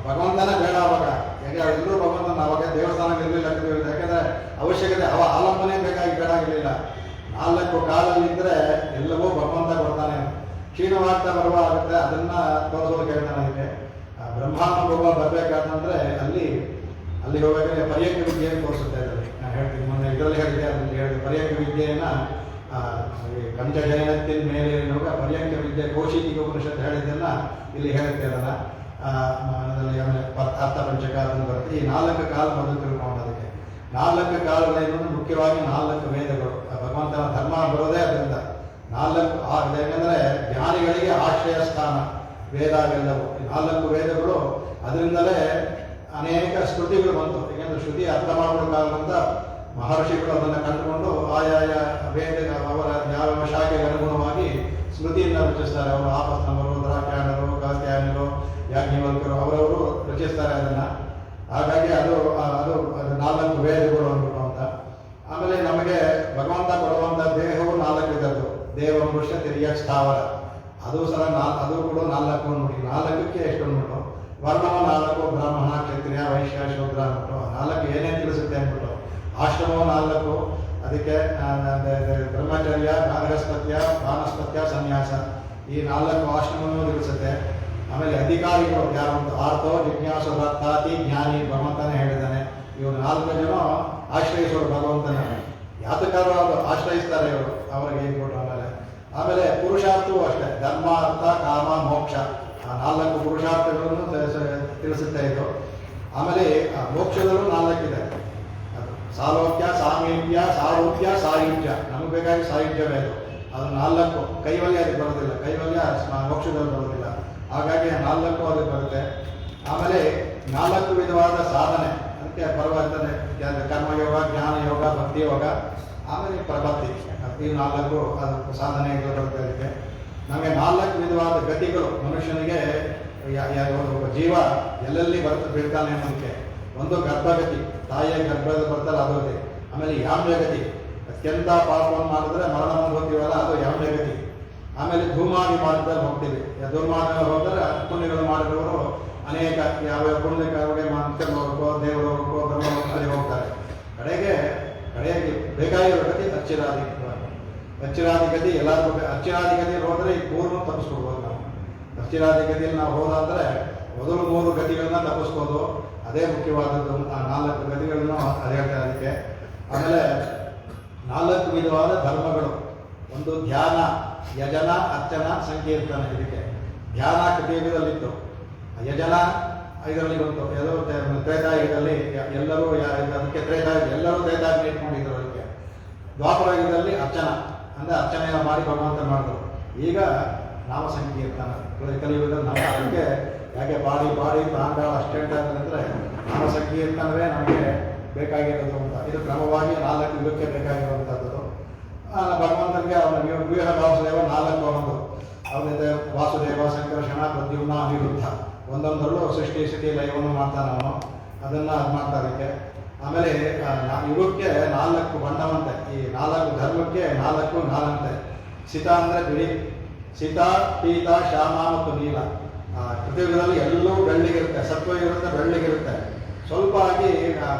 ಭಗವಂತನೇ ಬೇಡ ಅವಾಗ. ಯಾಕೆ ಎಲ್ಲರೂ ಭಗವಂತನ ಅವಾಗ ದೇವಸ್ಥಾನಕ್ಕೆ ಇರಲಿಲ್ಲ. ಯಾಕೆಂದರೆ ಅವಶ್ಯಕತೆ ಆಲಂಬನೆ ಬೇಕಾಗಿರಲಿಲ್ಲ. 4 ಕಾಲಲ್ಲಿದ್ದರೆ ಎಲ್ಲವೂ ಭಗವಂತ ಕೊಡ್ತಾನೆ. ಕ್ಷೀಣವಾಗ್ತಾ ಬರುವ ಆಗುತ್ತೆ, ಅದನ್ನ ತೋರಿಸೋದಕ್ಕೆ ಹೇಳ್ತಾನೆ. ಅದಕ್ಕೆ ಬ್ರಹ್ಮಾನುಭವ ಬರಬೇಕಾದಂದ್ರೆ ಅಲ್ಲಿ ಹೋಗಬೇಕಾದ್ರೆ ಪರ್ಯಂಕ ವಿದ್ಯೆಯನ್ನು ತೋರಿಸುತ್ತೆ. ಅದರಲ್ಲಿ ನಾನು ಹೇಳ್ತೀನಿ, ಮೊನ್ನೆ ಇದರಲ್ಲಿ ಹೇಳಿದೆ, ಅದರಲ್ಲಿ ಹೇಳಿದೆ ಪರ್ಯಂಕ ವಿದ್ಯೆಯನ್ನು ಪಂಚಜಯನತ್ತಿನ ಮೇಲೆ ಇರುವಾಗ ಪರ್ಯಂಕ ವಿದ್ಯೆ ಕೌಶಿಕಿಗೆ ಉಪನಿಷತ್ತು ಹೇಳಿದ್ದನ್ನು ಇಲ್ಲಿ ಹೇಳುತ್ತೆ. ಅದರಲ್ಲಿ ಅರ್ಥ ಪಂಚಕ ಅದನ್ನು ಬರುತ್ತೆ. ಈ 4 ಕಾಲ ಮೊದಲು ತಿಳ್ಕೊಂಡು ಅದಕ್ಕೆ 4 ಕಾಲಗಳೇನು ಮುಖ್ಯವಾಗಿ 4 ವೇದಗಳು. ಭಗವಂತನ ಧರ್ಮ ಬರೋದೇ ಅದರಿಂದ ನಾಲ್ಕು ಯಾಕಂದರೆ ಜ್ಞಾನಿಗಳಿಗೆ ಆಶ್ರಯ ಸ್ಥಾನ ವೇದವೆಲ್ಲವೂ. ಈ ನಾಲ್ಕು ವೇದಗಳು ಅದರಿಂದಲೇ ಅನೇಕ ಶ್ರುತಿಗಳು ಬಂತು. ಏಕೆಂದರೆ ಶ್ರುತಿ ಅರ್ಥ ಮಾಡ್ಕೊಳ್ಕಾಗಂತ ಮಹರ್ಷಿಗಳು ಅದನ್ನು ಕಂಡುಕೊಂಡು ಆಯಾಯ ವೇದ ಅವರ ಯಾವ ಶಾಖೆಗೆ ಅನುಗುಣವಾಗಿ ಸ್ಮೃತಿಯನ್ನು ರಚಿಸ್ತಾರೆ. ಅವರು ಆಪಸ್ತಂಭರು, ದ್ರಾಕ್ಷಾಯಣರು, ಕಾತ್ಯಾಯನರು, ಯಾಜ್ಞವಲ್ಕರು ಅವರವರು ರಚಿಸ್ತಾರೆ ಅದನ್ನು. ಹಾಗಾಗಿ ಅದು ನಾಲ್ಕು ವೇದಗಳು ಅಂದ್ಬಿಟ್ಟು ಅಂತ. ಆಮೇಲೆ ನಮಗೆ ಭಗವಂತ ಕೊಡುವಂಥ ದೇಹವು ನಾಲ್ಕು ಇದ್ದದ್ದು. ದೇವ ಮನುಷ್ಯ ತಿರಿಯ ಸ್ಥಾವರ ಅದು ಅದು ಕೂಡ ನಾಲ್ಕು ನೋಡಿ. ನಾಲ್ಕಕ್ಕೆ ಎಷ್ಟು ಅಂದ್ಬಿಟ್ಟು ವರ್ಣವು ನಾಲ್ಕು, ಬ್ರಾಹ್ಮಣ, ಕ್ಷತ್ರಿಯ, ವೈಶ್ಯ, ಶೂದ್ರ ಅಂದ್ಬಿಟ್ಟು ನಾಲ್ಕು ಏನೇನು ತಿಳಿಸುತ್ತೆ ಅಂದ್ಬಿಟ್ಟು. ಆಶ್ರಮವು ನಾಲ್ಕು, ಅದಕ್ಕೆ ಬ್ರಹ್ಮಚರ್ಯ, ಗಾರ್ಹಸ್ಥತ್ಯ, ಬಾನಸ್ಪತ್ಯ, ಸನ್ಯಾಸ ಈ ನಾಲ್ಕು ಆಶ್ರಮವನ್ನು ತಿಳಿಸುತ್ತೆ. ಆಮೇಲೆ ಅಧಿಕಾರಿಗಳು ಯಾರು ಆರ್ತೋ ಜಿಜ್ಞಾಸು ಭಕ್ತಾತಿ ಜ್ಞಾನಿ ಭಗವಂತನೇ ಹೇಳಿದ್ದಾನೆ. ಇವರು 4 ಜನ ಆಶ್ರಯಿಸೋರು ಭಗವಂತನ. ಯಾತಕರು ಅವರು ಆಶ್ರಯಿಸ್ತಾರೆ ಇವರು ಅವರಿಗೆ ಹೇಳ್ಕೊಟ್ಟು. ಆಮೇಲೆ ಪುರುಷಾರ್ಥವೂ ಅಷ್ಟೇ, ಧರ್ಮ, ಅರ್ಥ, ಕಾಮ, ಮೋಕ್ಷ ಆ 4 ಪುರುಷಾರ್ಥಗಳನ್ನು ತಿಳಿಸುತ್ತಾ ಇದ್ದು. ಆಮೇಲೆ ಆ ಮೋಕ್ಷದಲ್ಲೂ 4 ಇದೆ. ಸಾಲೋಕ್ಯ, ಸಾಮೀಪ್ಯ, ಸಾರೂಪ್ಯ, ಸಾಯುಜ್ಯ. ನಮಗೆ ಬೇಕಾಗಿ ಸಾಯುಜ್ಯವೇ ಅದು 4 ಕೈವಲ್ಯ ಅದಕ್ಕೆ ಬರೋದಿಲ್ಲ. ಕೈವಲ್ಯ ಮೋಕ್ಷದಲ್ಲಿ ಬರೋದಿಲ್ಲ. ಹಾಗಾಗಿ 4 ಅದಕ್ಕೆ ಬರುತ್ತೆ. ಆಮೇಲೆ 4 ವಿಧವಾದ ಸಾಧನೆ ಅದಕ್ಕೆ ಪರವಾಗಿರ್ತದೆ. ಕರ್ಮಯೋಗ, ಜ್ಞಾನ ಯೋಗ, ಭಕ್ತಿ ಯೋಗ, ಆಮೇಲೆ ಪ್ರಪತ್ತಿ ಈ 4 ಅದು ಸಾಧನೆಗಳು ಬರುತ್ತೆ. ಅದಕ್ಕೆ ನಮಗೆ 4 ವಿಧವಾದ ಗತಿಗಳು ಮನುಷ್ಯನಿಗೆ ಒಬ್ಬ ಜೀವ ಎಲ್ಲೆಲ್ಲಿ ಬೀಳ್ತಾನೆ ಅನ್ನೋದಕ್ಕೆ. ಒಂದು ಗರ್ಭಗತಿ, ತಾಯಿಯ ಗರ್ಭದಲ್ಲಿ ಬರ್ತಾರೆ ಅದು ಗತಿ. ಆಮೇಲೆ ಯಾಮ್ಯಗತಿ, ಅತ್ಯಂತ ಪಾಪವನ್ನು ಮಾಡಿದ್ರೆ ಮರಣ ಹೋಗ್ತೀವಲ್ಲ ಅದು ಯಾಮ್ಯಗತಿ. ಆಮೇಲೆ ಧೂಮಾದಿ ಮಾರ್ಗದಲ್ಲಿ ಹೋಗ್ತೀವಿ. ಧೂಮಾರ್ಗದಲ್ಲಿ ಹೋದರೆ ಪುಣ್ಯಗಳು ಮಾಡಿದವರು ಅನೇಕ ಯಾವ್ಯಾವ ಪುಣ್ಯಕ್ಕೆ ಮಂತ್ರಲೋಕೋ, ದೇವಲೋಕೋ, ಬ್ರಹ್ಮಲೋಕದಲ್ಲಿ ಹೋಗ್ತಾರೆ. ಕಡೆಗೆ ಬೇಕಾಗಿರೋ ಗತಿ ಅಚ್ಚಿರಾದಿ ಗತಿ ಎಲ್ಲರಿಗೂ. ಅಚ್ಚಿರಾದಿ ಗತಿಯಲ್ಲಿ ಹೋದರೆ ಈ ಪೂರ್ಣ ತಪ್ಪಿಸ್ಕೊಡ್ಬೋದು ನಾವು. ಅಚ್ಚಿರಾದಿ ಗತಿಯಲ್ಲಿ ನಾವು ಹೋದಂದರೆ ಮೊದಲು 3 ಗತಿಗಳನ್ನ ತಪ್ಪಿಸ್ಬೋದು. ಅದೇ ಮುಖ್ಯವಾದದ್ದು. ಆ 4 ಗತಿಗಳನ್ನು ಅದು ಹೇಳ್ತಾರೆ ಅದಕ್ಕೆ. ಆಮೇಲೆ 4 ವಿಧವಾದ ಧರ್ಮಗಳು. ಒಂದು ಧ್ಯಾನ, ಯಜನ, ಅರ್ಚನ, ಸಂಕೀರ್ತನ. ಇದಕ್ಕೆ ಧ್ಯಾನ ಕೃತಿಯುಗದಲ್ಲಿತ್ತು, ಯಜನ ಇದರಲ್ಲಿ ಬಂತು. ಎಲ್ಲರೂ ತ್ರೇತಾಯುಗದಲ್ಲಿ ಎಲ್ಲರೂ ಅದಕ್ಕೆ ಎಲ್ಲರೂ ತ್ರೇತಾಯುಗ ಇಟ್ಕೊಂಡಿದ್ರು. ಅದಕ್ಕೆ ದ್ವಾಪರಯುಗದಲ್ಲಿ ಅರ್ಚನ ಅಂದರೆ ಅರ್ಚನೆಯ ಮಾಡಿ ಭಗವಂತ ಮಾಡಿದ್ರು. ಈಗ ನಾಮ ಸಂಕೀರ್ತನ ಕಲಿಯುಗದಲ್ಲಿ ನಾವು ಅದಕ್ಕೆ ಯಾಕೆ ಬಾಡಿ ಪ್ರಾಣಗಳು ಅಷ್ಟೆಂಟ ಅಂತಂದರೆ ನಾಮ ಸಂಕೀರ್ತನವೇ ನಮಗೆ ಬೇಕಾಗಿರೋದು ಅಂತ. ಇದು ಕ್ರಮವಾಗಿ 4 ಯುಗಕ್ಕೆ ಬೇಕಾಗಿರುವಂಥದ್ದು. ಭಗವಂತನಿಗೆ ಅವನ ವ್ಯೂಹ ವಾಸುದೇವ 4 ಒಂದು ಅವನಿದೆ. ವಾಸುದೇವ, ಸಂಕರ್ಷಣ, ಪ್ರದ್ಯುಮ್ನ, ಅನಿರುದ್ಧ ಒಂದೊಂದರಲ್ಲೂ ಸೃಷ್ಟಿ ಸ್ಥಿತಿ ಲಯವನ್ನು ಮಾಡ್ತಾನೆ ಅವನು. ಅದನ್ನು ಅದು ಮಾಡ್ತಾ ಅದಕ್ಕೆ. ಆಮೇಲೆ ಯುಗಕ್ಕೆ 4 ಬಣ್ಣವಂತೆ. ಈ 4 ಧರ್ಮಕ್ಕೆ 4 ನಾಲಂತೆ. ಸಿತ ಅಂದರೆ ಬಿಳಿ, ಸಿತ, ಪೀತ, ಶ್ಯಾಮ ಮತ್ತು ನೀಲ. ಕೃತಯುಗದಲ್ಲಿ ಎಲ್ಲೂ ಬೆಳ್ಳಿಗಿರುತ್ತೆ, ಸತ್ವ ಇರುತ್ತೆ, ಬೆಳ್ಳಿಗಿರುತ್ತೆ. ಸ್ವಲ್ಪ ಆಗಿ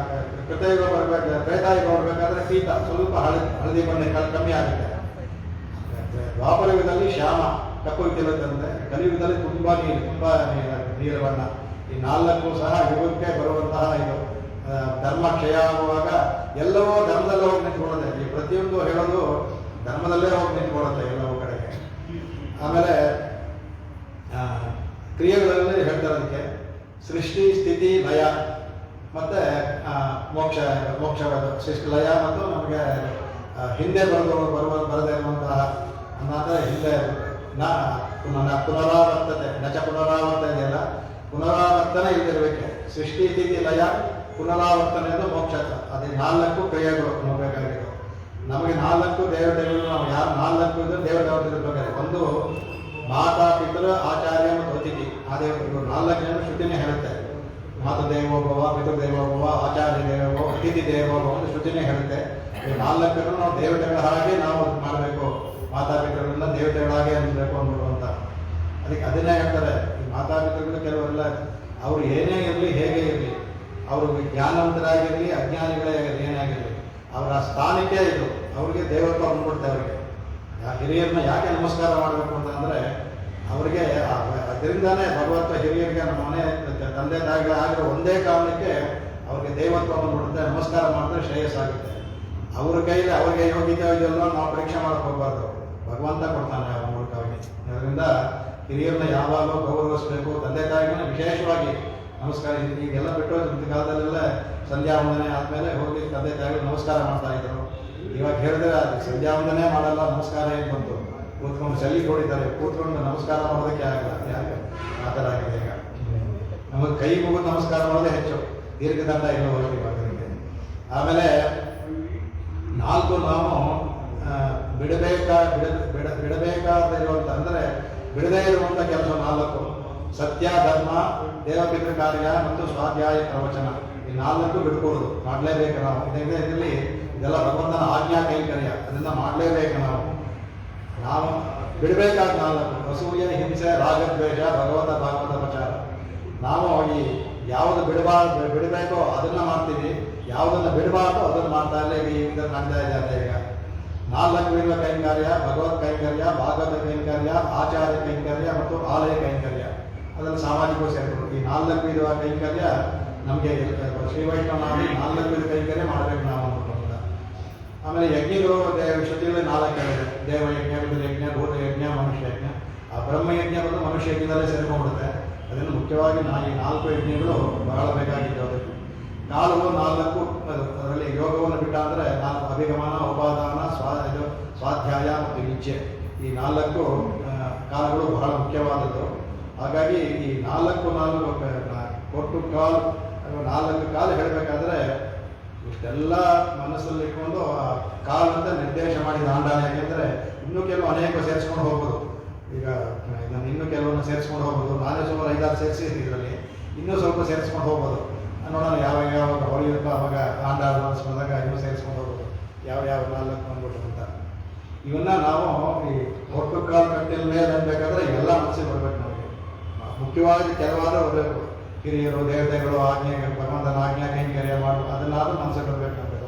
ಕೃತಯುಗ ಬರಬೇಕು, ತ್ರೇತಾಯುಗ ಬರಬೇಕಾದ್ರೆ ಪೀತ ಸ್ವಲ್ಪ ಹಳದಿ ಬಣ್ಣ ಕಮ್ಮಿ ಆಗುತ್ತೆ. ದ್ವಾಪರಯುಗದಲ್ಲಿ ಶ್ಯಾಮ ಕಪ್ಪು ಇರುತ್ತಂತೆ. ಕಲಿಯುಗದಲ್ಲಿ ತುಂಬ ನೀರು ಬಣ್ಣ. ಈ 4 ಸಹ ಯುಗಕ್ಕೆ ಬರುವಂತಹ ಇದು. ಧರ್ಮ ಕ್ಷಯ ಆಗುವಾಗ ಎಲ್ಲವೂ ಧರ್ಮದಲ್ಲೇ ಹೋಗಿ ನಿಂತ್ಕೊಳ್ಳುತ್ತೆ. ಈ ಪ್ರತಿಯೊಂದು ಹೇಳೋದು ಧರ್ಮದಲ್ಲೇ ಹೋಗಿ ನಿಂತ್ಕೊಳ್ಳುತ್ತೆ ಎಲ್ಲವೂ ಕಡೆಗೆ. ಆಮೇಲೆ ಕ್ರಿಯೆಗಳಲ್ಲಿ ಹೇಳ್ತಾರೆ ಅದಕ್ಕೆ ಸೃಷ್ಟಿ, ಸ್ಥಿತಿ, ಲಯ ಮತ್ತು ಮೋಕ್ಷ ಸೃಷ್ಟಿ, ಲಯ ಮತ್ತು ನಮಗೆ ಹಿಂದೆ ಬರದೇ ಇರುವಂತಹ ಅಂದರೆ ಹಿಂದೆ ಪುನರಾವರ್ತತೆ ನಚ ಪುನರಾವರ್ತನೆ ಇದೆಯಲ್ಲ, ಪುನರಾವರ್ತನೆ ಇಲ್ಲಿರಬೇಕು. ಸೃಷ್ಟಿ, ಸ್ಥಿತಿ, ಲಯ, ಪುನರಾವರ್ತನೆ ಅಂದರೆ ಮೋಕ್ಷ. ಅದೇ 4 ಕ್ರಿಯೆಗಳು ನಾವು ಬೇಕಾಗಿರೋದು. ನಮಗೆ 4 ದೇವತೆಗಳು ನಾವು ಯಾರು 4 ಇದ್ರೆ ದೇವತೆಗಳು ಬೇಕಾಗಿದೆ. ಒಂದು ಮಾತಾ, ಪಿತೃ, ಆಚಾರ್ಯ ಮತ್ತು ಅತಿಥಿ. ಆ ದೇವತೆಗಳು 4 ಜನ ಶ್ರುತಿನೇ ಹೇಳುತ್ತೆ. ಮಾತು ದೇವೋಭವ, ಪಿತೃದೇವೋಭವ, ಆಚಾರ್ಯ ದೇವೋಭವ, ಅತಿಥಿ ದೇವೋಭವ ಅಂತ ಶ್ರುತಿನೇ ಹೇಳುತ್ತೆ. ಈ 4 ನಾವು ದೇವತೆಗಳ ಹಾಗೆ ನಾವು ಮಾಡಬೇಕು. ಮಾತಾಪಿತೃಗಳನ್ನ ದೇವತೆಗಳಾಗೆ ಅನ್ನಬೇಕು ಅಂದ್ಬಿಟ್ಟು ಅಂತ. ಅದಕ್ಕೆ ಅದನ್ನೇ ಹೇಳ್ತಾರೆ. ಈ ಮಾತಾಪಿತೃಗಳು ಕೆಲವರೆಲ್ಲ ಅವರು ಏನೇ ಇರಲಿ, ಹೇಗೆ ಇರಲಿ, ಅವರು ಜ್ಞಾನವಂತರಾಗಿರಲಿ, ಅಜ್ಞಾನಿಗಳೇ ಏನೇ ಆಗಿರಲಿ, ಅವರ ಸ್ಥಾನಕ್ಕೆ ಇದು ಅವರಿಗೆ ದೇವತ್ವ ಬಂದ್ಬಿಡುತ್ತೆ. ಅವರಿಗೆ ಹಿರಿಯರನ್ನ ಯಾಕೆ ನಮಸ್ಕಾರ ಮಾಡಬೇಕು ಅಂತಂದರೆ ಅವರಿಗೆ ಅದರಿಂದಾನೇ ಭಗವಂತ ಹಿರಿಯರಿಗೆ ನಮ್ಮ ಮನೆ ತಂದೆ ತಾಯಿಗಳಾಗಿರೋ ಒಂದೇ ಕಾರಣಕ್ಕೆ ಅವ್ರಿಗೆ ದೇವತ್ವ ಬಂದ್ಬಿಡುತ್ತೆ. ನಮಸ್ಕಾರ ಮಾಡಿದ್ರೆ ಶ್ರೇಯಸ್ಸಾಗುತ್ತೆ. ಅವ್ರ ಕೈಲಿ ಅವ್ರಿಗೆ ಯೋಗ್ಯತೆ ಇದೆಲ್ಲ ನಾವು ಪರೀಕ್ಷೆ ಮಾಡಕ್ಕೆ ಹೋಗ್ಬಾರ್ದು. ಭಗವಂತ ಕೊಡ್ತಾನೆ ಅವರ ಮೂಲಕವಾಗಿ. ಅದರಿಂದ ಹಿರಿಯರನ್ನ ಯಾವಾಗಲೂ ಗೌರವಿಸಬೇಕು. ತಂದೆ ತಾಯಿಗಳನ್ನ ವಿಶೇಷವಾಗಿ ನಮಸ್ಕಾರ. ಈಗೆಲ್ಲ ಬಿಟ್ಟು ಕಾಲದಲ್ಲೆಲ್ಲ ಸಂಧ್ಯಾ ವಂದನೆ ಆದಮೇಲೆ ಹೋಗಿ ತಂದೆ ತಾಯಿಗಳು ನಮಸ್ಕಾರ ಮಾಡ್ತಾ ಇದ್ರು. ಇವಾಗ ಹೇಳಿದ್ರೆ ಅದು ಸಂಧ್ಯಾ ವಂದನೆ ಮಾಡಲ್ಲ, ನಮಸ್ಕಾರ ಏನು ಬಂತು. ಕೂತ್ಕೊಂಡು ಸೆಲ್ಲಿ ಕೊಡಿದ್ದಾರೆ, ಕೂತ್ಕೊಂಡು ನಮಸ್ಕಾರ ಮಾಡೋದಕ್ಕೆ ಆಗಲ್ಲ. ಯಾಕೆ ಆ ಥರ ಆಗಿದೆ ಈಗ. ನಮಗೆ ಕೈ ಮುಗಿದು ನಮಸ್ಕಾರ ಮಾಡೋದೇ ಹೆಚ್ಚು, ದೀರ್ಘದಂಡ ಇನ್ನೂ ಹೋಗಿ ಅದಕ್ಕೆ. ಆಮೇಲೆ 4 ನಾವು ಬಿಡಬೇಕಾದಿರುವಂಥ, ಅಂದರೆ ಬಿಡದೇ ಇರುವಂಥ ಕೆಲಸ 4: ಸತ್ಯ, ಧರ್ಮ, ದೇವಪಿತೃ ಕಾರ್ಯ ಮತ್ತು ಸ್ವಾಧ್ಯಾಯ ಪ್ರವಚನ. ಈ 4 ಬಿಡ್ಕೊಡೋದು, ಮಾಡಲೇಬೇಕು ನಾವು. ಇದರಲ್ಲಿ ಇದೆಲ್ಲ ಭಗವಂತನ ಆಜ್ಞಾ ಕೈಂಕರ್ಯ, ಅದನ್ನು ಮಾಡಲೇಬೇಕು ನಾವು ಬಿಡಬೇಕಾದ 4: ಅಸೂಯೆ, ಹಿಂಸೆ, ರಾಗದ್ವೇಷ, ಭಾಗವತ ಪ್ರಚಾರ. ನಾವು ಈ ಯಾವುದು ಬಿಡಬೇಕೋ ಅದನ್ನು ಮಾಡ್ತೀವಿ, ಯಾವುದನ್ನು ಬಿಡಬಾರ್ದು ಅದನ್ನು ಮಾಡ್ತಾ ಇಲ್ಲ. ಈಗ ಇದನ್ನು ಮಾಡ್ತಾ ಇದ್ದಾರೆ. ಈಗ 4 ಇರುವ ಕೈಂಕರ್ಯ: ಭಗವತ್ ಕೈಂಕರ್ಯ, ಭಾಗವತ ಕೈಂಕರ್ಯ, ಆಚಾರ್ಯ ಕೈಂಕರ್ಯ ಮತ್ತು ಆಲಯ ಕೈಂಕರ್ಯ. ಅದನ್ನು ಸಾಮಾಜಿಕವಾಗಿ ಸೇರಿಕೊಂಡು ಈ 4 ಇರುವ ಕೈಂಕರ್ಯ ನಮಗೆ ಶ್ರೀ ವೈಷ್ಣವನಾಗಿ 4 ಕೈಂಕರ್ಯ ಮಾಡಬೇಕು ನಾವು ಅಂದ್ಕೊಂಡ. ಆಮೇಲೆ ಯಜ್ಞಗಳು ಶ್ರುತಿಯಲ್ಲಿ 4 ಇದೆ: ದೇವಯಜ್ಞ, ಯಜ್ಞ, ಭೂತಯಜ್ಞ, ಮನುಷ್ಯ ಯಜ್ಞ. ಆ ಬ್ರಹ್ಮಯಜ್ಞ ಬಂದು ಮನುಷ್ಯ ಯಜ್ಞದಲ್ಲೇ ಸೇರಿಕೊಂಡ್ಬಿಡುತ್ತೆ. ಅದನ್ನು ಮುಖ್ಯವಾಗಿ ಈ 4 ಯಜ್ಞಗಳು ಬಹಳ ಬೇಕಾಗಿತ್ತು. ಅದಕ್ಕೆ ಕಾಲವು 4, ಅದರಲ್ಲಿ ಯೋಗವನ್ನು ಬಿಟ್ಟ ಅಂದರೆ 4: ಅಭಿಗಮನ, ಉಪಾದಾನ, ಸ್ವಾಧ್ಯಾಯ ಮತ್ತು ಇಚ್ಛೆ. ಈ 4 ಕಾಲಗಳು ಬಹಳ ಮುಖ್ಯವಾದದ್ದು. ಹಾಗಾಗಿ ಈ 4 ಕೊಟ್ಟು ಕಾಲು 4 ಕಾಲು ಹೇಳಬೇಕಾದ್ರೆ ಇಷ್ಟೆಲ್ಲ ಮನಸ್ಸಲ್ಲಿ ಇಟ್ಕೊಂಡು ಆ ಕಾಲಂತ ನಿರ್ದೇಶ ಮಾಡಿದ ಆಂಡಾನೆ. ಯಾಕೆಂದರೆ ಇನ್ನೂ ಕೆಲವು ಅನೇಕ ಸೇರಿಸ್ಕೊಂಡು ಹೋಗ್ಬೋದು. ಈಗ ನಾನು ಇನ್ನೂ ಕೆಲವನ್ನು ಸೇರಿಸ್ಕೊಂಡು ಹೋಗ್ಬೋದು. ನಾನೇ ಸುಮಾರು 5-6 ಸೇರಿಸಿದ್ದೀನಿ ಇದರಲ್ಲಿ, ಇನ್ನೂ ಸ್ವಲ್ಪ ಸೇರಿಸ್ಕೊಂಡು ಹೋಗ್ಬೋದು. ನೋಡೋಣ ಯಾವಾಗ ಹೊಳಿಯುತ್ತೋ ಅವಾಗ ಆಂಡಾಳ ಮನಸ್ಸು ಬಂದಾಗ ಇನ್ನೂ ಸೇರಿಸ್ಕೊಂಡು ಹೋಗ್ಬೋದು, ಯಾವ 4 ಅಂದ್ಬಿಟ್ಟು ಅಂತ. ಇವನ್ನ ನಾವು ಈ ಒಟ್ಟು ಕಾಲು ಕಟ್ಟಿನ ಮೇಲೆ ಅನ್ಬೇಕಾದ್ರೆ ಇವೆಲ್ಲ ಮನಸ್ಸಿಗೆ ಬರ್ಬೇಕು ನಮಗೆ. ಮುಖ್ಯವಾಗಿ ಕೆಲವಾರು ಬರಬೇಕು. ಹಿರಿಯರು, ದೇವತೆಗಳು, ಆಜ್ಞೆ, ಭಗವಂತನ ಆಜ್ಞಾ ಕೈಂಕರ್ಯ ಮಾಡಬೇಕು, ಅದನ್ನಾದ್ರೂ ಮನಸ್ಸಿಗೆ ಬರ್ಬೇಕು ನಮಗೆ.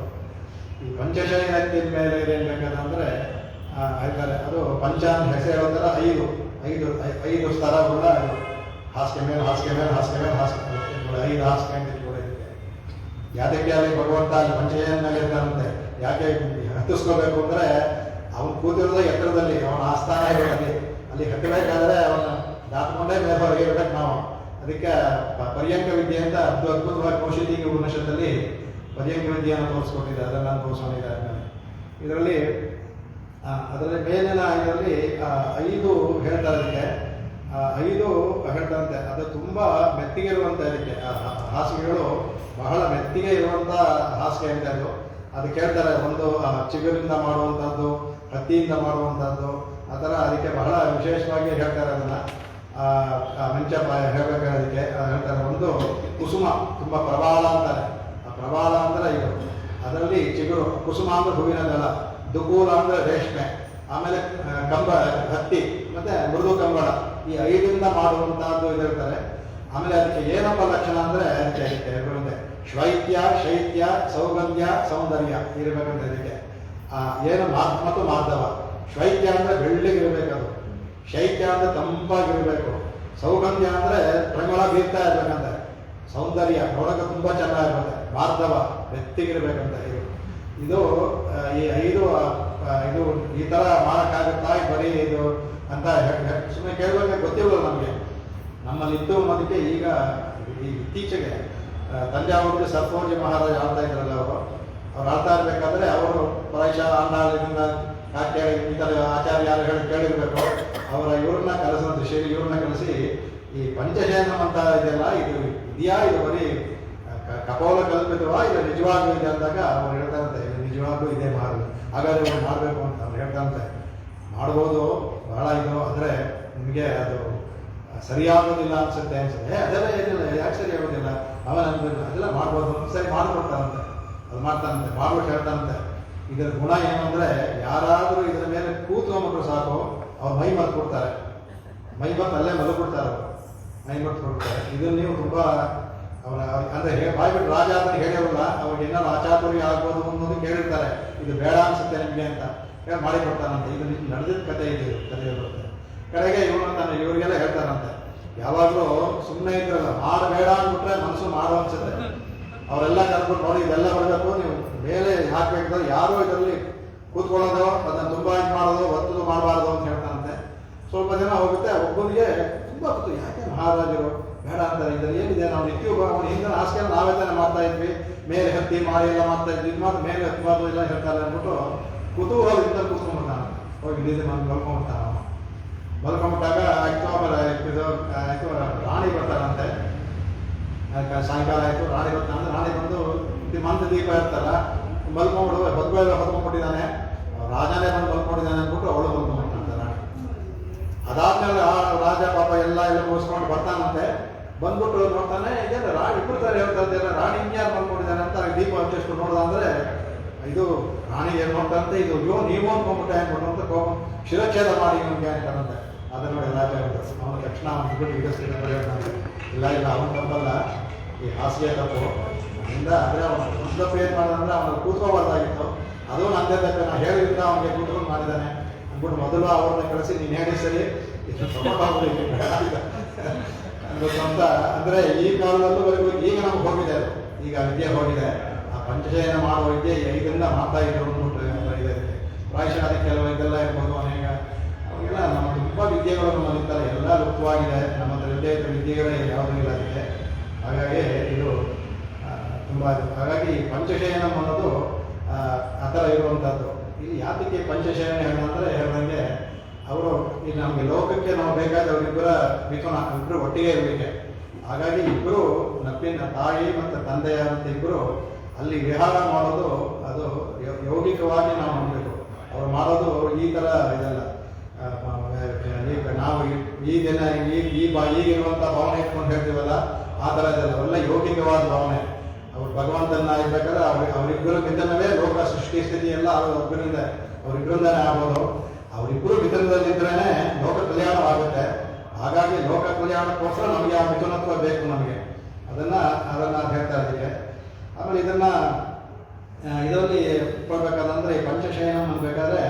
ಈ ಪಂಚಶೈಲತ್ತಿನ ಮೇಲೆ ಏನು ಬೇಕಾದಂದರೆ ಹೇಳ್ತಾರೆ, ಅದು ಪಂಚ ಹೆಸರು ಹೇಳೋದರ 5 ಸ್ತರಗಳ ಹಾಸಿಗೆ ಮೇಲೆ 5 ಹಾಸಿಗೆ ಅಂತ ಇಟ್ಕೊಂಡಿದ್ದಕ್ಕೆ. ಯಾತಕ್ಕೆ ಅಲ್ಲಿ ಭಗವಂತ ಅಲ್ಲಿ ಪಂಚಶೈಲನಲ್ಲಿ ಇರ್ತಾನಂತೆ. ಯಾಕೆ ಹತ್ತಿಸ್ಕೋಬೇಕು ಅಂದರೆ ಅವನು ಕೂತಿರೋದ ಎತ್ತರದಲ್ಲಿ, ಅವನ ಆಸ್ಥಾನ ಇರೋದಲ್ಲಿ. ಅಲ್ಲಿ ಹತ್ತಬೇಕಾದ್ರೆ ಅವನ ದಾಟ್ಕೊಂಡೇ ಮೇಲೆ ಇರಬೇಕು ನಾವು. ಅದಕ್ಕೆ ಪರ್ಯಂಕ ವಿದ್ಯೆ ಅಂತ ಅದ್ಭುತವಾಗಿ ಕೌಶಿಕಿ ಉಪನಿಷತ್ತಲ್ಲಿ ಪರ್ಯಂಕ ವಿದ್ಯೆಯನ್ನು ತೋರಿಸ್ಕೊಟ್ಟಿದೆ. ಅದನ್ನು ತೋರಿಸ್ಕೊಂಡಿದ್ದಾರೆ ಇದರಲ್ಲಿ. ಅದರಲ್ಲಿ ಮೇಲಿನ ಇದರಲ್ಲಿ 5 ಹೇಳ್ತಾರೆ. ಅದಕ್ಕೆ 5 ಹೇಳ್ತಾರಂತೆ. ಅದು ತುಂಬ ಮೆತ್ತಿಗೆ ಇರುವಂಥ ಇದಕ್ಕೆ ಹಾಸಿಗೆಗಳು ಬಹಳ ಮೆತ್ತಿಗೆ ಇರುವಂಥ ಹಾಸಿಗೆ ಅಂತ ಅದು ಕೇಳ್ತಾರೆ. ಒಂದು ಚಿಗುರಿಂದ ಮಾಡುವಂಥದ್ದು, ಹತ್ತಿಯಿಂದ ಮಾಡುವಂಥದ್ದು, ಆ ಥರ. ಅದಕ್ಕೆ ಬಹಳ ವಿಶೇಷವಾಗಿ ಹೇಳ್ತಾರೆ ಅದನ್ನು. ಮಂಚ ಹೇಳಬೇಕಾದಕ್ಕೆ ಹೇಳ್ತಾರೆ. ಒಂದು ಕುಸುಮ, ತುಂಬ ಪ್ರಬಾಲ ಅಂತಾರೆ. ಆ ಪ್ರಬಾಲ ಅಂದರೆ ಇದು, ಅದರಲ್ಲಿ ಚಿಗುರು. ಕುಸುಮ ಅಂದರೆ ಹೂವಿನ ದಳ, ದುಗೂಲ ಅಂದರೆ ರೇಷ್ಮೆ, ಆಮೇಲೆ ಹತ್ತಿ ಮತ್ತು ಮೃದು ಕಂಬಳ. ಈ 5ರಿಂದ ಮಾಡುವಂಥದ್ದು ಇದಿರ್ತಾರೆ. ಆಮೇಲೆ ಅದಕ್ಕೆ ಏನಪ್ಪ ಲಕ್ಷಣ ಅಂದರೆ ಅದಕ್ಕೆ ಶ್ವೈತ್ಯ, ಶೈತ್ಯ, ಸೌಗಂಧ್ಯ, ಸೌಂದರ್ಯ ಇರಬೇಕಂತ. ಇದಕ್ಕೆ ಏನು ಮತ್ತು ಮಾಧವ. ಶ್ವೈತ್ಯ ಅಂದರೆ ಬೆಳ್ಳಿಗಿರಬೇಕು, ಅದು. ಶೈತ್ಯ ಅಂದರೆ ತಂಪಾಗಿರಬೇಕು. ಸೌಗಂಧ್ಯ ಅಂದರೆ ಪ್ರಮಳ ಬೀರ್ತಾ ಇರ್ಬೇಕಂತೆ. ಸೌಂದರ್ಯ ನೋಡೋಕೆ ತುಂಬ ಚೆನ್ನಾಗಿರುತ್ತೆ. ಮಾರ್ಧವ ಬೆತ್ತಿಗಿರ್ಬೇಕಂತ. ಇದು ಈ 5 ಇದು ಈ ಥರ ಮಾಡೋಕ್ಕಾಗುತ್ತಾ ಬರೀ ಇದು ಅಂತ ಸುಮ್ಮನೆ ಕೇಳಬೇಕು, ಗೊತ್ತಿಲ್ಲ ನಮಗೆ. ನಮ್ಮಲ್ಲಿದ್ದು ಅನ್ನೋದಕ್ಕೆ ಈಗ ಇತ್ತೀಚೆಗೆ ತಂಜಾವೂರು ಸರ್ಪೋಜಿ ಮಹಾರಾಜ ಆಳ್ತಾ ಇದ್ರಲ್ಲ, ಅವ್ರು ಆಳ್ತಾ ಇರಬೇಕಾದ್ರೆ ಅವರು ಪ್ರಾಯಶಃ ಆಂಡಾಳಿಂದ ಕೇಳಿ ಈ ಥರ ಆಚಾರ್ಯ ಯಾರು ಕೇಳಿರ್ಬೇಕು. ಇವ್ರನ್ನ ಕಲಿಸೋದು ಇವ್ರನ್ನ ಕಲಿಸಿ ಈ ಪಂಚಶಯನ ಅಂತ ಇದೆಯಲ್ಲ, ಇದು ಬರೀ ಕಪೋಲ ಕಲ್ಪಿತವಾ, ಇದು ನಿಜವಾಗ್ಲೂ ಇದೆ ಅಂದಾಗ ಅವ್ರು ಹೇಳ್ತಾರಂತೆ, ಇದು ನಿಜವಾಗ್ಲೂ ಇದೆ ಹಾಗಾದ್ರೆ ಅವ್ರು ಮಾಡಬೇಕು ಅಂತ ಅವ್ರು ಹೇಳ್ತಾರಂತೆ. ಮಾಡ್ಬೋದು, ಬಹಳ ಇದು ಆದರೆ ನಿಮಗೆ ಅದು ಸರಿಯಾಗೋದಿಲ್ಲ ಅನ್ಸುತ್ತೆ. ಅದೆಲ್ಲ ಏನಿಲ್ಲ, ಯಾಕೆ ಸರಿ ಆಗೋದಿಲ್ಲ, ಅದೆಲ್ಲ ಮಾಡ್ಬೋದು, ಸರಿ ಮಾಡ್ಕೊಡ್ತಾರಂತೆ. ಅದು ಮಾಡ್ತಾನಂತೆ, ಮಾಡ್ಬಿಟ್ಟು ಹೇಳ್ತಾನಂತೆ. ಇದರ ಗುಣ ಏನು ಅಂದರೆ, ಯಾರಾದರೂ ಇದರ ಮೇಲೆ ಕೂತ್ಕೊಂಡ್ಬಿಟ್ರು ಸಾಕು, ಅವ್ರು ಮೈ ಮರೆತು ಕೊಡ್ತಾರೆ. ಮೈ ಮರೆತು ಅಲ್ಲೇ ಮಲಗಿಬಿಡ್ತಾರೆ, ಮೈ ಮರೆತು ಕೊಡ್ತಾರೆ. ಇದನ್ನು ನೀವು ತುಂಬ ಅಂದರೆ ಬಾಯ್ಬಿಟ್ಟು ರಾಜ ಅಂತ ಹೇಳಿರಲ್ಲ, ಅವ್ರಿಗೆ ಏನಾದ್ರು ಆಚಾರ್ಯ ಆಗ್ಬೋದು ಅನ್ನೋದು ಕೇಳಿರ್ತಾರೆ. ಇದು ಬೇಡ ಅನ್ಸುತ್ತೆ ನಿಮಗೆ ಅಂತ ಹೇಳಿ ಮಾಡಿಕೊಡ್ತಾನಂತೆ. ಇದು ನಡೆದಿದ್ದ ಕಥೆ ಇದೆ, ಕಥೆ ಬರುತ್ತೆ. ಕಡೆಗೆ ಇವ್ರಿಗೆಲ್ಲ ಹೇಳ್ತಾರಂತೆ, ಯಾವಾಗಲೂ ಸುಮ್ಮನೆ ಇದ್ರಲ್ಲ, ಮಾಡಬೇಡ ಅಂದ್ಬಿಟ್ರೆ ಮನಸ್ಸು ಮಾಡೋ ಅನ್ಸುತ್ತೆ. ಅವರೆಲ್ಲ ಕರ್ಕೊಂಡು ನೋಡಿ ಇದೆಲ್ಲ ಬರಬೇಕು, ನೀವು ಮೇಲೆ ಹಾಕ್ಬೇಕಾದ್ರೆ ಯಾರೂ ಇದರಲ್ಲಿ ಕೂತ್ಕೊಳ್ಳೋದು, ಅದನ್ನು ತುಂಬ ಇದು ಮಾಡೋದು, ಒತ್ತದು ಮಾಡಬಾರ್ದು ಅಂತ ಹೇಳ್ತಾನಂತೆ. ಸ್ವಲ್ಪ ಜನ ಹೋಗುತ್ತೆ, ಒಬ್ಬನಿಗೆ ತುಂಬ ಗೊತ್ತು, ಯಾಕೆ ಮಹಾರಾಜರು ಬೇಡ ಅಂತಾರೆ, ಇದರಲ್ಲಿ ಏನಿದೆ, ನಾವು ನಿತ್ಯ ಅವನ ಹಿಂದಿನ ಹಾಸಿಗೆಲ್ಲ ನಾವೇ ತಾನೇ ಮಾಡ್ತಾ ಇದ್ವಿ, ಮೇಲೆ ಹತ್ತಿ ಮಾಡಿ ಎಲ್ಲ ಮಾಡ್ತಾ ಇದ್ವಿ, ಇದು ಮಾಡಿ ಮೇಲೆ ಹತ್ತಬಾರ್ದು ಇಲ್ಲ ಹೇಳ್ತಾರೆ ಅಂದ್ಬಿಟ್ಟು ಕುತೂಹಲದಿಂದ ಕೂತ್ಕೊಂಡ್ಬಿಡ್ತಾನೆ. ಹೋಗಿ ನಿದ್ದೆ ಬಂದು ಮಲ್ಕೊಂಡ್ಬಿಡ್ತಾನೆ ಅವನು. ಮಲ್ಕೊಂಡ್ಬಿಟ್ಟಾಗ ಆಯಿತು ರಾಣಿ ಬರ್ತಾರಂತೆ. ಸಾಯಂಕಾಲ ಆಯಿತು, ರಾಣಿ ಬರ್ತಾನೆ. ರಾಣಿ ಬಂದು ಮಂದ ದೀಪ ಇರ್ತಲ್ಲ, ಮಲ್ಕೊಂಡ್ಬಿಡು ಬದುಕುವೆಲ್ಲ ಹೊತ್ಕೊಂಡ್ಬಿಟ್ಟಿದ್ದಾನೆ, ರಾಜನೇ ಬಂದು ಮಲ್ಕೊಂಡಿದ್ದಾನೆ ಅಂದ್ಬಿಟ್ಟು ಅವಳು ಮಲ್ಕೊಂಡ್ಬಿಡ್ತಾನೆ ರಾಣಿ. ಅದಾದ್ಮೇಲೆ ಆ ರಾಜ ಪಾಪ ಎಲ್ಲ ಮುಗಿಸ್ಕೊಂಡು ಬರ್ತಾನಂತೆ. ಬಂದ್ಬಿಟ್ಟು ನೋಡ್ತಾನೆ, ಇದೇನು ರಾಣಿ ಇಬ್ಬರು ಥರ ಹೇಳ್ತಾ ಇದ್ದೇನೆ, ರಾಣಿ ಇನ್ಯಾರು ಮಲ್ಕೊಂಡಿದ್ದಾನೆ ಅಂತ ದೀಪ ಹಚ್ಚಿಸ್ಕೊಂಡು ನೋಡ್ದ ಅಂದರೆ ಇದು ರಾಣಿ ಏನು ನೋಡ್ತಂತೆ, ಇದು ನೀವು ಅಂದ್ಕೊಂಡ್ಬಿಟ್ಟೆ ಅಂದ್ಬಿಟ್ಟು ಅಂತ ಶಿರಚ್ಛೇದ ಮಾಡಿ ನಿಮಗೆ ಅಂತಾರಂತೆ. ಅದನ್ನ ನೋಡಿ ರಾಜ ಅವನ ತಕ್ಷಣ ಅವನು ಬಿಟ್ಟು ಹೇಳ್ತಾನೆ, ಇಲ್ಲ ಅವನ ತಪ್ಪಲ್ಲ, ಈ ಹಾಸಿಗೆ ತಪ್ಪು ಅದರಿಂದ. ಆದರೆ ಅವನು ತಪ್ಪು ಏನು ಮಾಡಿದ್ರೆ ಅವನು ಕೂತ್ಕೋಬಾರ್ದಾಗಿತ್ತು, ಅದು ನಂದೇ ತಪ್ಪು, ನಾನು ಹೇಳಿದ್ರಿಂದ ಅವನಿಗೆ ಕೂತ್ಕೊಂಡು ಮಾಡಿದ್ದಾನೆ ಅಂದ್ಬಿಟ್ಟು ಮೊದಲು ಅವ್ರನ್ನ ಕಳಿಸಿ ನೀನು ಹೇಳಿ ಸರಿ ಅಂತ. ಅಂದರೆ ಈ ಕಾಲದಲ್ಲೂ ಈಗ ನಮ್ಗೆ ಹೋಗಿದೆ, ಅದು ಈಗ ವಿದ್ಯೆ ಹೋಗಿದೆ. ಆ ಪಂಚಶಯನ ಮಾಡುವ ವಿದ್ಯೆ ಇದರಿಂದ ಮಾಡ್ತಾ ಇದ್ರು ಅಂದ್ಬಿಟ್ಟು ಇದೆ. ಪ್ರಾಯಶಃ ಅದಕ್ಕೆ ಕೆಲವು ಇದೆಲ್ಲ ಇರ್ಬೋದು, ಅನೇಕ ಅವಾಗೆಲ್ಲ ನಮ್ಮ ತುಂಬ ವಿದ್ಯೆಗಳನ್ನು ಮಲಿತಾರೆ, ಎಲ್ಲ ಲುಪ್ತವಾಗಿದೆ. ನಮ್ಮ ವಿದ್ಯೆ ವಿದ್ಯೆಗಳೇ ಯಾವುದೂ ಇಲ್ಲ ಅದಕ್ಕೆ. ಹಾಗಾಗಿ ಇದು ತುಂಬ ಹಾಗಾಗಿ ಪಂಚಶಯನ ಅನ್ನೋದು ಆ ಥರ ಇರುವಂಥದ್ದು. ಇಲ್ಲಿ ಯಾತಕ್ಕೆ ಪಂಚಶಯನ ಹೇಳಂದರೆ ಹೇಳ್ದಂಗೆ ಅವರು ಈಗ ನಮಗೆ ಲೋಕಕ್ಕೆ ನಾವು ಬೇಕಾದವರಿಬ್ಬರ ಮಿಥುನ ಇಬ್ಬರು ಒಟ್ಟಿಗೆ ಇರಲಿಕ್ಕೆ. ಹಾಗಾಗಿ ಇಬ್ಬರು ನಪ್ಪಿನ ತಾಯಿ ಮತ್ತು ತಂದೆಯ ಅಂತ ಇಬ್ಬರು ಅಲ್ಲಿ ವಿಹಾರ ಮಾಡೋದು ಅದು ಯೌಗಿಕವಾಗಿ ನಾವು ಮಾಡಬೇಕು. ಅವ್ರು ಮಾಡೋದು ಈ ಥರ ಇದೆಲ್ಲ ಈಗ ನಾವು ಈ ದಿನ ಈಗಿರುವಂಥ ಭಾವನೆ ಇಟ್ಕೊಂಡು ಹೇಳ್ತೀವಲ್ಲ, ಆ ಥರ ಇದೆಲ್ಲ ಅವೆಲ್ಲ ಯೌಗಿಕವಾದ ಭಾವನೆ. ಅವ್ರು ಭಗವಂತನ ಇರ್ಬೇಕಾದ್ರೆ ಅವರಿಬ್ಬರು ಮಿಥುನವೇ ಲೋಕ ಸೃಷ್ಟಿ ಸ್ಥಿತಿ ಎಲ್ಲ ಅವರಿಬ್ಬರಿಂದನೇ ಆಗೋದು. ಅವರಿಬ್ಬರು ಮಿಥುನದಲ್ಲಿದ್ರೇ ಲೋಕ ಕಲ್ಯಾಣವಾಗುತ್ತೆ. ಹಾಗಾಗಿ ಲೋಕ ಕಲ್ಯಾಣಕ್ಕೋಸ್ಕರ ನಮಗೆ ಆ ಮಿಥುನತ್ವ ಬೇಕು ನಮಗೆ. ಅದನ್ನು ಹೇಳ್ತಾ ಇದ್ದೀವಿ. ಆಮೇಲೆ ಇದರಲ್ಲಿ ಕೊಡ್ಬೇಕಾದಂದ್ರೆ ಈ ಪಂಚಶಯನ ಅನ್ಬೇಕಾದ್ರೆ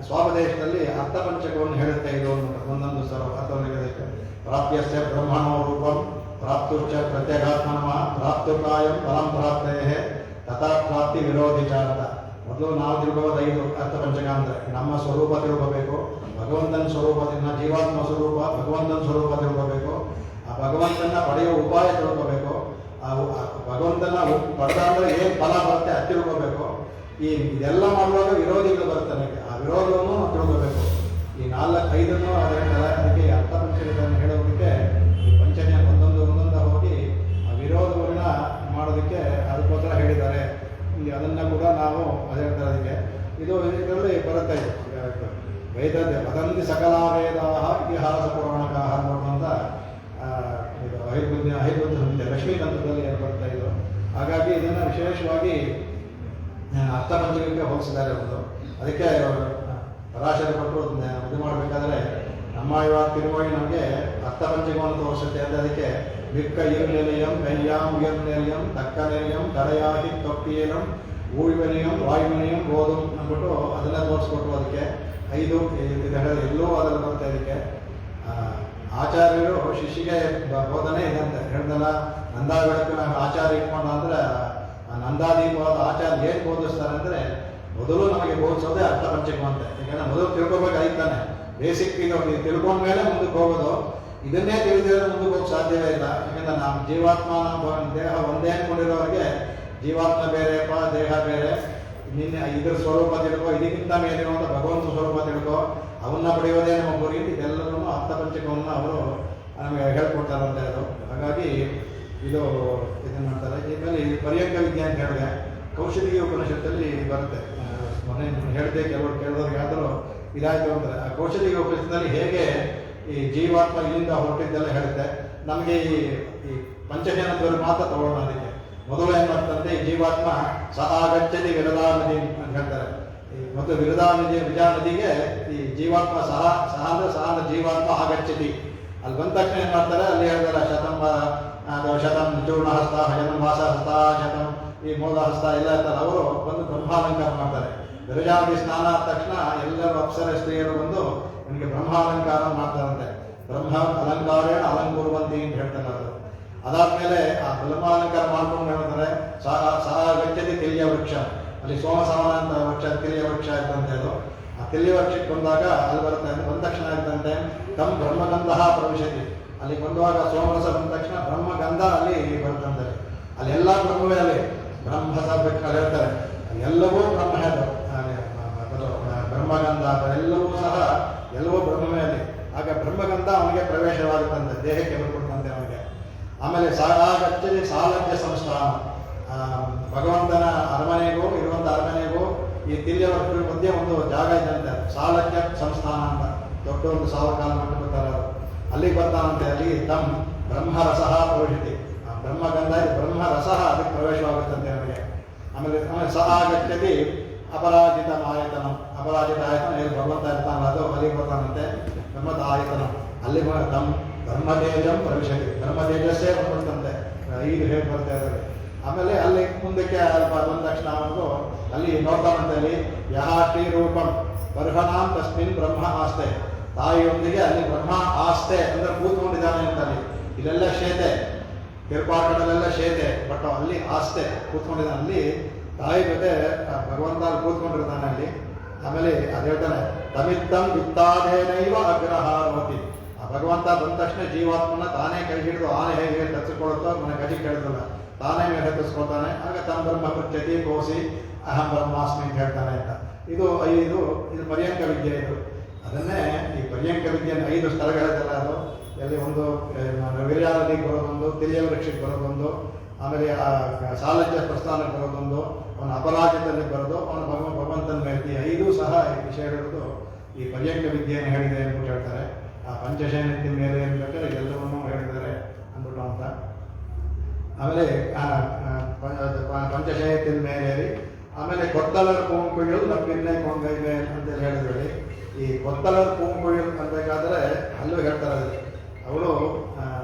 ಸ್ವಾಪದೇಶದಲ್ಲಿ ಅರ್ಥಪಂಚಕವನ್ನು ಹೇಳುತ್ತೆ. ಇದು ಒಂದೊಂದು ಅರ್ಥವನ್ನು ಪ್ರಾಪ್ಯಸ್ಯ ಬ್ರಹ್ಮಣೋ ರೂಪಂ ಪ್ರಾಪ್ತುಶ್ಚ ಪ್ರತ್ಯಗಾತ್ಮನಃ ಪ್ರಾಪ್ತುಕಾಯಂ ಫಲಂ ಪ್ರಾಪ್ತಯೇ ತಥಾ ಪ್ರಾಪ್ತಿ ವಿರೋಧಿ ಚಾರ್ಥ. ಮೊದಲು ನಾವು ತಿಳ್ಕೋಬೋದು 5 ಅರ್ಥಪಂಚಕ ಅಂದರೆ ನಮ್ಮ ಸ್ವರೂಪ ತಿಳ್ಕೋಬೇಕು, ಭಗವಂತನ ಸ್ವರೂಪದಿಂದ ಜೀವಾತ್ಮ ಸ್ವರೂಪ ಭಗವಂತನ ಸ್ವರೂಪ ತಿಳ್ಕೋಬೇಕು, ಆ ಭಗವಂತನ ಪಡೆಯುವ ಉಪಾಯ ತಿಳ್ಕೋಬೇಕು, ಆ ಭಗವಂತನ ಪಡೆದಾದ್ರೆ ಏನು ಫಲ ಬರುತ್ತೆ ಅದು ತಿಳ್ಕೋಬೇಕು. ಇದೆಲ್ಲ ಮಾಡುವಾಗ ವಿರೋಧಿಗಳು ಬರ್ತಾನೆ, ಆ ವಿರೋಧವನ್ನು ತಿಳ್ಕೋಬೇಕು. ಈ 4-5 ಅದಕ್ಕೆ ಅರ್ಥಪಂಚಕಗಳನ್ನು ಹೇಳೋದಕ್ಕೆ ಈ ಪಂಚಮಿ ಒಂದೊಂದು ಹೋಗಿ ಆ ವಿರೋಧವನ್ನ ಮಾಡೋದಕ್ಕೆ ಅದಕ್ಕೋಸ್ಕರ ಹೇಳಿದ್ದಾರೆ. ಇಲ್ಲಿ ಅದನ್ನು ಕೂಡ ನಾವು ಅದೇ ಅದಕ್ಕೆ ಇದರಲ್ಲಿ ಬರುತ್ತೆ. ವೇದತೆ ವದಂತಿ ಸಕಲ ವೇದ ಇತಿಹಾಸ ಪುರಾಣಕ ಅನ್ನುವಂಥ ಇದು ಐರ್ಬುದ್ಧ ಸಂಹಿತೆ ಲಕ್ಷ್ಮೀಕಾಂತದಲ್ಲಿ ಬರುತ್ತೆ ಇದು. ಹಾಗಾಗಿ ಇದನ್ನು ವಿಶೇಷವಾಗಿ ಅರ್ಥಪಂಚಕಕ್ಕೆ ಹೋಲಿಸಿದ್ದಾರೆ ಒಂದು. ಅದಕ್ಕೆ ಪರಾಶರ ಕೊಟ್ಟು ಇದು ಮಾಡಬೇಕಾದ್ರೆ ನಮ್ಮ ಇವಾಗ ತಿರುವಾಗಿ ನಮಗೆ ಅರ್ಥಪಂಚಕವನ್ನು ತೋರಿಸುತ್ತೆ ಅಂತ. ಅದಕ್ಕೆ ಮಿಕ್ಕ ಇರ್ನೆಲಿಯಂ ಕೈಯಾಂ ಇರ್ನೆಲಿಯಂ ತಕ್ಕ ನೆಲಿಯಂ ತಡೆಯಾಗಿ ತೊಟ್ಟಿಯಲಂ ಊಳಿವನಿಯಂ ವಾಯುವಿನಿಯಂ ಓದು ಅಂದ್ಬಿಟ್ಟು ಅದನ್ನು ತೋರಿಸ್ಕೊಟ್ಟು ಅದಕ್ಕೆ 5 ಎಲ್ಲೂ ಅದನ್ನು ಬರುತ್ತೆ. ಅದಕ್ಕೆ ಆಚಾರ್ಯರು ಶಿಷ್ಯಗೆ ಬೋಧನೆ ಇದಂತೆ ಹೇಳ್ದಲ್ಲ. ನಂದಾ ಬೆಳಕಿನ ಆಚಾರ್ಯ ಇಟ್ಕೊಂಡು ಅಂದರೆ ನಂದಾದೀಪವಾದ ಆಚಾರ್ಯ ಏನು ಬೋಧಿಸ್ತಾರೆ ಅಂದರೆ ಮೊದಲು ನಮಗೆ ಬೋಧಿಸೋದೇ ಅರ್ಥಪಂಚಕವಂತೆ. ಯಾಕಂದರೆ ಮೊದಲು ತಿಳ್ಕೊಬೇಕಾಗಿತ್ತಾನೆ. ಬೇಸಿಕ್ ಇದು ತಿಳ್ಕೊಂಡ ಮೇಲೆ ಮುಂದಕ್ಕೆ ಹೋಗೋದು. ಇದನ್ನೇ ತಿಳಿದಿರೋ ಮುಂದಕ್ಕೆ ಹೋಗಕ್ಕೆ ಸಾಧ್ಯವೇ ಇಲ್ಲ. ಯಾಕಂದರೆ ನಮ್ಮ ಜೀವಾತ್ಮ ದೇಹ ಒಂದೇ ಅಂದ್ಕೊಂಡಿರೋರಿಗೆ ಜೀವಾತ್ಮ ಬೇರೆಪ್ಪ, ದೇಹ ಬೇರೆ. ನಿನ್ನೆ ಇದ್ರ ಸ್ವರೂಪ ತಿಳ್ಕೊ, ಇದಕ್ಕಿಂತ ಮೇಲಿರುವಂಥ ಭಗವಂತ ಸ್ವರೂಪ ತಿಳ್ಕೊ, ಅವನ್ನ ಪಡೆಯೋದೇ ನಮ್ಮ ಗುರಿ. ಇದೆಲ್ಲರೂ ಅರ್ಥಪಂಚಕವನ್ನು ಅವರು ನಮಗೆ ಹೇಳ್ಕೊಡ್ತಾರಂತೆ ಅದು. ಹಾಗಾಗಿ ಇದನ್ನು ಮಾಡ್ತಾರೆ. ಈಮೇಲೆ ಪರ್ಯಂಕ ವಿದ್ಯೆ ಅಂತ ಹೇಳಿದೆ ಕೌಶಲ್ಯ ಉಪನಿಷತ್ತಲ್ಲಿ ಬರುತ್ತೆ. ಮೊನ್ನೆ ಹೇಳಿದೆ, ಕೆಲವರು ಕೇಳಿದವ್ರಿಗೆ ಯಾವ್ದಾದ್ರು ಇದಾಯಿತು ಅಂತಾರೆ. ಆ ಕೌಶಲ್ಯ ಉಪನಿಷತ್ತಲ್ಲಿ ಹೇಗೆ ಈ ಜೀವಾತ್ಮ ಇಲ್ಲಿಂದ ಹೊರಟಿದ್ದೆಲ್ಲ ಹೇಳುತ್ತೆ. ನಮಗೆ ಈ ಪಂಚಶಯನದವರು ಮಾತ್ರ ತಗೊಳ್ಳೋಣ. ಅದಕ್ಕೆ ಮೊದಲು ಏನು ಮಾಡ್ತಂತೆ, ಈ ಜೀವಾತ್ಮ ಸಹ ಗಚ್ಚತಿ ವಿರದಾ ನದಿ ಅಂತ ಹೇಳ್ತಾರೆ. ಮತ್ತು ವಿರದಾ ನದಿಗೆ ಈ ಜೀವಾತ್ಮ ಸಹ ಅಂದ್ರೆ ಜೀವಾತ್ಮ ಆಗಚ್ಚತಿ. ಅಲ್ಲಿ ಬಂದ ತಕ್ಷಣ ಏನು ಮಾಡ್ತಾರೆ, ಅಲ್ಲಿ ಹೇಳ್ತಾರೆ ಶತಂ ಚೂರ್ಣ ಹಸ್ತ ಹಜನಂ ವಾಸ ಹಸ್ತ ಶತಂ ಈ ಮೂಲ ಹಸ್ತ ಎಲ್ಲ ಇರ್ತಾರೆ. ಅವರು ಬಂದು ಬ್ರಹ್ಮಾಲಂಕಾರ ಮಾಡ್ತಾರೆ. ವಿರಜಾನದಿ ಸ್ನಾನ ಆದ ತಕ್ಷಣ ಎಲ್ಲರೂ ಅಪ್ಸರ ಸ್ತ್ರೀಯರು ಬಂದು ನನಗೆ ಬ್ರಹ್ಮಾಲಂಕಾರ ಮಾಡ್ತಾರಂತೆ. ಬ್ರಹ್ಮ ಅಲಂಕಾರೇಣ ಅಲಂಕುರುವಂತಿ ಅಂತ ಹೇಳ್ತಾರೆ. ಅದು ಅದಾದ್ಮೇಲೆ ಆ ಬ್ರಹ್ಮಾಲಂಕಾರ ಮಾಡ್ಕೊಂಡು ಹೇಳ್ತಾರೆ ಸಹ ಗಚ್ಚತಿ ತಿಲಿಯ ವೃಕ್ಷ. ಅಲ್ಲಿ ಸೋಮಸವನ ಅಂತ ವೃಕ್ಷ, ತಿಲಿಯ ವೃಕ್ಷ ಇರ್ತಂತೆ. ಅದು ಆ ತಿಲಿಯ ವೃಕ್ಷಕ್ಕೆ ಬಂದಾಗ ಅಲ್ಲಿ ಬರುತ್ತೆ. ಬಂದ ತಕ್ಷಣ ಇರ್ತಂತೆ ತಮ್ಮ ಬ್ರಹ್ಮಗಂಧ ಪ್ರವೇಶತಿ. ಅಲ್ಲಿ ಬಂದುವಾಗ ಸೋಮರಸ ಬಂದ ತಕ್ಷಣ ಬ್ರಹ್ಮಗಂಧ ಅಲ್ಲಿ ಬರ್ತಂತೆ. ಅಲ್ಲಿ ಎಲ್ಲ ಬ್ರಹ್ಮವೇ, ಅಲ್ಲಿ ಬ್ರಹ್ಮ ಬೆಕ್ಕ ಹೇಳ್ತಾರೆ. ಎಲ್ಲವೂ ಬ್ರಹ್ಮ ಬ್ರಹ್ಮಗಂಧ ಅದೆಲ್ಲವೂ ಸಹ ಎಲ್ಲವೂ ಬ್ರಹ್ಮವೇ ಅಲ್ಲಿ. ಆಗ ಬ್ರಹ್ಮಗಂಧ ಅವನಿಗೆ ಪ್ರವೇಶವಾಗುತ್ತಂತೆ, ದೇಹಕ್ಕೆ ಬರ್ಕೊಡ್ತಂತೆ ಅವನಿಗೆ. ಆಮೇಲೆ ಸಾಲಾಗಚ್ಚಲಿ ಸಾಲಜ್ಯ ಸಂಸ್ಥಾನ, ಭಗವಂತನ ಅರಮನೆಗೂ ಇರುವಂಥ ಅರಮನೆಗೂ ಈ ತಿರ್ಯವರ ಮಧ್ಯೆ ಒಂದು ಜಾಗ ಇದ್ದಂತೆ, ಸಾಲಜ್ಯ ಸಂಸ್ಥಾನ ಅಂತ ದೊಡ್ಡ ಒಂದು ಸಾವಕಾಲ ಮಂಟಪತ್ತಾರೆ. ಅಲ್ಲಿಗೆ ಬರ್ತಾನಂತೆ. ಅಲ್ಲಿ ತಮ್ಮ ಬ್ರಹ್ಮರಸಃ ಪ್ರವೇಶಿತಿ, ಬ್ರಹ್ಮಗಂಧ ಬ್ರಹ್ಮರಸ ಅದಕ್ಕೆ ಪ್ರವೇಶವಾಗುತ್ತಂತೆ ಅವನಿಗೆ. ಆಮೇಲೆ ಸಹ ಆಗಚ್ಚತಿ ಅಪರಾಜಿತ ಆಯತನ, ಅಪರಾಜಿತ ಆಯತನ ಹೇಗೆ ಭಗವಂತ ಇರ್ತಾನಲ್ಲ ಅದು ಅಲ್ಲಿಗೆ ಬರ್ತಾನಂತೆ. ಬ್ರಹ್ಮದ ಆಯತನ ಅಲ್ಲಿ ತಮ್ಮ ಬ್ರಹ್ಮತೇಜಂ ಪ್ರವೇಶತಿ, ಬ್ರಹ್ಮತೇಜಸ್ಸೇ ಬಂದ್ಬಿಡ್ತಂತೆ. ಈಗ ಹೇಗೆ ಬರ್ತಾ ಇದ್ದಾರೆ. ಆಮೇಲೆ ಅಲ್ಲಿ ಮುಂದಕ್ಕೆ ಬಂದ ತಕ್ಷಣ ಅವನಿಗೂ ಅಲ್ಲಿ ನೋಡ್ತಾನಂತೆ. ಅಲ್ಲಿ ಯಹ ಶ್ರೀ ರೂಪಂ ಬರ್ಹಣಾಂ ತಸ್ಮಿನ್ ಬ್ರಹ್ಮ ಆಸ್ತೆ, ತಾಯಿಯೊಂದಿಗೆ ಅಲ್ಲಿ ಬ್ರಹ್ಮ ಆಸ್ತೆ ಅಂದ್ರೆ ಕೂತ್ಕೊಂಡಿದ್ದಾನೆ ಅಂತ. ಅಲ್ಲಿ ಇಲ್ಲೆಲ್ಲ ಶೇತೆ, ಕಿರ್ಪಾಟದಲ್ಲೆಲ್ಲ ಶೇತೆ, ಬಟ್ ಅಲ್ಲಿ ಆಸ್ತೆ ಕೂತ್ಕೊಂಡಿದ್ದಾನೆ. ಅಲ್ಲಿ ತಾಯಿ ಜೊತೆ ಭಗವಂತ ಅಲ್ಲಿ ಕೂತ್ಕೊಂಡಿರ್ತಾನೆ ಅಲ್ಲಿ. ಆಮೇಲೆ ಅದು ಹೇಳ್ತಾನೆ ತಮಿತ್ತಂ ವಿತ್ತಾದೇನೈವ ಅಗ್ರಹ ಭವತಿ, ಆ ಭಗವಂತ ಬಂದ ತಕ್ಷಣ ಜೀವಾತ್ಮನ ತಾನೇ ಕೈ ಹಿಡಿದು ಆನೆ ಹೇಗೆ ತರಿಸಿಕೊಳ್ಳುತ್ತೋ ಮನೆ ಗಜಿ ಕೇಳಿದಲ್ಲ ತಾನೇ ಮೇಲೆ ತರಿಸ್ಕೊಳ್ತಾನೆ. ಆಗ ತಮ್ಮ ಬ್ರಹ್ಮ ಪೃಚ್ಛತಿ ಕೋಸಿ ಅಹಂ ಬ್ರಹ್ಮಾಸ್ಮಿ ಅಂತ ಹೇಳ್ತಾನೆ ಅಂತ. ಇದು ಪರ್ಯಂಕ ವಿದ್ಯೆ. ಇದು ಅದನ್ನೇ ಈ ಪರ್ಯಂಕ ವಿದ್ಯೆ 5 ಸ್ಥಳಗಳಿದೆಲ್ಲ ಅದು. ಎಲ್ಲಿ ಒಂದು ವೀರ್ಯಾನದಿಗೆ ಬರೋದೊಂದು, ತಿರಿಯ ವೃಕ್ಷಕ್ಕೆ ಬರೋದೊಂದು, ಆಮೇಲೆ ಸಾಲಜ್ಯ ಪ್ರಸ್ಥಾನಕ್ಕೆ ಬರೋದೊಂದು, ಅವನ ಅಪರಾಜಿತದಲ್ಲಿ ಬರೋದು, ಅವನ ಭಗವಂತನ ಮೇಲೆ. ಈ 5 ಸಹ ವಿಷಯಗಳದ್ದು ಈ ಪರ್ಯಂಕ ವಿದ್ಯೆಯನ್ನು ಹೇಳಿದೆ ಅಂದ್ಬಿಟ್ಟು ಹೇಳ್ತಾರೆ. ಆ ಪಂಚಶಯನದ ಮೇಲೆ ಏನ್ಬೇಕಾದ್ರೆ ಎಲ್ಲವನ್ನೂ ಹೇಳಿದ್ದಾರೆ ಅಂದ್ಬಿಟ್ಟು ಅಂತ. ಆಮೇಲೆ ಪಂಚಶಯನದ ಮೇಲೆ ಆಮೇಲೆ ಕೊತ್ತಲರ್ ಪೂಂಕುಯಿಲ್ ನಪ್ಪಿನ್ನೆ ಕೊಂಗೈವೆ ಅಂತೇಳಿ ಹೇಳಿದ್ರಲ್ಲಿ. ಈ ಕೊತ್ತಲರ್ ಪೂಂಕುಯಿಲ್ ಅನ್ಬೇಕಾದ್ರೆ ಅಲ್ಲೂ ಹೇಳ್ತಾರೆ ಅದರಲ್ಲಿ. ಅವಳು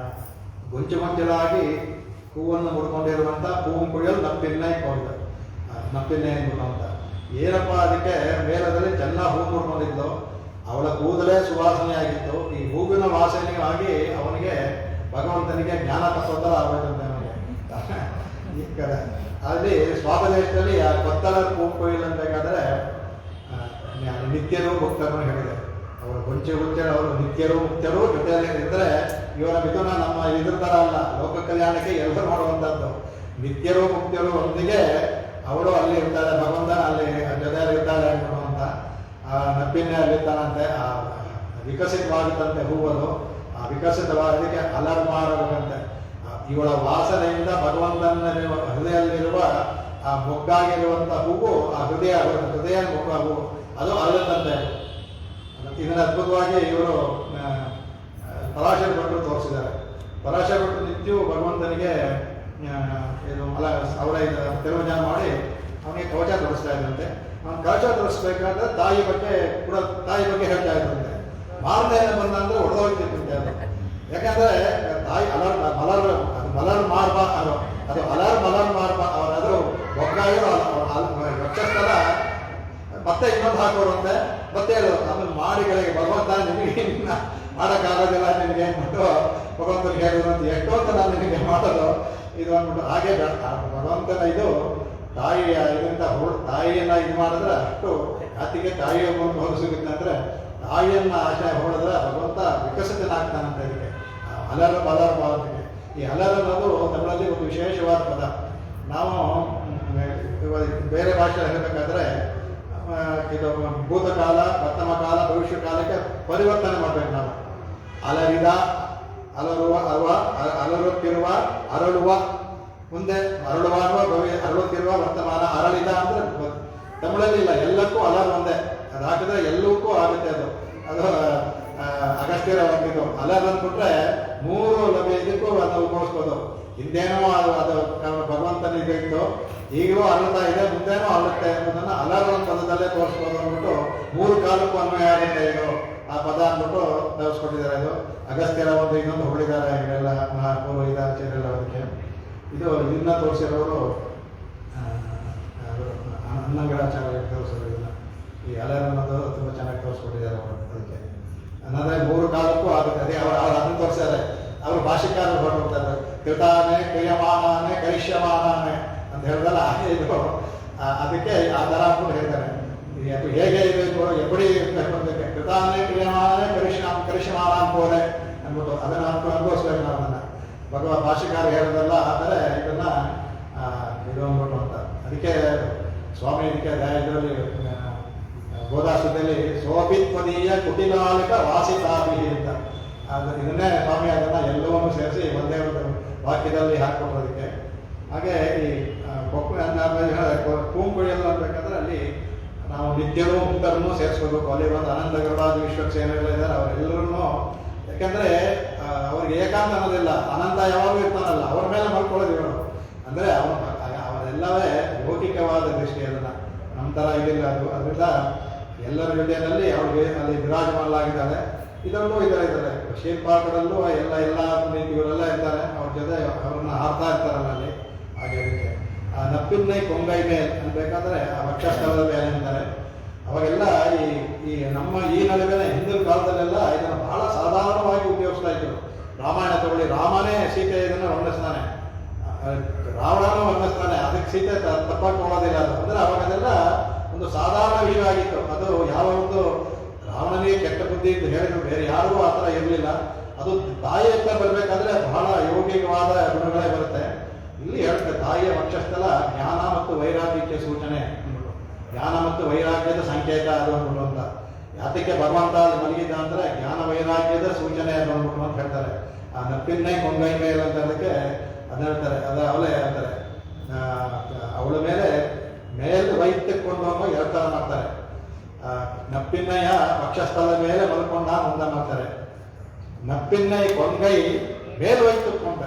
ಗೊಂಚಲಾಗಿ ಹೂವನ್ನು ಮುಡ್ಕೊಂಡಿರುವಂಥ ಪೂಂಕುಯಿಲ್ ನಪ್ಪಿನ್ನೆ ಕೊಂಗ, ನಪ್ಪಿನ್ನೆ ಅಂದ್ಬಿಟ್ಟು ಅಂತ. ಏನಪ್ಪ ಅದಕ್ಕೆ ಮೇಲದಲ್ಲಿ ಚೆನ್ನಾಗಿ ಹೂ ಮುಡ್ಕೊಂಡಿದ್ಲು, ಅವಳ ಕೂದಲೇ ಸುವಾಸನೆ ಆಗಿತ್ತು. ಈ ಹೂವಿನ ವಾಸನೆಯಾಗಿ ಅವನಿಗೆ ಭಗವಂತನಿಗೆ ಜ್ಞಾನ ತತ್ವತರ ಆಗಬೇಕಂತೆ ಅವನಿಗೆ. ಈ ಕಡೆ ಅಲ್ಲಿ ಸ್ವಾಪದೇಶದಲ್ಲಿ ಆ ಕೊತ್ತಲರ್ ಪೂಂಕುಯಿಲ್ ಅನ್ಬೇಕಾದ್ರೆ ನಿತ್ಯರು ಮುಕ್ತರು ಹೇಳಿದೆ. ಅವರು ಗೊಂಚೆ ಅವರು ನಿತ್ಯರು ಮುಕ್ತರು ಜೊತೆಯಲ್ಲಿ ಇದ್ದರೆ ಇವರ ಮಿಥುನ ನಮ್ಮ ಇದ್ರ ಥರ ಅಲ್ಲ, ಲೋಕ ಕಲ್ಯಾಣಕ್ಕೆ ಎಲ್ಲರೂ ಮಾಡುವಂಥದ್ದು. ನಿತ್ಯರು ಮುಕ್ತರು ಒಂದಿಗೆ ಅವಳು ಅಲ್ಲಿ ಇರ್ತಾಳೆ, ಭಗವಂತನ ಅಲ್ಲಿ ಜೊತೆಯಲ್ಲಿ ಇರ್ತಾಳೆ ಅನ್ನುವಂಥ ನಪ್ಪಿನೇ ಅಲ್ಲಿರ್ತಾನಂತೆ. ಆ ವಿಕಸಿತವಾಗುತ್ತಂತೆ ಹೂವಲು, ಆ ವಿಕಸಿತವಾದಕ್ಕೆ ಅಲರ್ಮಾರಬೇಕಂತೆ. ಇವಳ ವಾಸನೆಯಿಂದ ಭಗವಂತನ ಹೃದಯದಲ್ಲಿರುವ ಆ ಮೊಗ್ಗಾಗಿರುವಂಥ ಹೂವು, ಆ ಹೃದಯ ಮೊಗ್ಗ ಹೂವು ಅದು ಅರಳುತ್ತಂತೆ. ಇದನ್ನು ಅದ್ಭುತವಾಗಿ ಇವರು ಪರಾಶರ ಭಟ್ರು ತೋರಿಸಿದ್ದಾರೆ. ಪರಾಶರ ಭಟ್ರು ನಿತ್ಯವೂ ಭಗವಂತನಿಗೆ ಇದು ಅವರ ತಿರುವಜನ ಮಾಡಿ ಅವನಿಗೆ ಕವಚ ತೋರಿಸ್ತಾ ಇದ್ದಂತೆ. ಅವನು ಕವಚ ತೋರಿಸ್ಬೇಕಾದ್ರೆ ತಾಯಿ ಬಗ್ಗೆ ಹೇಳ್ತಾ ಇದ್ದಂತೆ. ಮಾರನೇ ಬಂದಂದ್ರೆ ಹೊಡೆದೋಗ್ತಿತ್ತಂತೆ ಅದು. ಯಾಕಂದ್ರೆ ತಾಯಿ ಮಲರ್ ಮಾರ್ಬ ಅದು ಮಲರ್ ಮಾರ್ಬ ಅದು ಒಗ್ಗಾಯೋ ವಕ್ಷಸ್ಥಲ ಮತ್ತೆ ಇನ್ನೊಂದು ಹಾಕೋರಂತೆ. ಮತ್ತೆ ಹೇಳೋದು ಅದನ್ನು ಮಾಡಿಗಳಿಗೆ ಭಗವಂತ ನಿನಗೆ ಮಾಡೋಕ್ಕಾಗೋದಿಲ್ಲ ನಿನಗೆ ಅಂದ್ಬಿಟ್ಟು ಭಗವಂತನಿಗೆ ಹೇಳೋದಂತ. ಎಷ್ಟೋ ಅಂತ ನಾನು ನಿನಗೆ ಮಾಡೋದು ಇದು ಅಂದ್ಬಿಟ್ಟು ಹಾಗೆ ಭಗವಂತನ ಇದು ತಾಯಿಯ ಇದರಿಂದ ತಾಯಿಯನ್ನು ಇದು ಮಾಡಿದ್ರೆ ಅಷ್ಟು ಅತಿಗೆ ತಾಯಿಯ ಒಂದು ಹೊರ ಸಿಗುತ್ತೆ. ಅಂದರೆ ತಾಯಿಯನ್ನು ಆಶಯ ಹೊಡೆದ್ರೆ ಭಗವಂತ ವಿಕಸಿತನಾಗ್ತಾನಂತ. ಇದಕ್ಕೆ ಅಲರ ಮಾಡೋದಕ್ಕೆ ಈ ಅಲರ್ ಅನ್ನೋದು ತಮಿಳಲ್ಲಿ ಒಂದು ವಿಶೇಷವಾದ ಪದ. ನಾವು ಬೇರೆ ಭಾಷೆ ಹೇಳಬೇಕಾದ್ರೆ ಇದು ಭೂತಕಾಲ, ವರ್ತಮ ಕಾಲ, ಭವಿಷ್ಯ ಕಾಲಕ್ಕೆ ಪರಿವರ್ತನೆ ಮಾಡಬೇಕು ನಾವು. ಅಲರಿದ, ಅಲರುತ್ತಿರುವ, ಅರಳುವ, ಮುಂದೆ ಅರಳುವ, ಅರಳುತ್ತಿರುವ ವರ್ತಮಾನ, ಅರಳಿದ ಅಂದರೆ ತಮಿಳಲ್ಲಿ ಇಲ್ಲ, ಎಲ್ಲಕ್ಕೂ ಅಲರ್ ಒಂದೇ. ಅದು ಹಾಕಿದ್ರೆ ಎಲ್ಲಕ್ಕೂ ಆಗುತ್ತೆ. ಅದು ಅಗಸ್ತ್ಯರ ಒಂದು ಅಲರ್ ಅಂದ್ಬಿಟ್ರೆ 3 ಇದಕ್ಕೂ ಅದು ಉಪಯೋಗಿಸ್ಬೋದು. ಹಿಂದೇನೋ ಅದು ಭಗವಂತನ ಇದಿತ್ತು, ಈಗಲೂ ಅರಳ್ತಾ ಇದೆ, ಮುಂದೇನೋ ಅರಳುತ್ತೆ ಅನ್ನೋದನ್ನು ಅಲರ್ ಒಂದು ಪದದಲ್ಲೇ ತೋರಿಸ್ಬೋದು ಅಂದ್ಬಿಟ್ಟು 3 ಕಾಲಕ್ಕೂ ಅನ್ವಯ ಆಗುತ್ತೆ ಇದು ಆ ಪದ ಅಂದ್ಬಿಟ್ಟು ತೋರಿಸ್ಕೊಟ್ಟಿದ್ದಾರೆ. ಅದು ಅಗಸ್ತ್ಯರ ಒಂದು ಇನ್ನೊಂದು ಹೊಡಿದ್ದಾರೆ ಇವರೆಲ್ಲ ಮಹಾಪೂರ್ವ ಇದಾಚೆಲ್ಲ. ಅದಕ್ಕೆ ಇದು ಇದನ್ನ ತೋರಿಸಿರೋರು ಅನ್ನಂಗರಾಚಾರ್ಯ ತೋರಿಸೋರು. ಇದನ್ನ ಈ ಅಲರ್ ಅನ್ನೋದು ತುಂಬ ಚೆನ್ನಾಗಿ ತೋರಿಸ್ಕೊಟ್ಟಿದ್ದಾರೆ ಅವರು. ಅದಕ್ಕೆ ಅನ್ನೋದ್ರೆ 3 ಕಾಲಕ್ಕೂ ಆಗುತ್ತೆ. ಅದೇ ಅವ್ರು ಅದನ್ನು ತೋರಿಸ್ತಾರೆ. ಅವರು ಭಾಷೆಕಾರರು ಹೊರಟೋಗ್ತಾರೆ. ಕೃತಾನೆ, ಕ್ರಿಯಮಾನಾನೆ, ಕರಿಷ್ಯಮಾನಾನೆ ಅಂತ ಹೇಳಿದಲ್ಲ, ಇದು ಅದಕ್ಕೆ ಆ ಥರ ಅಂದ್ಬಿಟ್ಟು ಹೇಳ್ತಾರೆ. ಅದು ಹೇಗೆ ಇರಬೇಕು, ಎಪ್ಪಡಿ ಇರಬೇಕು, ಕೃತಾನೆ, ಕ್ರಿಯಮಾನೇ, ಕರಿಷ್ಯಮಾನ ಅನ್ಬೋದೆ ಅಂದ್ಬಿಟ್ಟು ಅದನ್ನು ಅನುಭವಿಸ್ಬೇಕು ನಾವು. ಅದನ್ನು ಭಾಷೆಕಾರ ಹೇಳೋದಲ್ಲ ಆ ಥರ ಇದನ್ನು ಇದು ಅಂದ್ಬಿಟ್ಟು ಅಂತ. ಅದಕ್ಕೆ ಸ್ವಾಮಿ ಇದಕ್ಕೆ ಇದರಲ್ಲಿ ಗೋದಾಸದಲ್ಲಿ ಸೋಪಿತ್ವದೀಯ ಕುಟಿಲಾಲಿಕ ವಾಸಿತಾಭಿ ಅಂತ. ಇದನ್ನೇ ಸ್ವಾಮಿ ಅದನ್ನು ಎಲ್ಲವನ್ನೂ ಸೇರಿಸಿ ಒಂದೇ ಒಂದು ವಾಕ್ಯದಲ್ಲಿ ಹಾಕ್ಕೊಟ್ಟೋದಕ್ಕೆ. ಹಾಗೆ ಈ ಕೂಂಕುಳಿಯಲ್ಲ ಅನ್ಬೇಕಾದ್ರೆ ಅಲ್ಲಿ ನಾವು ನಿತ್ಯವೂ ಮುಕ್ತರನ್ನು ಸೇರಿಸ್ಕೋಬೇಕು. ಅಲ್ಲಿ ಒಂದು ಅನಂತ ಗರುಡಾದಿ ವಿಶ್ವಸೇನೆಗಳಿದ್ದಾರೆ, ಅವರೆಲ್ಲರನ್ನೂ. ಯಾಕೆಂದರೆ ಅವ್ರಿಗೆ ಏಕಾಂತ ಅನ್ನೋದಿಲ್ಲ, ಅನಂತ ಯಾವಾಗೂ ಇರ್ತಾನಲ್ಲ, ಅವ್ರ ಮೇಲೆ ಮಾಡ್ಕೊಳ್ಳೋದು ಇವರು. ಅಂದರೆ ಅವರೆಲ್ಲವೇ ಲೌಕಿಕವಾದ ದೃಷ್ಟಿ, ಅದನ್ನು ನಮ್ಮ ಥರ ಇದಿಲ್ಲ ಅದು. ಅದರಿಂದ ಎಲ್ಲರ ಹೃದಯದಲ್ಲಿ ಅವ್ರಿಗೆ ಅಲ್ಲಿ ವಿರಾಜಮಾನಲಾಗಿದ್ದಾರೆ. ಇದರಲ್ಲೂ ಇದ್ದಾರೆ ಶ್ರೀಪಾಕದಲ್ಲೂ ಎಲ್ಲ ಇವರೆಲ್ಲ ಇರ್ತಾರೆ, ಅವ್ರ ಜೊತೆ ಅವ್ರನ್ನ ಆಡ್ತಾ ಇರ್ತಾರಲ್ಲ ಅಲ್ಲಿ. ಹಾಗೆ ಅದಕ್ಕೆ ಆ ನಪ್ಪಿನ್ನೈ ಕೊಂಗೈ ಮೇಲೆ ಅನ್ಬೇಕಾದ್ರೆ ಆ ವಕ್ಷಸ್ಥಳದ ಮೇಲೆ ಅಂತಾರೆ. ಅವಾಗೆಲ್ಲ ಈ ನಮ್ಮ ಈ ನಡುವೆ ಹಿಂದಿನ ಕಾಲದಲ್ಲೆಲ್ಲ ಇದನ್ನು ಬಹಳ ಸಾಧಾರಣವಾಗಿ ಉಪಯೋಗಿಸ್ತಾ ಇದ್ರು. ರಾಮಾಯಣ ತಗೊಳ್ಳಿ, ರಾಮನೇ ಸೀತೆ ಇದನ್ನು ವರ್ಣಿಸ್ತಾನೆ, ರಾವಣನೂ ವರ್ಣಿಸ್ತಾನೆ, ಅದಕ್ಕೆ ಸೀತೆ ತಪ್ಪಾಗಿ ನೋಡೋದಿಲ್ಲ ಅದು. ಅಂದರೆ ಅವಾಗದೆಲ್ಲ ಒಂದು ಸಾಧಾರಣ ವಿಷಯ ಆಗಿತ್ತು. ಅದು ಯಾವ ಒಂದು ರಾವಣನಿಗೆ ಕೆಟ್ಟ ಬುದ್ಧಿ ಅಂತ ಹೇಳಿದ್ರು, ಬೇರೆ ಯಾರಿಗೂ ಆ ಥರ ಇರಲಿಲ್ಲ. ಅದು ತಾಯಿ ಅಂತ ಬರಬೇಕಾದ್ರೆ ಬಹಳ ಯೌಗಿಕವಾದ ಗುಣಗಳೇ ಬರುತ್ತೆ. ಇಲ್ಲಿ ಹೇಳ್ತಾರೆ ತಾಯಿಯ ವಕ್ಷಸ್ಥಲ ಜ್ಞಾನ ಮತ್ತು ವೈರಾಗ್ಯಕ್ಕೆ ಸೂಚನೆ ಅಂದ್ಬಿಟ್ಟು, ಜ್ಞಾನ ಮತ್ತು ವೈರಾಗ್ಯದ ಸಂಕೇತ ಅದು ಅಂದ್ಬಿಟ್ಟು ಅಂತ. ಯಾತಕ್ಕೆ ಭಗವಂತ ಅಲ್ಲಿ ಮಲಗಿದ್ದ ಅಂದರೆ ಜ್ಞಾನ ವೈರಾಗ್ಯದ ಸೂಚನೆ ಅದು ಅಂದ್ಬಿಟ್ಟು ಅಂತ ಹೇಳ್ತಾರೆ. ಆ ನಪ್ಪಿನ್ನೈ ಕೊಂಗೈ ಮೇಲೆ ಅಂತ ಅದಕ್ಕೆ ಅದನ್ನ ಹೇಳ್ತಾರೆ, ಅವಳೇ ಹೇಳ್ತಾರೆ, ಅವಳ ಮೇಲೆ ವೈದ್ಯಕ್ಕೊಂಡು ಅನ್ನೋ ಎರಡು ಥರ ಮಾಡ್ತಾರೆ. ನಪ್ಪಿನ್ನಯ ವಕ್ಷಸ್ಥಳದ ಮೇಲೆ ಮಲ್ಕೊಂಡ ಮುಂದೆ ಮಾಡ್ತಾರೆ. ನಪ್ಪಿನ್ನೈ ಕೊಂಗೈ ಮೇಲ್ವೈತುಕೊಂಡ,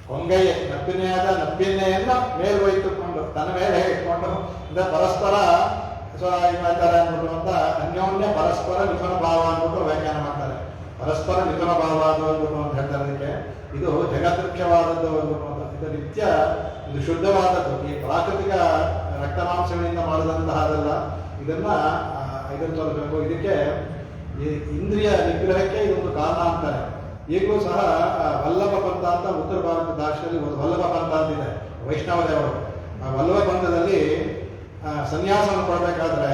ಕೊಂಗೈ ನಪ್ಪಿನೆಯಾದ ನಪ್ಪಿನ್ನೆಯನ್ನು ಮೇಲ್ವೈತುಕೊಂಡು ತನ್ನ ಮೇಲೆ ಇಟ್ಕೊಂಡು ಅಂದರೆ ಪರಸ್ಪರ ಮಾಡ್ತಾರೆ ಅಂದ್ಬಿಟ್ಟು ಅಂತ. ಅನ್ಯೋನ್ಯ ಪರಸ್ಪರ ಮಿಥುನ ಭಾವ ಅಂದ್ಬಿಟ್ಟು ವ್ಯಾಖ್ಯಾನ ಮಾಡ್ತಾರೆ. ಪರಸ್ಪರ ಮಿಥುನ ಭಾವ ಅದು ಅಂದ್ಬಿಟ್ಟು ಅಂತ ಹೇಳ್ತಾರೆ. ಅದಕ್ಕೆ ಇದು ಜಗದೃಕ್ಷವಾದದ್ದು ಅಂದ್ಬಿಟ್ಟು ಅಂತ. ಇದು ನಿತ್ಯ, ಇದು ಶುದ್ಧವಾದದ್ದು, ಈ ಪ್ರಾಕೃತಿಕ ರಕ್ತಮಾಂಸಗಳಿಂದ ಮಾಡಿದಂತಹದಲ್ಲ. ಇದನ್ನು ತೋರಿಸಬೇಕು. ಇದಕ್ಕೆ ಈ ಇಂದ್ರಿಯ ನಿಗ್ರಹಕ್ಕೆ ಇದೊಂದು ಕಾರಣ ಅಂತಾರೆ. ಈಗಲೂ ಸಹ ವಲ್ಲಭ ಪಂಥ ಅಂತ ಉತ್ತರ ಭಾರತ ಭಾಷೆಯಲ್ಲಿ ಒಂದು ವಲ್ಲಭ ಪಂಥ ಅಂತಿದೆ, ವೈಷ್ಣವ ದೇವರು. ಆ ವಲ್ಲಭ ಪಂಥದಲ್ಲಿ ಸನ್ಯಾಸವನ್ನು ಕೊಡಬೇಕಾದ್ರೆ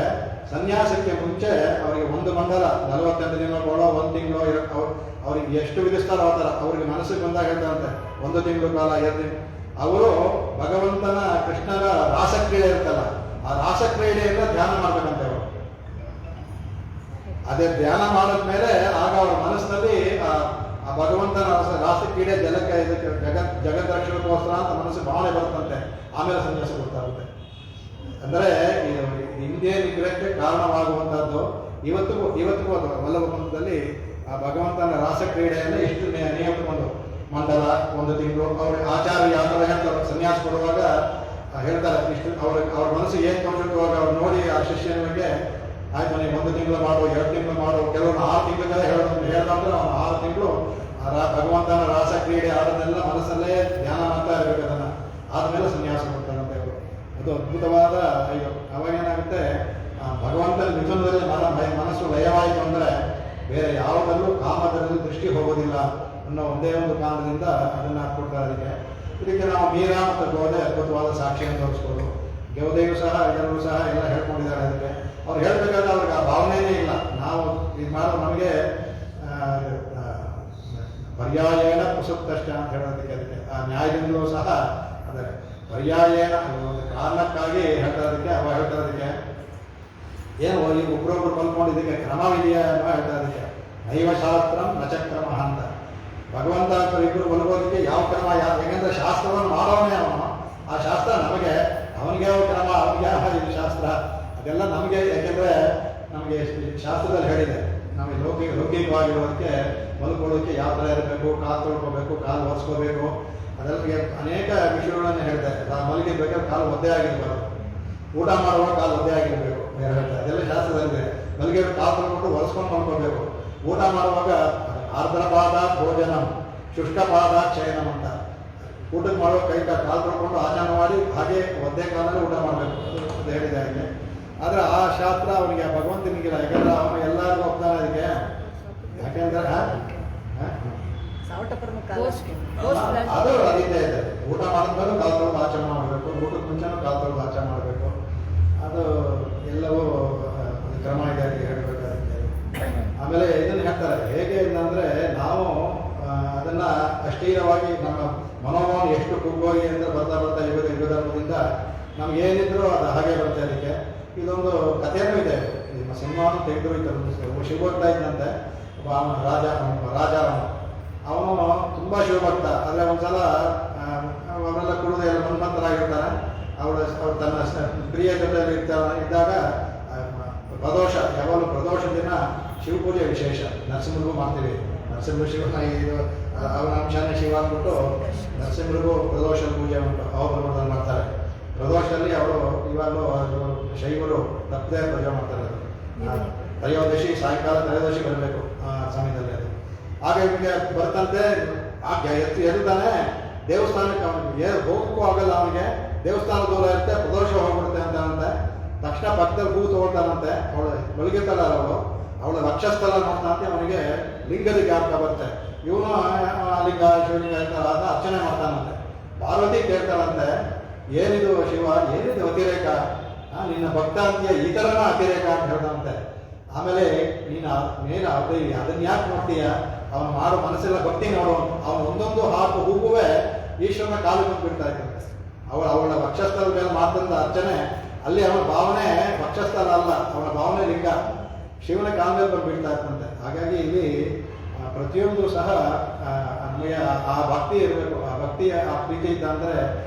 ಸನ್ಯಾಸಕ್ಕೆ ಮುಂಚೆ ಅವರಿಗೆ ಒಂದು ಮಂಡಲ 48 ದಿನಗಳೋ 1 ತಿಂಗಳು ಅವ್ರಿಗೆ ಎಷ್ಟು ವಿಧಿಸ್ತಾರೋ ಆ ಥರ ಅವ್ರಿಗೆ ಮನಸ್ಸಿಗೆ ಬಂದಾಗ ಹೇಳ್ತಾರಂತೆ. 1 ತಿಂಗಳು ಕಾಲ 2 ತಿಂಗಳು ಅವರು ಭಗವಂತನ ಕೃಷ್ಣನ ರಾಸಕ್ರೀಡೆ ಇರ್ತಲ್ಲ, ಆ ರಾಸಕ್ರೀಡೆಯಿಂದ ಧ್ಯಾನ ಮಾಡ್ಬೇಕಂತೆ ಅವರು. ಅದೇ ಧ್ಯಾನ ಮಾಡಿದ್ಮೇಲೆ ಆಗ ಅವ್ರ ಮನಸ್ಸಿನಲ್ಲಿ ಆ ಭಗವಂತನ ರಾಸಕ್ರೀಡೆ ಜಲಕ್ಕೆ ಇದಕ್ಕೆ ಜಗದ್ರಕ್ಷಣಕ್ಕೋಸ್ಕರ ಅಂತ ಮನಸ್ಸು ಭಾವನೆ ಬರುತ್ತಂತೆ. ಆಮೇಲೆ ಸನ್ಯಾಸ ಕೊಡ್ತಾರಂತೆ. ಅಂದರೆ ಇಂದ್ರಿಯ ನಿಗ್ರಹಕ್ಕೆ ಕಾರಣವಾಗುವಂಥದ್ದು ಇವತ್ತಿಗೂ ಅದು ವಲ್ಲಭ ಪಂಥದಲ್ಲಿ ಆ ಭಗವಂತನ ರಾಸಕ್ರೀಡೆಯನ್ನು ಎಷ್ಟು ನಿಯಮಿತಗೊಂಡು ಮಂಡಲ 1 ತಿಂಗಳು ಅವ್ರಿಗೆ ಆಚಾರ್ಯ ಯಾವ ಥರ ಹೇಳ್ತಾರೆ. ಸನ್ಯಾಸ ಕೊಡುವಾಗ ಹೇಳ್ತಾರೆ ಇಷ್ಟು ಅವ್ರ ಮನಸ್ಸು ಏನು ತೋರಿಸುವಾಗ ಅವ್ರು ನೋಡಿ ಆ ಶಿಷ್ಯನಿಗೆ ಆಯ್ತು ನೀವು 1 ತಿಂಗಳು ಮಾಡು, 2 ತಿಂಗಳು ಮಾಡು, ಕೆಲವರು 6 ತಿಂಗಳಿಗೆಲ್ಲ ಹೇಳ್ದಂದ್ರೆ ಅವ್ನು 6 ತಿಂಗಳು ಭಗವಂತನ ರಾಸಕ್ರೀಡೆ ಆಡೋದೆಲ್ಲ ಮನಸ್ಸಲ್ಲೇ ಧ್ಯಾನ ಮಾಡ್ತಾ ಇರಬೇಕು. ಅದನ್ನು ಆದಮೇಲೆ ಸನ್ಯಾಸ ಕೊಡ್ತಾರಂತೆ ಅವರು. ಅದು ಅದ್ಭುತವಾದ ಇದು. ಅವಾಗೇನಾಗುತ್ತೆ, ಭಗವಂತನ ಮಿಥುನದಲ್ಲಿ ಮನಸ್ಸು ಲಯವಾಯಿತು ಅಂದರೆ ಬೇರೆ ಯಾವುದಲ್ಲೂ ಕಾಮದಲ್ಲಿ ದೃಷ್ಟಿ ಹೋಗೋದಿಲ್ಲ ಅನ್ನೋ ಒಂದೇ ಒಂದು ಕಾರಣದಿಂದ ಅದನ್ನು ಕೊಡ್ತಾರೆ. ಇದಕ್ಕೆ ನಾವು ಮೀರಾ ಮತ್ತು ಗೋದೆ ಅದ್ಭುತವಾದ ಸಾಕ್ಷಿಯನ್ನು ತೋರಿಸ್ಬೋದು. ಗೋದೆಯೂ ಸಹ ಎಲ್ಲರೂ ಸಹ ಎಲ್ಲ ಹೇಳ್ಕೊಂಡಿದ್ದಾರೆ. ಅದಕ್ಕೆ ಅವ್ರು ಹೇಳ್ಬೇಕಾದ್ರೆ ಅವ್ರಿಗೆ ಆ ಭಾವನೆಯೇ ಇಲ್ಲ. ನಾವು ಇದು ಮಾಡೋದು ನಮಗೆ ಪರ್ಯಾಯೇನ ಕುಸುತ್ತಷ್ಟ ಅಂತ ಹೇಳೋದಕ್ಕೆ ಅದಕ್ಕೆ ಆ ನ್ಯಾಯದಿಂದಲೂ ಸಹ ಅದೇ ಪರ್ಯಾಯೇನ ಒಂದು ಕಾರಣಕ್ಕಾಗಿ ಹೇಳ್ತಾರದಕ್ಕೆ ಅವ ಹೇಳ್ತಾರದಕ್ಕೆ ಏನು ಈಗ ಒಬ್ಬರೊಬ್ರು ಮಲ್ಕೊಂಡಿದ್ದಕ್ಕೆ ಕ್ರಮವಿದೆಯಾ ಅನ್ನೋ ಹೇಳ್ತಾರದಕ್ಕೆ ನೈವ ಶಾಸ್ತ್ರಂ ನಚಕ್ರಮ ಅಂತ. ಭಗವಂತ ಇಬ್ಬರು ಮಲ್ಗೋದಕ್ಕೆ ಯಾವ ಕ್ರಮ ಯಾಕೆಂದರೆ ಶಾಸ್ತ್ರವನ್ನು ಮಾಡೋನೇ ಅವನು. ಆ ಶಾಸ್ತ್ರ ನಮಗೆ, ಅವನಿಗೆ ಯಾವ ಕ್ರಮ, ಅವನಿಗೆ ಯಾವ ಇದು ಶಾಸ್ತ್ರ ಅದೆಲ್ಲ ನಮಗೆ. ಯಾಕೆಂದರೆ ನಮಗೆ ಶಾಸ್ತ್ರದಲ್ಲಿ ಹೇಳಿದೆ ನಮಗೆ ಲೌಕಿಕವಾಗಿರೋದಕ್ಕೆ ಮಲ್ಕೊಳ್ಳೋದಕ್ಕೆ ಯಾವ ಥರ ಇರಬೇಕು, ಕಾಲು ತೊಳ್ಕೊಬೇಕು, ಕಾಲು ಒರೆಸ್ಕೋಬೇಕು, ಅದರಲ್ಲಿ ಅನೇಕ ವಿಷಯಗಳನ್ನು ಹೇಳಿದೆ. ಮಲಗಿರ್ಬೇಕಾದ್ರೆ ಕಾಲು ಒದ್ದೆ ಆಗಿರ್ಬಾರ್ದು, ಊಟ ಮಾಡುವಾಗ ಕಾಲು ಒದ್ದೆ ಆಗಿರಬೇಕು ಹೇಳ್ತಾರೆ. ಅದೆಲ್ಲ ಶಾಸ್ತ್ರದಲ್ಲಿದೆ. ಮಲಗಿ ಕಾಲು ತೊಳ್ಕೊಂಡು ಒರೆಸ್ಕೊಂಡು ಮಲ್ಕೋಬೇಕು. ಊಟ ಮಾಡುವಾಗ ಆರ್ದ್ರಪಾದ ಭೋಜನ ಶುಷ್ಕಪಾದ ಚಯನಂ ಅಂತ. ಊಟಕ್ಕೆ ಮಾಡುವ ಕಾಲು ತೊಳ್ಕೊಂಡು ಆಚರಣ ಮಾಡಿ ಹಾಗೆ ಒದ್ದೆ ಕಾಲಲ್ಲಿ ಊಟ ಮಾಡಬೇಕು ಅದು ಹೇಳಿದೆ ಹಾಗೆ. ಆದರೆ ಆ ಶಾಸ್ತ್ರ ಅವನಿಗೆ ಭಗವಂತನಿಗಿಲ್ಲ. ಯಾಕಂದ್ರೆ ಅವನು ಎಲ್ಲರಿಗೂ ಒಪ್ತಾನೆ ಅದಕ್ಕೆ. ಯಾಕೆಂದ್ರೆ ಅದು ಅದಿದ್ದೇ ಇದೆ. ಊಟ ಮಾಡಿದ್ಮೇಲೂ ಕಾಲು ತೊಳೆದು ಆಚರಣೆ ಮಾಡಬೇಕು, ಊಟಕ್ಕೆ ಮುಂಚೆನೂ ಕಾಲು ತೊಳೆದು ಆಚರಣೆ ಮಾಡಬೇಕು. ಅದು ಎಲ್ಲವೂ ಕ್ರಮ ಇದೆ ಅಂತ ಹೇಳಬೇಕು ಅದಕ್ಕೆ. ಆಮೇಲೆ ಇದನ್ನು ಹೇಳ್ತಾರೆ ಹೇಗೆ ಅಂದರೆ ನಾವು ಅದನ್ನು ಅಷ್ಟೀರವಾಗಿ ನಮ್ಮ ಮನೋಭಾವನೆ ಎಷ್ಟು ಕುಗ್ಗೋಗಿ ಅಂದರೆ ಬರ್ತಾ ಯುಗಧರ್ಮದಿಂದ ನಮಗೇನಿದ್ರು ಅದು ಹಾಗೆ ಬರುತ್ತೆ. ಅದಕ್ಕೆ ಇದೊಂದು ಕಥೆನೂ ಇದೆ. ನಿಮ್ಮ ಸಿನಿಮಾನು ತೆಗೆದು ಇತ್ತು. ಶಿವಭಕ್ತ ಇದ್ದಂತೆ ಒಬ್ಬ ಅವನ ರಾಜ ಅವನು ತುಂಬ ಶಿವಭಕ್ತ. ಆದರೆ ಒಂದ್ಸಲ ಅವರೆಲ್ಲ ಕುಡಿದು ಎಲ್ಲ ಮನ್ಮಂತರಾಗಿರ್ತಾರೆ. ಅವಳು ತನ್ನ ಪ್ರಿಯ ಜೊತೆಯಲ್ಲಿ ಇದ್ದಾಗ ಪ್ರದೋಷ, ಯಾವಾಗಲೂ ಪ್ರದೋಷ ದಿನ ಶಿವಪೂಜೆ ವಿಶೇಷ. ನರಸಿಂಹರಿಗೂ ಮಾಡ್ತೀವಿ. ನರಸಿಂಹ ಶಿವನ ಇದು ಅವನ ಅಂಶನೇ ಶಿವ ಅಂದ್ಬಿಟ್ಟು ನರಸಿಂಹರಿಗೂ ಪ್ರದೋಷ ಪೂಜೆ ಉಂಟು. ಅವರು ಮಾಡ್ತಾರೆ. ಪ್ರದೋಷದಲ್ಲಿ ಅವರು ಇವಾಗಲೂ ಶೈವರು ತಪ್ಪದೆ ಪೂಜೆ ಮಾಡ್ತಾರೆ. ತ್ರಯೋದಶಿ ಸಾಯಂಕಾಲ ತ್ರಯೋದಶಿ ಬರಬೇಕು ಆ ಸಮಯದಲ್ಲಿ. ಅದು ಆಗ ಇವನಿಗೆ ಬರ್ತಂತೆ ಎದುತಾನೆ ದೇವಸ್ಥಾನಕ್ಕೆ. ಅವನಿಗೆ ಹೋಗಕ್ಕೂ ಆಗಲ್ಲ. ಅವನಿಗೆ ದೇವಸ್ಥಾನ ದೂರ ಇರುತ್ತೆ, ಪ್ರದೋಷ ಹೋಗ್ಬಿಡುತ್ತೆ ಅಂತ ತಕ್ಷಣ ಪಕ್ಕದಲ್ಲಿ ಹೂ ತಗೊಳ್ತಾನಂತೆ. ಅವಳು ಮಲಗಿರ್ತಾಳ, ಅವಳ ವಕ್ಷಸ್ಥಲ ನೋಡ್ತಾನಂತೆ. ಅವನಿಗೆ ಲಿಂಗದ ಜ್ಞಾಪಕ ಬರುತ್ತೆ. ಇವನು ಲಿಂಗ ಶಿವಲಿಂಗ ಅಂತ ಅರ್ಚನೆ ಮಾಡ್ತಾನಂತೆ. ಪಾರ್ವತಿ ಕೇಳ್ತಾಳಂತೆ, ಏನಿದು ಶಿವ, ಏನಿದು ಅತಿರೇಕ, ನಿನ್ನ ಭಕ್ತ ಅಂತೀಯ, ಈ ಥರನ ಅತಿರೇಕ ಅಂತ ಹೇಳ್ದಂತೆ. ಆಮೇಲೆ ನೀನು ಅದನ್ನ ಯಾಕೆ ನೋಡ್ತೀಯ, ಅವನು ಮಾಡೋ ಮನಸ್ಸೆಲ್ಲ ಭಕ್ತಿ ನೋಡು. ಅವನು ಒಂದೊಂದು ಹಾಕು ಹೂಗುವೆ ಈಶ್ವರನ ಕಾಲು ಬಂದುಬಿಡ್ತಾ ಇರ್ತಂತೆ. ಅವಳ ವಕ್ಷಸ್ಥಲ ಮೇಲೆ ಮಾತಂದ ಅರ್ಚನೆ, ಅಲ್ಲಿ ಅವನ ಭಾವನೆ ವಕ್ಷಸ್ಥಲ ಅಲ್ಲ, ಅವನ ಭಾವನೆ ಲಿಂಗ ಶಿವನ ಕಾಲ ಮೇಲೆ ಬಂದುಬಿಡ್ತಾ ಇರ್ತಂತೆ. ಹಾಗಾಗಿ ಇಲ್ಲಿ ಪ್ರತಿಯೊಂದು ಸಹ ಅನ್ವಯ ಆ ಭಕ್ತಿ ಇರಬೇಕು. ಆ ಭಕ್ತಿಯ ಆ ಪ್ರೀತಿ ಇದ್ದ ಅಂದರೆ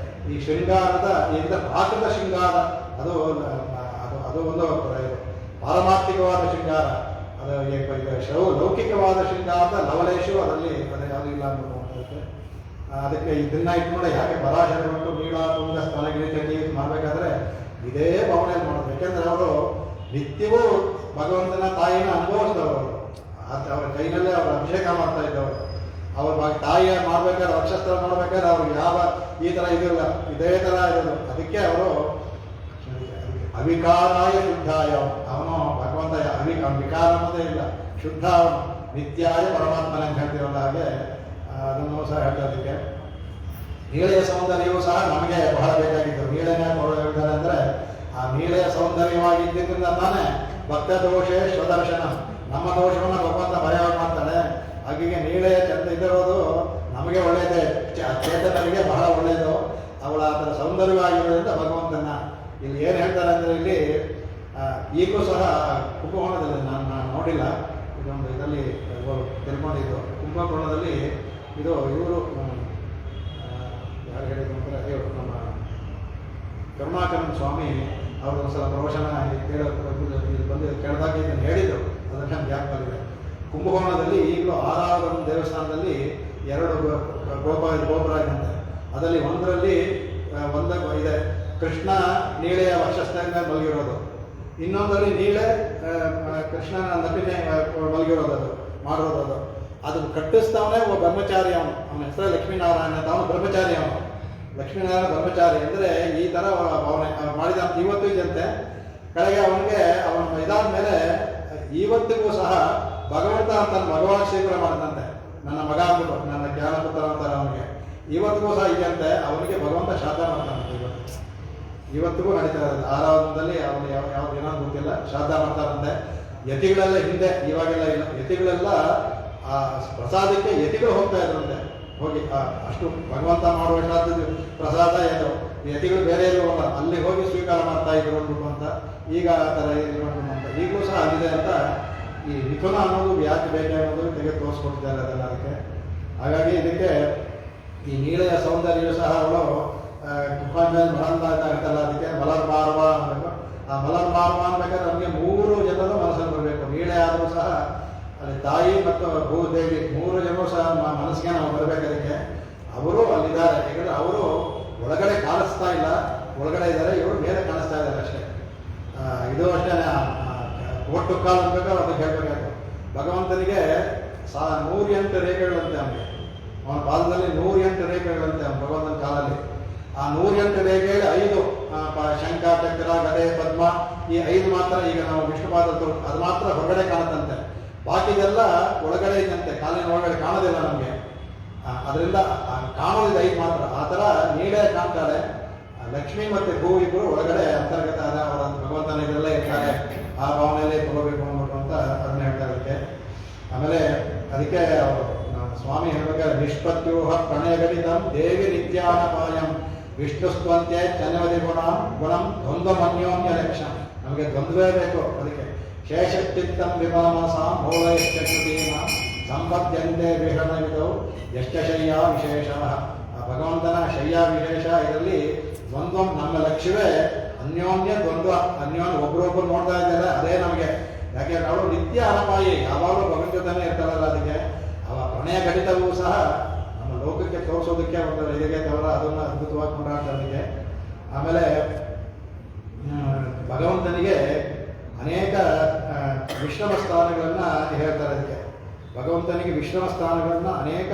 ಈ ಶೃಂಗಾರದ ಪಾಕದ ಶೃಂಗಾರ ಅದು ಒಂದು ಪಾರಮಾರ್ಥಿಕವಾದ ಶೃಂಗಾರ. ಅದು ಲೌಕಿಕವಾದ ಶೃಂಗಾರದ ಲವಲೇಶು ಅದರಲ್ಲಿ ಯಾವುದೂ ಇಲ್ಲ ಅನ್ನೋದು. ಅದಕ್ಕೆ ಇದನ್ನ ಇಟ್ಕೊಂಡು ಯಾಕೆ ಪರಾಶರ ಉಂಟು ನೀಡ ತುಂಗ ಸ್ಥಳಗಿರಿ ಚಟಿ ಮಾಡಬೇಕಾದ್ರೆ ಇದೇ ಭಾವನೆಯಲ್ಲಿ ಮಾಡೋದು. ಯಾಕೆಂದರೆ ಅವರು ನಿತ್ಯವೂ ಭಗವಂತನ ತಾಯಿನ ಅನುಭವಿಸಿದವರು. ಅವರ ಕೈನಲ್ಲೇ ಅವರು ಅಭಿಷೇಕ ಮಾಡ್ತಾ ಇದ್ದವರು. ಅವ್ರ ತಾಯಿಯ ಮಾಡ್ಬೇಕಾದ್ರೆ ವಕ್ಷಸ್ಥಳ ನೋಡ್ಬೇಕಾದ್ರೆ ಅವ್ರಿಗೆ ಯಾವ ಈ ಥರ ಇದಿಲ್ಲ, ಇದೇ ಥರ ಇರೋದು. ಅದಕ್ಕೆ ಅವರು ಅವಿಕಾರಾಯ ಶುದ್ಧಾಯ, ಅವನು ಭಗವಂತ ವಿಕಾರ ಅನ್ನೋದೇ ಇಲ್ಲ, ಶುದ್ಧ ಅವನು, ನಿತ್ಯಾಯ ಪರಮಾತ್ಮನ ಅಂತ ಹೇಳ್ತೀವಲ್ಲ ಹಾಗೆ ಅದನ್ನು ಸಹ ಹೇಳ್ತಾರೆ. ನೀಳೆಯ ಸೌಂದರ್ಯವೂ ಸಹ ನಮಗೆ ಬಹಳ ಬೇಕಾಗಿತ್ತು. ನೀಳೆನೇ ಹೇಳ್ತಾರೆ ಅಂದರೆ ಆ ನೀಳೆಯ ಸೌಂದರ್ಯವಾಗಿದ್ದರಿಂದ ತಾನೇ ಭಕ್ತ ದೋಷೇ ಸ್ವದರ್ಶನ, ನಮ್ಮ ದೋಷವನ್ನು ಭಗವಂತ ಭಯ ಮಾಡ್ತಾಳೆ. ಹಾಗೆ ನೀಳೆಯ ಚಂದ ಇದಿರೋದು ನಮಗೆ ಒಳ್ಳೆಯದೇ, ಚೇತನರಿಗೆ ಬಹಳ ಒಳ್ಳೆಯದು. ಅವಳ ಆ ಥರ ಸೌಂದರ್ಯವಾಗಿರೋದ್ರಿಂದ ಭಗವಂತನ ಇಲ್ಲಿ ಏನು ಹೇಳ್ತಾರೆ ಅಂದರೆ ಇಲ್ಲಿ ಈಗಲೂ ಸಹ ಕುಂಭಕೋಣದಲ್ಲಿ ನಾನು ನೋಡಿಲ್ಲ, ಇದೊಂದು ಇದರಲ್ಲಿ ತಿಳ್ಕೊಂಡಿದ್ದು. ಕುಂಭಕೋಣದಲ್ಲಿ ಇದು ಇವರು ಯಾರು ಹೇಳಿದ್ರು ಅಂದರೆ ಇವರು ನಮ್ಮ ಕರುಣಾಕರನ್ ಸ್ವಾಮಿ ಅವರು ಒಂದ್ಸಲ ಪ್ರವಚನ ಬಂದು ಕೇಳಿದಾಗ ಇದನ್ನು ಹೇಳಿದರು. ಅದನ್ನು ಜ್ಞಾಪಕವಿದೆ. ಕುಂಭಕೋಣದಲ್ಲಿ ಈಗಲೂ ಆರಾಧನ ದೇವಸ್ಥಾನದಲ್ಲಿ 2 ಗೋಪುರ ಇದ್ದಂತೆ. ಅದರಲ್ಲಿ ಒಂದರಲ್ಲಿ ಇದೆ ಕೃಷ್ಣ ನೀಳೆಯ ವಕ್ಷಸ್ಥಳ ಮಲಗಿರೋದು, ಇನ್ನೊಂದರಲ್ಲಿ ನೀಳೆ ಕೃಷ್ಣನ ನಟಿನೆ ಮಲಗಿರೋದು ಮಾಡಿರೋದು. ಅದು ಕಟ್ಟಿಸ್ತವನೇ ಒಬ್ಬ ಬ್ರಹ್ಮಚಾರಿ. ಅವನ ಹೆಸರೇ ಲಕ್ಷ್ಮೀನಾರಾಯಣ ಅಂತ. ಅವನು ಬ್ರಹ್ಮಚಾರಿ. ಲಕ್ಷ್ಮೀನಾರಾಯಣ ಬ್ರಹ್ಮಚಾರಿ ಅಂದರೆ ಈ ಥರ ಅವನೇ ಮಾಡಿದ ಇವತ್ತು ಇದಂತೆ. ಕಡೆಗೆ ಅವನಿಗೆ ಅವನ ಇದಾದ ಮೇಲೆ ಇವತ್ತಿಗೂ ಸಹ ಭಗವಂತ ತನ್ನ ಭಗವಾನ್ ಸ್ವೀಕಾರ ಮಾಡಿದಂತೆ. ನನ್ನ ಮಗ ಅಂದ್ಬಿಟ್ಟು, ನನ್ನ ಜ್ಞಾನಪುತ್ರ ಅಂತಾರೆ ಅವನಿಗೆ. ಇವತ್ತಿಗೂ ಸಹ ಇದೆಯಂತೆ. ಅವನಿಗೆ ಭಗವಂತ ಶ್ರಾದ್ದ ಮಾಡ್ತಾನಂತೆ. ಇವತ್ತಿಗೂ ನಡೀತಾ ಇರೋದು ಆರಾಧನದಲ್ಲಿ. ಅವನು ಯಾವ್ದು ಏನೋ ಗೊತ್ತಿಲ್ಲ, ಶ್ರಾದ್ದ ಮಾಡ್ತಾರಂತೆ. ಯತಿಗಳೆಲ್ಲ ಹಿಂದೆ, ಇವಾಗೆಲ್ಲ ಇಲ್ಲ. ಯತಿಗಳೆಲ್ಲ ಆ ಪ್ರಸಾದಕ್ಕೆ ಯತಿಗಳು ಹೋಗ್ತಾ ಇದ್ರಂತೆ. ಹೋಗಿ ಅಷ್ಟು ಭಗವಂತ ಮಾಡುವ ಶ್ರಾದ್ದ ಪ್ರಸಾದ ಏನು ಯತಿಗಳು ಬೇರೆ ಇರುವಲ್ಲ, ಅಲ್ಲಿ ಹೋಗಿ ಸ್ವೀಕಾರ ಮಾಡ್ತಾ ಇದ್ರು ಅಂದ್ಬಿಟ್ಟು ಅಂತ. ಈಗ ಆ ಥರ ಅಂತ ಈಗಲೂ ಸಹ ಆಗಿದೆ ಅಂತ. ಈ ಮಿಥುನ ಅನ್ನೋದು ಯಾಕೆ ಬೇಕು ಅನ್ನೋದು ತೆಗೆದು ತೋರಿಸ್ಕೊಡ್ತಿದ್ದಾರೆ ಅದೆಲ್ಲ. ಅದಕ್ಕೆ ಹಾಗಾಗಿ ಇದಕ್ಕೆ ಈ ನೀಳೆಯ ಸೌಂದರ್ಯ ಸಹ ಅವಳು ಕುಂಭಮೇಲೆ ಮಲರ್ದಾಗ ಇರ್ತಲ್ಲ, ಅದಕ್ಕೆ ಮಲರ್ ಮಾರ್ವ ಅನ್ಬೇಕು. ಆ ಮಲರ್ ಮಾರ್ವ ಅನ್ಬೇಕಾದ್ರೆ ನಮಗೆ 3 ಜನರು ಮನಸ್ಸಲ್ಲಿ ಬರಬೇಕು. ನೀಳೆ ಆದರೂ ಸಹ ಅಲ್ಲಿ ತಾಯಿ ಮತ್ತು ಭೂದೇವಿ 3 ಜನರು ಸಹ ಮನಸ್ಸಿಗೆ ನಾವು ಬರಬೇಕು. ಅದಕ್ಕೆ ಅವರು ಅಲ್ಲಿದ್ದಾರೆ. ಯಾಕಂದರೆ ಅವರು ಒಳಗಡೆ ಕಾಣಿಸ್ತಾ ಇಲ್ಲ, ಒಳಗಡೆ ಇದ್ದಾರೆ, ಇವರು ಮೇಲೆ ಕಾಣಿಸ್ತಾ ಇದ್ದಾರೆ ಅಷ್ಟೇ. ಇದು ಅಷ್ಟೇ ಒಟ್ಟು ಕಾಲು ಅನ್ಬೇಕಾದ್ರೆ ಅದಕ್ಕೆ ಹೇಳ್ಬೇಕಾಯ್ತು. ಭಗವಂತನಿಗೆ 108 ರೇಖೆಗಳಂತೆ ಅವನಿಗೆ. ಅವನ ಪಾದದಲ್ಲಿ 108 ರೇಖೆಗಳಂತೆ ಅವನ ಭಗವಂತನ ಕಾಲಲ್ಲಿ. ಆ 108 ರೇಖೆಯಲ್ಲಿ 5 ಶಂಖ, ಚಕ್ರ, ಗದೆ, ಪದ್ಮ, ಈ 5 ಮಾತ್ರ ಈಗ ನಾವು ವಿಷ್ಣು ಪಾದದ್ದು ಅದು ಮಾತ್ರ ಹೊರಗಡೆ ಕಾಣುತ್ತಂತೆ. ಬಾಕಿದೆಲ್ಲ ಒಳಗಡೆ ಇದ್ದಂತೆ, ಕಾಲಿನ ಒಳಗಡೆ ಕಾಣೋದಿಲ್ಲ ನಮಗೆ. ಅದರಿಂದ ಕಾಣೋದಿದೆ 5 ಮಾತ್ರ. ಆ ಥರ ನೀಡೇ ಕಾಣ್ತಾಳೆ. ಲಕ್ಷ್ಮಿ ಮತ್ತು ಭೂ ಇಬ್ಬರು ಒಳಗಡೆ ಅಂತರ್ಗತ ಆದ ಅವರ ಭಗವಂತನ ಇದೆಲ್ಲ ಇರ್ತಾರೆ. ಆ ಭಾವನೆಯಲ್ಲೇ ತಗೋಬೇಕು ಅಂದ್ಬಿಟ್ಟು ಅಂತ ಅದನ್ನ ಹೇಳ್ತಾ ಇದಕ್ಕೆ. ಆಮೇಲೆ ಅದಕ್ಕೆ ಅವರು ಸ್ವಾಮಿ ಹೇಳ್ಬೇಕಾದ್ರೆ ನಿಷ್ಪತ್ಯೋಹ ಪ್ರಣಯಗಣಿತಂ ದೇವಿ ನಿತ್ಯಾನಪಾಯಂ ವಿಷ್ಣುಸ್ತ್ವಂತ್ಯ ಚನ್ನವದಿ ಗುಣಂ ದ್ವಂದ್ವ ಮನ್ಯೋನ್ಯ ಲಕ್ಷ. ನಮಗೆ ದ್ವಂದ್ವೇ ಬೇಕು. ಅದಕ್ಕೆ ಶೇಷಚಿತ್ತಂ ವಿಮಾನಸ ಮೌಳಯಶ್ಚಕೃತೀನ ಸಂಪದ್ಯಂತೆ ವಿಷಣವಿದವು ಎಷ್ಟ ಶಯ್ಯ ವಿಶೇಷ. ಭಗವಂತನ ಶಯ್ಯ ವಿಶೇಷ. ಇದರಲ್ಲಿ ದ್ವಂದ್ವ ನಮ್ಮ ಲಕ್ಷ್ಯವೇ ಅನ್ಯೋನ್ಯ ದ್ವಂದ್ವ. ಅನ್ಯೋನ್ಯ ಒಬ್ರೊಬ್ಬರು ನೋಡ್ತಾ ಇದ್ದಾರೆ, ಅದೇ ನಮಗೆ. ಯಾಕೆ ಅವಳು ನಿತ್ಯ ಅನಪಾಯಿ, ಯಾವಾಗಲೂ ಭಗವಂತ ಜೊತೆನೇ ಇರ್ತಾರಲ್ಲ. ಅದಕ್ಕೆ ಅವ ಪ್ರಣಯ ಗಣಿತವೂ ಸಹ ನಮ್ಮ ಲೋಕಕ್ಕೆ ತೋರಿಸೋದಕ್ಕೆ ಒಂದು ಇದಕ್ಕೆ ತವರ ಅದನ್ನು ಅದ್ಭುತವಾಗಿ ಕೊಂಡಾಡ್ತಾರೆ. ಆಮೇಲೆ ಭಗವಂತನಿಗೆ ಅನೇಕ ವಿಶ್ರಮ ಸ್ಥಾನಗಳನ್ನು ಹೇಳ್ತಾರೆ. ಅದಕ್ಕೆ ಭಗವಂತನಿಗೆ ವಿಶ್ರಮ ಸ್ಥಾನಗಳನ್ನು ಅನೇಕ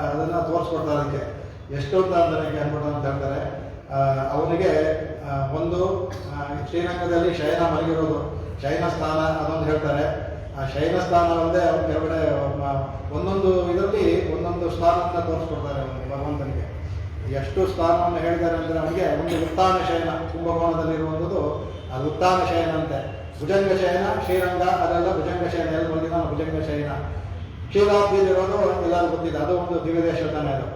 ಅದನ್ನು ತೋರಿಸ್ಕೊಡ್ತಾರೆ. ಅದಕ್ಕೆ ಎಷ್ಟೊಂದು ಅಂದರೆ ಅನ್ಬಿಟ್ಟು ಅಂತ ಹೇಳ್ತಾರೆ. ಅವನಿಗೆ ಒಂದು ಶ್ರೀರಂಗದಲ್ಲಿ ಶಯನ ಮಲಗಿರೋದು ಶಯನ ಸ್ಥಾನ ಅದೊಂದು ಹೇಳ್ತಾರೆ. ಆ ಶಯನ ಸ್ಥಾನವಲ್ಲದೆ ಅವ್ರ ಕೆಳಗಡೆ ಒಂದೊಂದು ಇದರಲ್ಲಿ ಒಂದೊಂದು ಸ್ಥಾನವನ್ನು ತೋರಿಸ್ಕೊಡ್ತಾರೆ ಅವನಿಗೆ. ಭಗವಂತನಿಗೆ ಎಷ್ಟು ಸ್ಥಾನವನ್ನು ಹೇಳಿದ್ದಾರೆ ಅಂದರೆ ಅವನಿಗೆ ಒಂದು ಉತ್ತಾನ ಶಯನ ಕುಂಭಕೋಣದಲ್ಲಿರುವಂಥದ್ದು ಅದು ಉತ್ತಾನ ಶಯನ ಅಂತೆ. ಭುಜಂಗ ಶಯನ ಶ್ರೀರಂಗ ಅದೆಲ್ಲ ಭುಜಂಗ ಶಯನ. ಎಲ್ಲಿ ಬಂದಿದ್ದ ಭುಜಂಗ ಶಯನ. ಕ್ಷೀರಾಬ್ದಿಲಿರೋದು ಎಲ್ಲರೂ ಗೊತ್ತಿದೆ, ಅದು ಒಂದು ದಿವ್ಯದೇಶ ತಾನೆ. ಅದು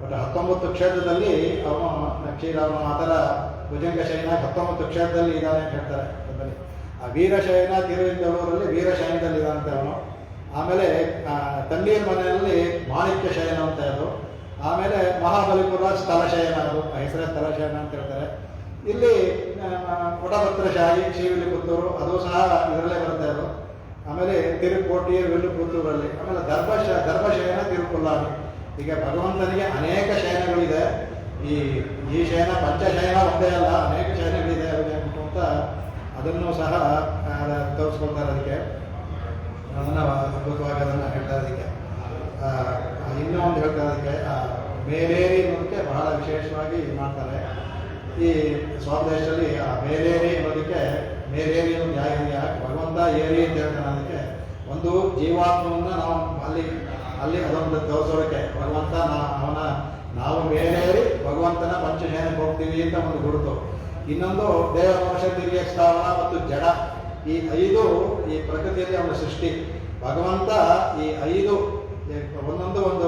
ಬಟ್ 19 ಕ್ಷೇತ್ರದಲ್ಲಿ ಅವನು ಕ್ಷೀರಾವನು ಆ ಥರ ಭುಜಂಗ ಶಯನ 19 ಕ್ಷೇತ್ರದಲ್ಲಿ ಇದ್ದಾನೆ ಅಂತ ಹೇಳ್ತಾರೆ. ಅದರಲ್ಲಿ ಆ ವೀರಶಯನ ತಿರುವಿಂದಲೂರಲ್ಲಿ ವೀರಶಯನದಲ್ಲಿ ಇದ್ದಾನಂತೆ ಅವನು. ಆಮೇಲೆ ತಂಡೀರ್ ಮನೆಯಲ್ಲಿ ಮಾಣಿಕ್ಯ ಶಯನ ಅಂತ ಅದು. ಆಮೇಲೆ ಮಹಾಬಲಿಪುರ ಸ್ಥಳ ಶಯನ, ಅದು ಹೆಸರೇ ಸ್ಥಳ ಶಯನ ಅಂತ ಹೇಳ್ತಾರೆ. ಇಲ್ಲಿ ಕೊಡಭದ್ರಶಾಹಿ ಶ್ರೀವಿಲ್ಲಿಪುತ್ತೂರು ಅದು ಸಹ ಇದರಲ್ಲೇ ಬರುತ್ತೆ ಅದು. ಆಮೇಲೆ ತಿರುಕೋಟಿ ವಿಲ್ಲುಪುತ್ತೂರಲ್ಲಿ. ಆಮೇಲೆ ಧರ್ಮಶಯನ ತಿರುಪುಲ್ಲಾನಿ. ಈಗ ಭಗವಂತನಿಗೆ ಅನೇಕ ಶಯನಗಳಿದೆ. ಈ ಶಯನ ಪಂಚಶಯನ ಒಂದೇ ಅಲ್ಲ, ಅನೇಕ ಶಯನಗಳಿದೆ ಅವರಿಗೆ ಅಂತ ಅದನ್ನು ಸಹ ತೋರಿಸ್ಕೊಳ್ತಾರೆ. ಅದಕ್ಕೆ ಅದನ್ನು ಅದ್ಭುತವಾಗಿ ಅದನ್ನು ಹೇಳ್ತಾರೆ. ಅದಕ್ಕೆ ಇನ್ನೂ ಒಂದು ಹೇಳ್ತಾರೆ. ಅದಕ್ಕೆ ಮೇಲೇರಿ ಅನ್ನೋದಕ್ಕೆ ಬಹಳ ವಿಶೇಷವಾಗಿ ಮಾಡ್ತಾರೆ. ಈ ಸ್ವಾದೇಶದಲ್ಲಿ ಆ ಮೇಲೇರಿ ಅನ್ನೋದಕ್ಕೆ ಮೇಲೇರಿ ಅನ್ನೋದು ಯಾಕೆ ಭಗವಂತ ಏರಿ ಅಂತ ಹೇಳ್ತಾನೆ. ಅದಕ್ಕೆ ಒಂದು ಜೀವಾತ್ಮವನ್ನು ನಾವು ಅಲ್ಲಿ ಅದೊಂದು ತೋರಿಸೋದಕ್ಕೆ ಭಗವಂತ ನಾವು ಮೇಲೇರಿ ಭಗವಂತನ ಪಂಚಶಯನಕ್ಕೆ ಹೋಗ್ತೀವಿ ಅಂತ ಒಂದು ಗುರುತು. ಇನ್ನೊಂದು ದೇವವಂಶ ತಿರಿಯ ಸ್ಥಾವನ ಮತ್ತು ಜಡ, ಈ 5 ಈ ಪ್ರಕೃತಿಯಲ್ಲಿ ಅವನ ಸೃಷ್ಟಿ. ಭಗವಂತ ಈ 5 ಒಂದೊಂದು ಒಂದು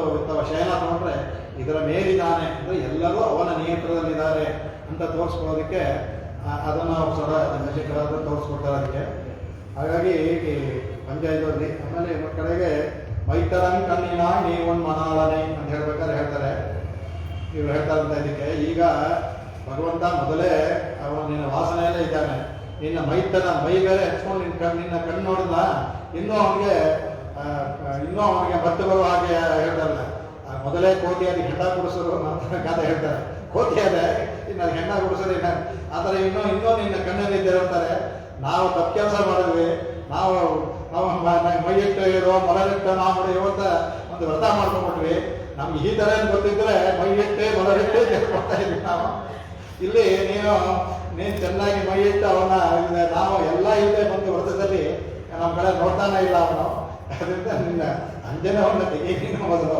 ಶಯನ ತಗೊಂಡ್ರೆ ಇದರ ಮೇಲಿದ್ದಾನೆ ಅಂದರೆ ಎಲ್ಲರೂ ಅವನ ನಿಯಂತ್ರಣದಲ್ಲಿದ್ದಾರೆ ಅಂತ ತೋರಿಸ್ಕೊಳ್ಳೋದಕ್ಕೆ ಅದನ್ನು ದಶಕರಾದ ತೋರಿಸ್ಕೊಡ್ತಾರೆ. ಅದಕ್ಕೆ ಹಾಗಾಗಿ ಈ ಪಂಚಾಯತ್ನಲ್ಲಿ ಆಮೇಲೆ ಕಡೆಗೆ ಮೈತರಂ ಕಣ್ಣಿನ ನೀವೊಂದು ಮನಾಳನೆ ಅಂತ ಹೇಳ್ಬೇಕಾದ್ರೆ ಹೇಳ್ತಾರೆ. ಇವ್ರು ಹೇಳ್ತಾರಂತ ಇದಕ್ಕೆ ಈಗ ಭಗವಂತ ಮೊದಲೇ ಅವನು ನಿನ್ನ ವಾಸನೆಯಲ್ಲೇ ಇದ್ದಾನೆ. ನಿನ್ನ ಮೈ ಬೇರೆ ಹೆಚ್ಕೊಂಡು ನಿನ್ನ ಕಣ್ಣು ನೋಡಿದ ಇನ್ನೂ ಅವನಿಗೆ ಮತ್ತೆ ಬರುವ ಹಾಗೆ ಹೇಳ್ತಾರಲ್ಲ. ಮೊದಲೇ ಕೋಟಿ ಅದಕ್ಕೆ ಹೆಣ್ಣ ಕುಡಿಸೋರು ಅಂತ ಗಾದೆ ಹೇಳ್ತಾರೆ. ಕೋಟಿ ಅದೇ ಇನ್ನು ಹೆಣ್ಣ ಕುಡಿಸೋರು ಇನ್ನ ಆ ಥರ ಇನ್ನೂ ನಿನ್ನ ಕಣ್ಣಲ್ಲಿ ಇದ್ದೇ ಹೇಳ್ತಾರೆ. ನಾವು ತಪ್ಪು ಕೆಲಸ ಮಾಡಿದ್ವಿ, ನಾವು ಮೈಯಿಟ್ಟು ಇರೋ ಮೊದಲಿಟ್ಟು ನಾವು ಇವತ್ತ ಒಂದು ವ್ರತ ಮಾಡ್ಕೊಂಡ್ಬಿಟ್ವಿ. ನಮ್ಗೆ ಈ ಥರ ಏನು ಗೊತ್ತಿದ್ರೆ ಮೈಯಿಟ್ಟು ಮೊದಲಿಟ್ಟು ಕೊಡ್ತಾ ಇದ್ವಿ ನಾವು. ಇಲ್ಲಿ ನೀನು ಚೆನ್ನಾಗಿ ಮೈಯಿಟ್ಟು ಅವನ ನಾವು ಎಲ್ಲ ಇಲ್ಲದೆ ಬಂದು ವ್ರತದಲ್ಲಿ ನಮ್ಮ ಕಡೆ ನೋಡ್ತಾನೆ ಇಲ್ಲ ಅವನು. ಅದರಿಂದ ನಿನ್ನ ಅಂಜನವನ್ನು ತೆಗೀನ ಮೊದಲು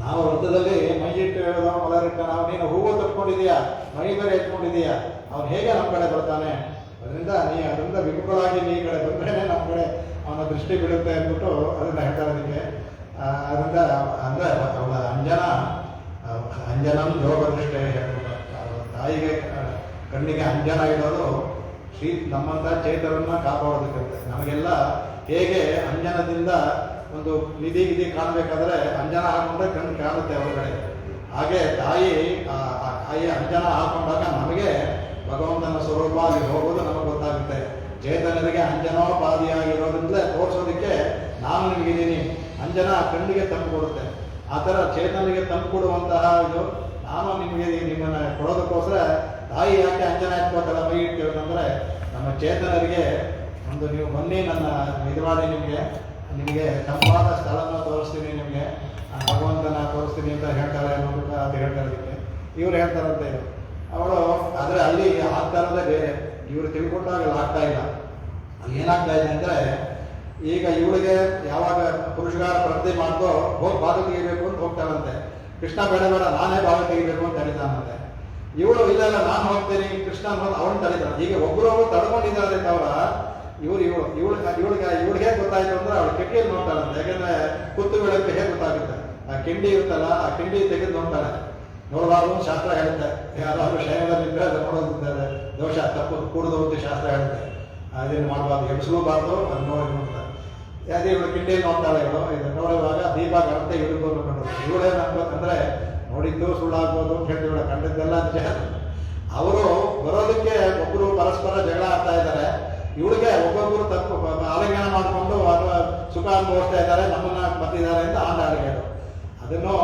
ನಾವು ವ್ರತದಲ್ಲಿ ಮೈಯಿಟ್ಟು ಹೇಳೋದು ಮೊದಲಿಟ್ಟು ನಾವು ನೀನು ಹೂವು ತಪ್ಕೊಂಡಿದೀಯಾ, ಮೈ ಬೇರೆ ಇಟ್ಕೊಂಡಿದೀಯಾ, ಅವನು ಹೇಗೆ ನಮ್ಮ ಕಡೆ ಬರ್ತಾನೆ. ಅದರಿಂದ ವಿಮುಖವಾಗಿ ನೀ ಕಡೆ ಬಂದ್ರೇ ನಮ್ಮ ಕಡೆ ಅವನ ದೃಷ್ಟಿ ಬಿಡುತ್ತೆ ಅಂದ್ಬಿಟ್ಟು ಅದನ್ನು ಹೇಳ್ತಾರೆ. ಅದಕ್ಕೆ ಅದರಿಂದ ಅಂದರೆ ಅವಳ ಅಂಜನಂ ಯೋಗ ದೃಷ್ಟಿ ಹೇಳ್ಬಿಟ್ಟು ತಾಯಿಗೆ ಕಣ್ಣಿಗೆ ಅಂಜನ ಇಡೋದು ನಮ್ಮಂಥ ಚೇತನನ್ನ ಕಾಪಾಡೋದಕ್ಕಂತೆ. ನಮಗೆಲ್ಲ ಹೇಗೆ ಅಂಜನದಿಂದ ಒಂದು ನಿಧಿ ಕಾಣಬೇಕಾದ್ರೆ ಅಂಜನ ಹಾಕೊಂಡ್ರೆ ಕಣ್ಣು ಕಾಣುತ್ತೆ ಹೊರಗಡೆ. ಹಾಗೆ ತಾಯಿ ಅಂಜನ ಹಾಕೊಂಡಾಗ ನಮಗೆ ಭಗವಂತನ ಸ್ವರೂಪ ಅಲ್ಲಿ ಹೋಗೋದು ನಮಗೆ ಗೊತ್ತಾಗುತ್ತೆ. ಚೇತನರಿಗೆ ಅಂಜನೋಪಾದಿಯಾಗಿರೋದ್ರಿಂದಲೇ ತೋರಿಸೋದಕ್ಕೆ ನಾನು ನಿಮಗಿದ್ದೀನಿ. ಅಂಜನ ಕಣ್ಣಿಗೆ ತಂದು ಕೊಡುತ್ತೆ. ಆ ಥರ ಚೇತನಿಗೆ ತಂದು ಕೊಡುವಂತಹ ಇದು ನಾನು ನಿಮ್ಮನ್ನು ಕೊಡೋದಕ್ಕೋಸ್ಕರ ತಾಯಿ ಯಾಕೆ ಅಂಜನ ಇಟ್ಕೋತಲ್ಲ ಮೈ ಇಟ್ಟಿರೋದಂದರೆ ನಮ್ಮ ಚೇತನರಿಗೆ ಒಂದು ನೀವು ಬನ್ನಿ ನನ್ನ ಇದು ಮಾಡಿ ನಿಮಗೆ ತಂಪಾದ ಸ್ಥಳನ ತೋರಿಸ್ತೀನಿ, ನಿಮಗೆ ಭಗವಂತನ ತೋರಿಸ್ತೀನಿ ಅಂತ ಹೇಳ್ತಾರೆ ಅನ್ನೋದಕ್ಕೆ ಅದು ಹೇಳ್ತಾರೆ. ಅದಕ್ಕೆ ಇವ್ರು ಹೇಳ್ತಾರಂತೆ ಇದು ಅವಳು. ಆದರೆ ಅಲ್ಲಿ ಆಗ್ತಾ ಇರೋದೇ ಬೇರೆ. ಇವರು ತಿಳ್ಕೊಂಡಾಗ ಆಗ್ತಾ ಇಲ್ಲ. ಅಲ್ಲಿ ಏನಾಗ್ತಾ ಇದೆ ಅಂದರೆ ಈಗ ಇವಳಿಗೆ ಯಾವಾಗ ಪುರುಷಗಾರ ಪ್ರತಿ ಮಾಡ್ದೋ ಹೋಗಿ ಭಾಗ ತೆಗಿಬೇಕು ಅಂತ ಹೋಗ್ತಾಳಂತೆ. ಕೃಷ್ಣ ಬೇಡ ನಾನೇ ಭಾಗ ತೆಗಿಬೇಕು ಅಂತ ತಡಿತಾನಂತೆ. ಇವಳು ಇಲ್ಲ ನಾನು ಹೋಗ್ತೀನಿ ಕೃಷ್ಣ ಅನ್ನೋದು ಅವನು ತಡಿತಾನೆ. ಈಗ ಒಬ್ಬರು ತಡ್ಕೊಂಡಿದ್ದಾರೆ ಅವರ ಇವಳಿಗೆ ಗೊತ್ತಾಯ್ತು ಅಂದ್ರೆ ಅವಳು ಕಿಟಿಯಲ್ಲಿ ನೋಡ್ತಾಳಂತೆ. ಯಾಕೆಂದ್ರೆ ಕುತ್ತು ಬೆಳಗ್ಗೆ ಹೇಗೆ ಗೊತ್ತಾಗುತ್ತೆ. ಆ ಕಿಂಡಿ ಇರುತ್ತಲ್ಲ, ಆ ಕಿಂಡಿ ತೆಗೆದು ನೋಡ್ತಾಳೆ. ನೋಡಬಾರ್ದು ಶಾಸ್ತ್ರ ಹೇಳುತ್ತೆ. ಯಾರಾದ್ರೂ ಶಯನದಲ್ಲಿದ್ದರೆ ಅದು ನೋಡೋದಿದ್ದಾರೆ ದೋಷ ತಪ್ಪು ಕೂಡದು ಅಂತ ಶಾಸ್ತ್ರ ಹೇಳುತ್ತೆ. ಅದೇನು ಮಾಡಬಾರ್ದು, ಎಬ್ಸಲೂಬಾರ್ದು, ಅದು ನೋಡಿ ಅಂತ. ಅದೇ ಇವಳು ಕಿಂಡಿಯಲ್ಲಿ ನೋಡ್ತಾಳೆ, ಇವಳು ಇದು ನೋಡುವಾಗ ದೀಪ ಗಣತೆ ಇಳಿಬೋದು ನೋಡೋದು. ಇವಳೇನು ಅನ್ಬೇಕಂದ್ರೆ ನೋಡಿದ್ದು ಸುಳ್ಳಾಗ್ಬೋದು ಅಂತ ಹೇಳಿ ಇವಳ ಕಂಡದ್ದೆಲ್ಲ ನಿಜ. ಅವರು ಬರೋದಕ್ಕೆ ಒಬ್ಬರು ಪರಸ್ಪರ ಜಗಳ ಆಗ್ತಾ ಇದ್ದಾರೆ. ಇವಳಿಗೆ ಒಬ್ಬೊಬ್ಬರು ತಪ್ಪು ಆಲಿಂಗನ ಮಾಡಿಕೊಂಡು ಸುಖ ಅನುಭವಿಸ್ತಾ ಇದ್ದಾರೆ, ನಮ್ಮನ್ನ ಬಂದಿದ್ದಾರೆ ಅಂತ ಆಂದಾಳಿಗೆಗಳು. ಅದನ್ನು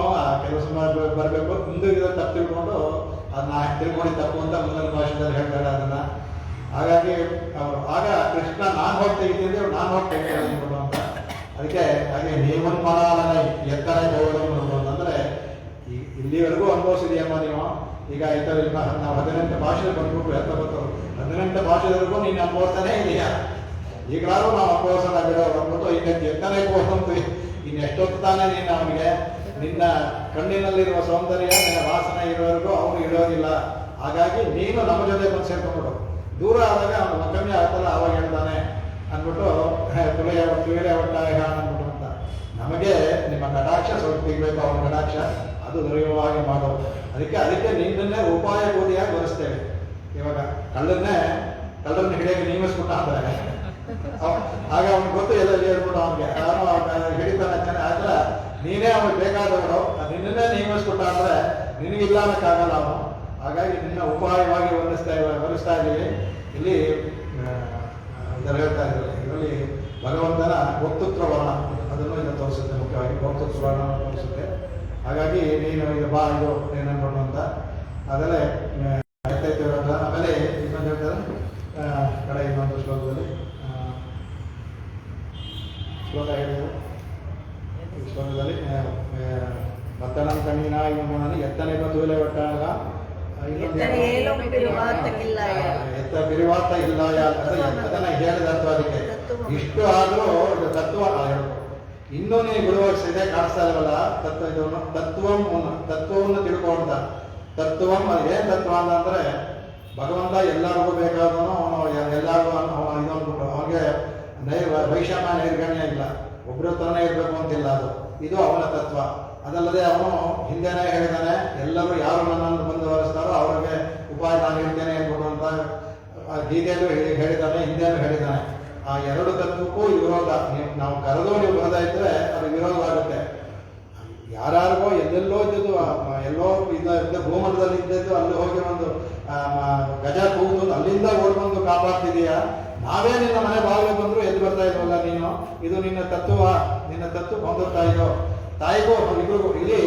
ಕೆಲವು ಸುಮಾರು ಬರಬೇಕು, ಮುಂದೆ ಇದನ್ನು ತಪ್ಪು ತಿಳ್ಕೊಂಡು ಅದನ್ನ ತಿಳ್ಕೊಂಡು ತಪ್ಪು ಅಂತ ಮುಂದಿನ ಭಾಷೆದಲ್ಲಿ ಹೇಳ್ತಾರೆ ಅದನ್ನ. ಹಾಗಾಗಿ ಅವರು ಆಗ ಕೃಷ್ಣ ನಾನು ಹೋಗ್ತಾ ಇದ್ದೀನಿ, ನಾನು ಹೋಗ್ತಾ ಇದ್ದೀನಿ ಅಂತ. ಅದಕ್ಕೆ ಹಾಗೆ ನೀವನ್ ಮಾಡಾಲನೆ ಎತ್ತರ ಹೋಗೋದು ಅಂದರೆ ಇಲ್ಲಿವರೆಗೂ ಅನುಭವಿಸಿದೆಯಮ್ಮ ನೀವು. ಈಗ ಆಯ್ತಾರೆ ನಾವು 18 ಭಾಷೆ ಬಂದ್ಬಿಟ್ಟು ಎತ್ತ ಬರ್ತಾರೆ, 18 ಭಾಷೆವರೆಗೂ ನೀನು ಅನುಭವಿಸ್ತಾನೇ ಇದೆಯಾ? ಈಗಲಾದ್ರೂ ನಾವು ಅನುಭವಿಸೋಣ ಬಿಡೋ ಬಂದ್ಬಿಟ್ಟು ಈಗ ಎತ್ತನೇ ಹೋದಂತು. ಇನ್ನು ಎಷ್ಟೊತ್ತು ತಾನೇ ನೀನು ಅವನಿಗೆ ನಿನ್ನ ಕಣ್ಣಿನಲ್ಲಿರುವ ಸೌಂದರ್ಯ, ನಿನ್ನ ವಾಸನೆ ಇರೋವರೆಗೂ ಅವನು ಇಡೋದಿಲ್ಲ. ಹಾಗಾಗಿ ನೀನು ನಮ್ಮ ಜೊತೆ ಬಂದು ಸೇರ್ಕೊಂಡ್ಬಿಡು. ದೂರ ಆದಾಗ ಅವನು ಕಮ್ಮಿ ಆಗ್ತಲ್ಲ, ಅವಾಗ ಹೇಳ್ತಾನೆ ಅಂದ್ಬಿಟ್ಟು ತುಳಿಯ ಒಟ್ಟಾಯ ಅಂದ್ಬಿಟ್ಟು ಅಂತ. ನಮಗೆ ನಿಮ್ಮ ಕಟಾಕ್ಷ ಸ್ವಲ್ಪ ತೆಗಿಬೇಕು, ಅವನ ಕಟಾಕ್ಷ ಅದು ದೊರೆಯುವ ಹಾಗೆ ಮಾಡೋದು. ಅದಕ್ಕೆ ನಿನ್ನನ್ನೇ ಉಪಾಯ ಬೋಧಿಯಾಗಿ ಬರೆಸ್ತೇವೆ. ಇವಾಗ ಕಳ್ಳನ್ನ ಹಿಡಿಯೋಕೆ ನೇಮಿಸ್ಬಿಟ್ಟ ಅಂದ್ರೆ ಆಗ ಅವ್ನಿಗೆ ಗೊತ್ತು ಎಲ್ಲ ಹೇಳ್ಬಿಟ್ಟು ಅವನಿಗೆ ಹಿಡಿತಾನೆ ಚೆನ್ನಾಗಿ. ಆದ್ರೆ ನೀನೇ ಅವ್ನಿಗೆ ಬೇಕಾದವಳು, ನಿನ್ನನ್ನೇ ನೇಮಿಸ್ಬಿಟ್ಟ ಅಂದ್ರೆ ನಿನಗಿಲ್ಲ ಅನ್ನಕ್ಕಾಗಲ್ಲ ಅವನು. ಹಾಗಾಗಿ ನಿನ್ನ ಉಪಾಯವಾಗಿ ವರ್ಣಿಸ್ತಾ ಇದ್ದೀವಿ. ಇಲ್ಲಿ ಹೇಳ್ತಾ ಇದ್ದಾರೆ, ಇದರಲ್ಲಿ ಭಗವಂತನ ವಕ್ತೃತ್ವ ವರ್ಣ ಅದನ್ನು ಇದು ತೋರಿಸುತ್ತೆ, ಮುಖ್ಯವಾಗಿ ವಕ್ತೃತ್ವ ವರ್ಣ ತೋರಿಸುತ್ತೆ. ಹಾಗಾಗಿ ನೀನು ಇದು ಬಾ ಇದು ಏನನ್ಕೊಂಡು ಅಂತ ಅದಲ್ಲೇ ಆಮೇಲೆ ಇನ್ನೊಂದು ಹೇಳ್ತಾರೆ ಕಡೆ ಇನ್ನೊಂದು ಶ್ಲೋಕದಲ್ಲಿ ಶ್ಲೋಕ ಹೇಳಿದರು. ಈ ಶ್ಲೋಕದಲ್ಲಿ ಭತ್ತನ ಕಣ್ಣಿನ ಇವನು ಎತ್ತನೆ ತೂಲೆ ಒಟ್ಟಾಗ ಎತ್ತ ಬಿರುವಾತ ಇಲ್ಲ ಅದನ್ನ ಹೇಳಿದ ಅದಕ್ಕೆ ಇಷ್ಟು ಆದರೂ ಇದು ತತ್ವ ಹೇಳಬೇಕು. ಇನ್ನೂ ನೀವು ಬಿಡುವಷ್ಟೇ ಕಾಣಿಸ್ತಾ ಇಲ್ವಲ್ಲ ತತ್ವವನ್ನು ತಿಳ್ಕೊಂಡ ತತ್ವಂ ಏನ್ ತತ್ವ ಅಂತಂದ್ರೆ ಭಗವಂತ ಎಲ್ಲರಿಗೂ ಬೇಕಾದವನು, ಅವನು ಎಲ್ಲರಿಗೂ ಇದೊಂದ್ಬಿಟ್ಟು ಅವನಿಗೆ ವೈಷಮ್ಯ ನೈರ್ಗಣ್ಯ ಇಲ್ಲ, ಒಬ್ಬರ ಹತ್ರನೇ ಇರಬೇಕು ಅಂತಿಲ್ಲ. ಇದು ಅವನ ತತ್ವ. ಅದಲ್ಲದೆ ಅವನು ಹಿಂದೆನೇ ಹೇಳಿದಾನೆ, ಎಲ್ಲರೂ ಯಾರು ನನ್ನನ್ನು ಬಂದು ಹೊರಿಸ್ತಾರೋ ಅವ್ರಿಗೆ ಉಪಾಯ ನಾನು ಹೇಳ್ತೇನೆ ಅಂದ್ಬಿಟ್ಟು ಅಂತ ಗೀತೆಯಲ್ಲೂ ಹೇಳಿದ್ದಾನೆ, ಹಿಂದೆಯಲ್ಲೂ ಹೇಳಿದ್ದಾನೆ. ಆ ಎರಡು ತತ್ವಕ್ಕೂ ವಿರೋಧ. ನಾವು ಕರೆದು ನೀವು ಬರೋದ ಇದ್ರೆ ಅದು ವಿರೋಧ ಆಗುತ್ತೆ. ಯಾರ್ಯಾರಿಗೋ ಎಲ್ಲೆಲ್ಲೋ ಇದ್ದದ್ದು, ಎಲ್ಲೋ ಇದ್ದ ಭೂಮಂಡಲದಲ್ಲಿ ಇದ್ದದ್ದು ಅಲ್ಲಿ ಹೋಗಿ ಒಂದು ಗಜ ಕೂಗುದು ಅಲ್ಲಿಂದ ಓಡ್ಬಂದು ಕಾಪಾಡ್ತಿದೀಯಾ? ನಾವೇ ನಿನ್ನ ಮನೆ ಬಾಗಿಲು ಬಂದ್ರು ಎದ್ದು ಬರ್ತಾ ಇಲ್ವಲ್ಲ ನೀನು? ಇದು ನಿನ್ನ ತತ್ವ ಹೊಂದುತ್ತಾ ಇದೋ ತಾಯಿಗೂ ಇಬ್ರಿಗೂ. ಇಲ್ಲಿ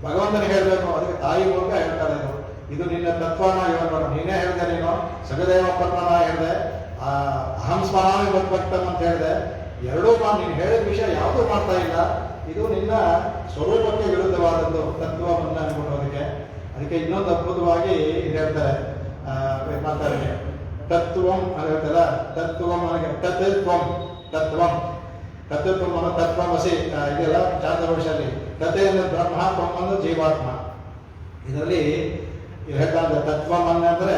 ಭಗವಂತನಿಗೆ ಹೇಳ್ಬೇಕು, ಅದಕ್ಕೆ ತಾಯಿ ಮೂಲಕ ಹೇಳ್ತಾರೆ ಇದು ನಿನ್ನ ತತ್ವನ ಇವಾಗ ನೀನೇ ಹೇಳಿದೆ. ನೀನು ಸಗದೇವ ಪದ್ಮನ ಹೇಳಿದೆ, ಅಹಂ ಸ್ಮರಾಮಿ ಭಕ್ತಂ ಅಂತ ಹೇಳಿದೆ. ಎರಡೂ ನೀನು ಹೇಳಿದ ವಿಷಯ ಯಾವುದೂ ಮಾಡ್ತಾ ಇಲ್ಲ. ಇದು ನಿನ್ನ ಸ್ವರೂಪಕ್ಕೆ ವಿರುದ್ಧವಾದದ್ದು ತತ್ವವನ್ನು ಅನ್ಬಿಟ್ಟು ಅದಕ್ಕೆ ಇನ್ನೊಂದು ಅದ್ಭುತವಾಗಿ ಇದು ಹೇಳ್ತಾರೆ ಮಾತಾಡಿ ತತ್ವಂ ಅಂತ ಹೇಳ್ತಾರ. ತತ್ವಂ ತತ್ವಮಸಿ ಇದೆಲ್ಲ ಚಾಂದ್ರವರ್ಷಲ್ಲಿ ತತೆ ಅಂದ್ರೆ ಬ್ರಹ್ಮ, ತ್ವಂ ಅಂದ್ರೆ ಜೀವಾತ್ಮ. ಇದರಲ್ಲಿ ಹೇಳ್ತಾರೆ ತತ್ವಮನ್ನ ಅಂದ್ರೆ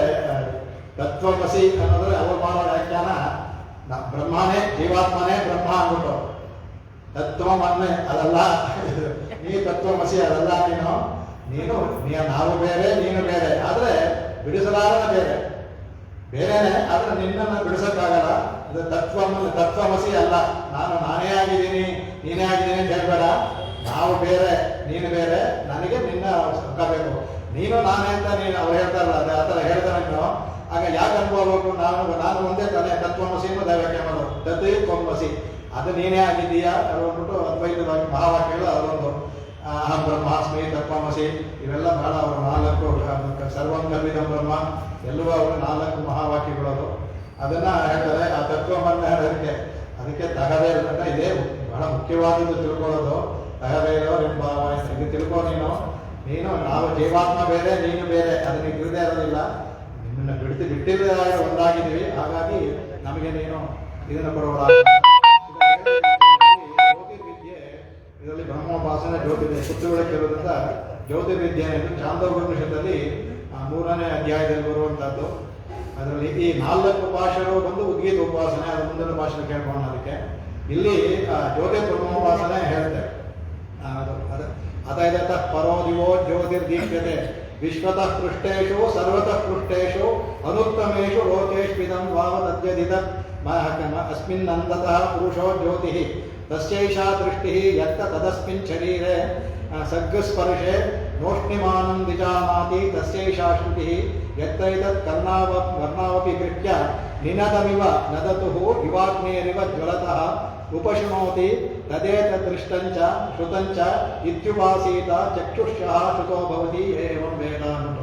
ತತ್ವಮಸಿ ಅನ್ನೋದ್ರೆ ಅವರು ಮಾಡೋ ವ್ಯಾಖ್ಯಾನ ಬ್ರಹ್ಮನೇ ಜೀವಾತ್ಮನೇ ಬ್ರಹ್ಮ ಅಂದ್ಬಿಟ್ಟು. ತತ್ವಮನ್ನೇ ಅದಲ್ಲ, ನೀ ತತ್ವಮಸಿ ಅದಲ್ಲ. ನೀನು ನಾವು ಬೇರೆ, ನೀನು ಬೇರೆ. ಆದ್ರೆ ಬಿಡಿಸಲಾರದ ಬೇರೆನೆ, ಆದ್ರೆ ನಿನ್ನನ್ನು ಬಿಡಿಸಕ್ಕಾಗಲ್ಲ. ಅದು ತತ್ವಮಸಿ ಅಲ್ಲ. ನಾನೇ ಆಗಿದ್ದೀನಿ ನೀನೇ ಆಗಿದ್ದೀನಿ ಅಂತ ಹೇಳ್ಬೇಡ. ನಾವು ಬೇರೆ, ನೀನು ಬೇರೆ. ನನಗೆ ನಿನ್ನ ಬೇಕು. ನೀನು ನಾನೇ ಅಂತ ಅವ್ರು ಹೇಳ್ತಾರಲ್ಲ, ಅದೇ ಆ ಥರ ಹೇಳ್ತಾನೆ. ಆಗ ಯಾಕೆ ಅನ್ಕೋಬೇಕು? ನಾನು ಒಂದೇ ತಾನೇ ತತ್ವಮಸಿ ವ್ಯಾಖ್ಯಾನ ಮಾಡೋದು. ತತ್ವಮಸಿ ಅದು ನೀನೇ ಆಗಿದ್ದೀಯಾ ಅಂದ್ಬಿಟ್ಟು ಅದ್ವೈತವಾಗಿ ಮಹಾವಾಕ್ಯಗಳು ಅದೊಂದು. ಅಹಂ ಬ್ರಹ್ಮಾಸ್ಮಿ, ತತ್ವಮಸಿ ಇವೆಲ್ಲ ಬಹಳ ಅವರು 4 ಸರ್ವಂ ಕಲ್ವಿದಂ ಬ್ರಹ್ಮ ಎಲ್ಲವೂ ಅವರು 4 ಮಹಾವಾಕ್ಯಗಳು. ಅದನ್ನ ಹೇಳ್ತಾರೆ. ಆ ತತ್ವವನ್ನು ಹೇಳೋದಕ್ಕೆ ಅದಕ್ಕೆ ತಗದೇ ಇರೋದನ್ನ ಇದೇ ಬಹಳ ಮುಖ್ಯವಾದದ್ದು ತಿಳ್ಕೊಳ್ಳೋದು. ತಗದೇ ಇರೋರು ಎಂಬ ಇದು ತಿಳ್ಕೊ. ನೀನು ನಾವು ಜೀವಾತ್ಮ ಬೇರೆ, ನೀನು ಬೇರೆ. ಅದನ್ನ ತಿಳಿದೇ ಇರೋದಿಲ್ಲ. ನಿಮ್ಮನ್ನ ಬಿಟ್ಟಿಲ್ಲದ ಒಂದಾಗಿದ್ದೀವಿ. ಹಾಗಾಗಿ ನಮಗೆ ನೀನು ಇದನ್ನು ಕೊಡುವ ಜ್ಯೋತಿರ್ವಿದ್ಯೆ. ಇದರಲ್ಲಿ ಬ್ರಹ್ಮೋಪಾಸನೆ ಜ್ಯೋತಿರ್ವಿದ್ಯೆ ಸುತ್ತುಗಳಕ್ಕಿರೋದ್ರಿಂದ ಜ್ಯೋತಿರ್ವಿದ್ಯೆ ಎಂದು ಚಾಂದೋಪನಿಷತ್ತಲ್ಲಿ 3ನೇ ಅಧ್ಯಾಯದಲ್ಲಿ ಬರುವಂತಹದ್ದು. ಅದರಲ್ಲಿ ಈ 4 ಭಾಷೆಗಳು ಬಂದು ಉದ್ಗೀತ ಉಪಾಸನೆ, ಅದು ಮುಂದಿನ ಭಾಷೆ ಕೇಳ್ಕೊಳ್ಳೋಣ. ಅದಕ್ಕೆ ಇಲ್ಲಿ ಜ್ಯೋತಿ ಬ್ರಹ್ಮೋಪಾಸನೆ ಹೇಳ್ತೇವೆ. अतः परो दिवो ज्योतिर्दीप्यते विश्वतः पृष्ठेषु सर्वतः पृष्ठेषु अनुत्तमेषु लोकेष्विदं वावदद्यदिदम् अस्मिन्नन्ततः पुरुषो ज्योतिः तस्यैषा दृष्टिः यत्त तदस्मिन् शरीरे सर्गस्पर्शे नोष्णिमानं विजानाति तस्यैषा श्रुतिः यत्तैतत् कर्णावपि गृह्य निनदमिव नदतुः विवाग्नेरिव ज्वलतः उपशुनोति तदेतदृष्टञ्च श्रुतञ्च इत्युपासीत चक्षुष्यः श्रुतो भवति एवं वेद ಅನ್ನೋದು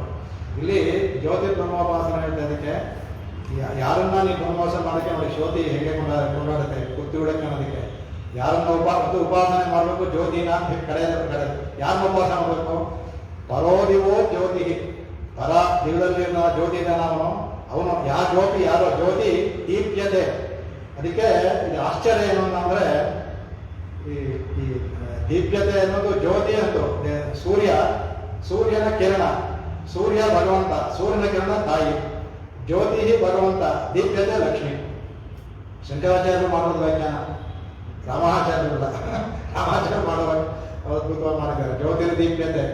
ಇಲ್ಲಿ ಜ್ಯೋತಿರ್ಬ್ರಹ್ಮೋಪಾಸನೆ ಹೇಳ್ತದಕ್ಕೆ ಯಾರನ್ನ ನೀವು ಬ್ರಹ್ಮೋಪಾಸನೆ ಮಾಡೋಕ್ಕೆ ನೋಡಿ ಜ್ಯೋತಿ ಹೇಗೆ ಕೊಂಡಾಡುತ್ತೆ ಕುತ್ತಿ ಹುಡಕ್ಕೆ ಅನ್ನೋದಕ್ಕೆ ಯಾರನ್ನ ಉಪಾಸನೆ ಮಾಡಬೇಕು ಜ್ಯೋತಿನ ಕಡೆ ಯಾರನ್ನ ಉಪಾಸನೆ ಮಾಡಬೇಕು ಪರೋದಿವೋ ಜ್ಯೋತಿ ಪರ ದಿವದಲ್ಲಿರೋ ಜ್ಯೋತಿ ಇದ್ದಾನ ಅವನು ಯಾವ ಜ್ಯೋತಿ ಯಾರೋ ಜ್ಯೋತಿ ದೀಪ್ಯತೆ ಅದಕ್ಕೆ ಇದು ಆಶ್ಚರ್ಯ ಏನು ಅಂತಂದ್ರೆ ಈ ದೀಪ್ಯತೆ ಅನ್ನೋದು ಜ್ಯೋತಿ ಅಂತು ಸೂರ್ಯನ ಕಿರಣ ಸೂರ್ಯ ಭಗವಂತ ಸೂರ್ಯನ ಕಿರಣ ತಾಯಿ ಜ್ಯೋತಿ ಭಗವಂತ ದೀಪ್ಯತೆ ಲಕ್ಷ್ಮಿ ಶಂಕರಾಚಾರ್ಯರು ಮಾಡೋದು ವ್ಯಾಖ್ಯಾನ ರಾಮಾಚಾರ್ಯ ಮಾಡುವ ಅದ್ಭುತವಾಗಿ ಮಾಡಿದ್ದಾರೆ ಜ್ಯೋತಿರ್ ದೀಪ್ಯತೆ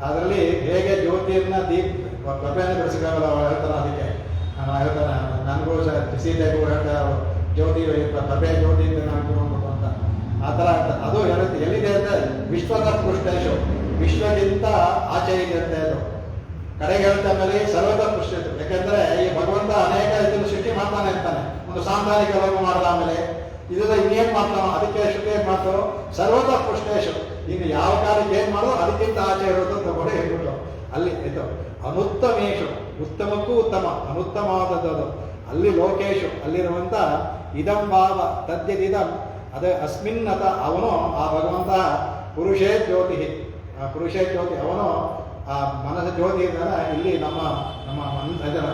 ಅದರಲ್ಲಿ ಹೇಗೆ ಜ್ಯೋತಿಯನ್ನ ಪ್ರಭೆಯನ್ನು ಬಿಡಿಸಕ್ಕಾಗಲ್ಲ ಹೇಳ್ತಾನೆ ಅದಕ್ಕೆ ಹೇಳ್ತಾನೆ ನನಗೂ ಸೀತೆಗೂ ಹೇಳ್ತಾರೆ ಜ್ಯೋತಿ ಪ್ರಭೆ ಜ್ಯೋತಿ ಅಂತ ನಾನು ಅಂತ ಆ ಥರ ಅದು ಎಲ್ಲಿದೆ ಅಂತ ವಿಶ್ವದ ಪೃಷ್ಠೇಶು ವಿಶ್ವಕ್ಕಿಂತ ಆಚೆ ಇದೆ ಅಂತ ಅದು ಕಡೆಗೆ ಹೇಳ್ತಾ ಮೇಲೆ ಸರ್ವದ ಪೃಷ್ಠ ಯಾಕೆಂದ್ರೆ ಈ ಭಗವಂತ ಅನೇಕ ಇದನ್ನು ಸೃಷ್ಟಿ ಮಾಡ್ತಾನೆ ಇರ್ತಾನೆ ಒಂದು ಸಾಂಸಾರಿಕ ಲೋಕ ಮಾಡಿದ ಆಮೇಲೆ ಇದೆಲ್ಲ ಇನ್ನೇನು ಮಾಡ್ತಾನೋ ಅದಕ್ಕೆ ಶ್ರುತಿ ಏನು ಮಾಡ್ತಾರೋ ಸರ್ವದ ಪೃಷ್ಠೇಶು ಇನ್ನು ಯಾವ ಕಾಲಕ್ಕೆ ಏನು ಮಾಡೋ ಅದಕ್ಕಿಂತ ಆಚೆ ಇರೋದು ತಗೊಂಡು ಹೇಳ್ಬಿಟ್ಟು ಅಲ್ಲಿ ಇದು ಅನುತ್ತಮೇಶು ಉತ್ತಮಕ್ಕೂ ಉತ್ತಮ ಅನುತ್ತಮವಾದದ್ದು ಅಲ್ಲಿ ಲೋಕೇಶು ಅಲ್ಲಿರುವಂಥ ಇದಂ ಭಾವ ತದ್ಯದಿದಂ ಅದೇ ಅಸ್ಮಿನ್ನತ ಅವನು ಆ ಭಗವಂತ ಪುರುಷೇ ಜ್ಯೋತಿ ಅವನು ಆ ಮನಸ್ಸ ಜ್ಯೋತಿ ಇದ್ದಾನೆ ಇಲ್ಲಿ ನಮ್ಮ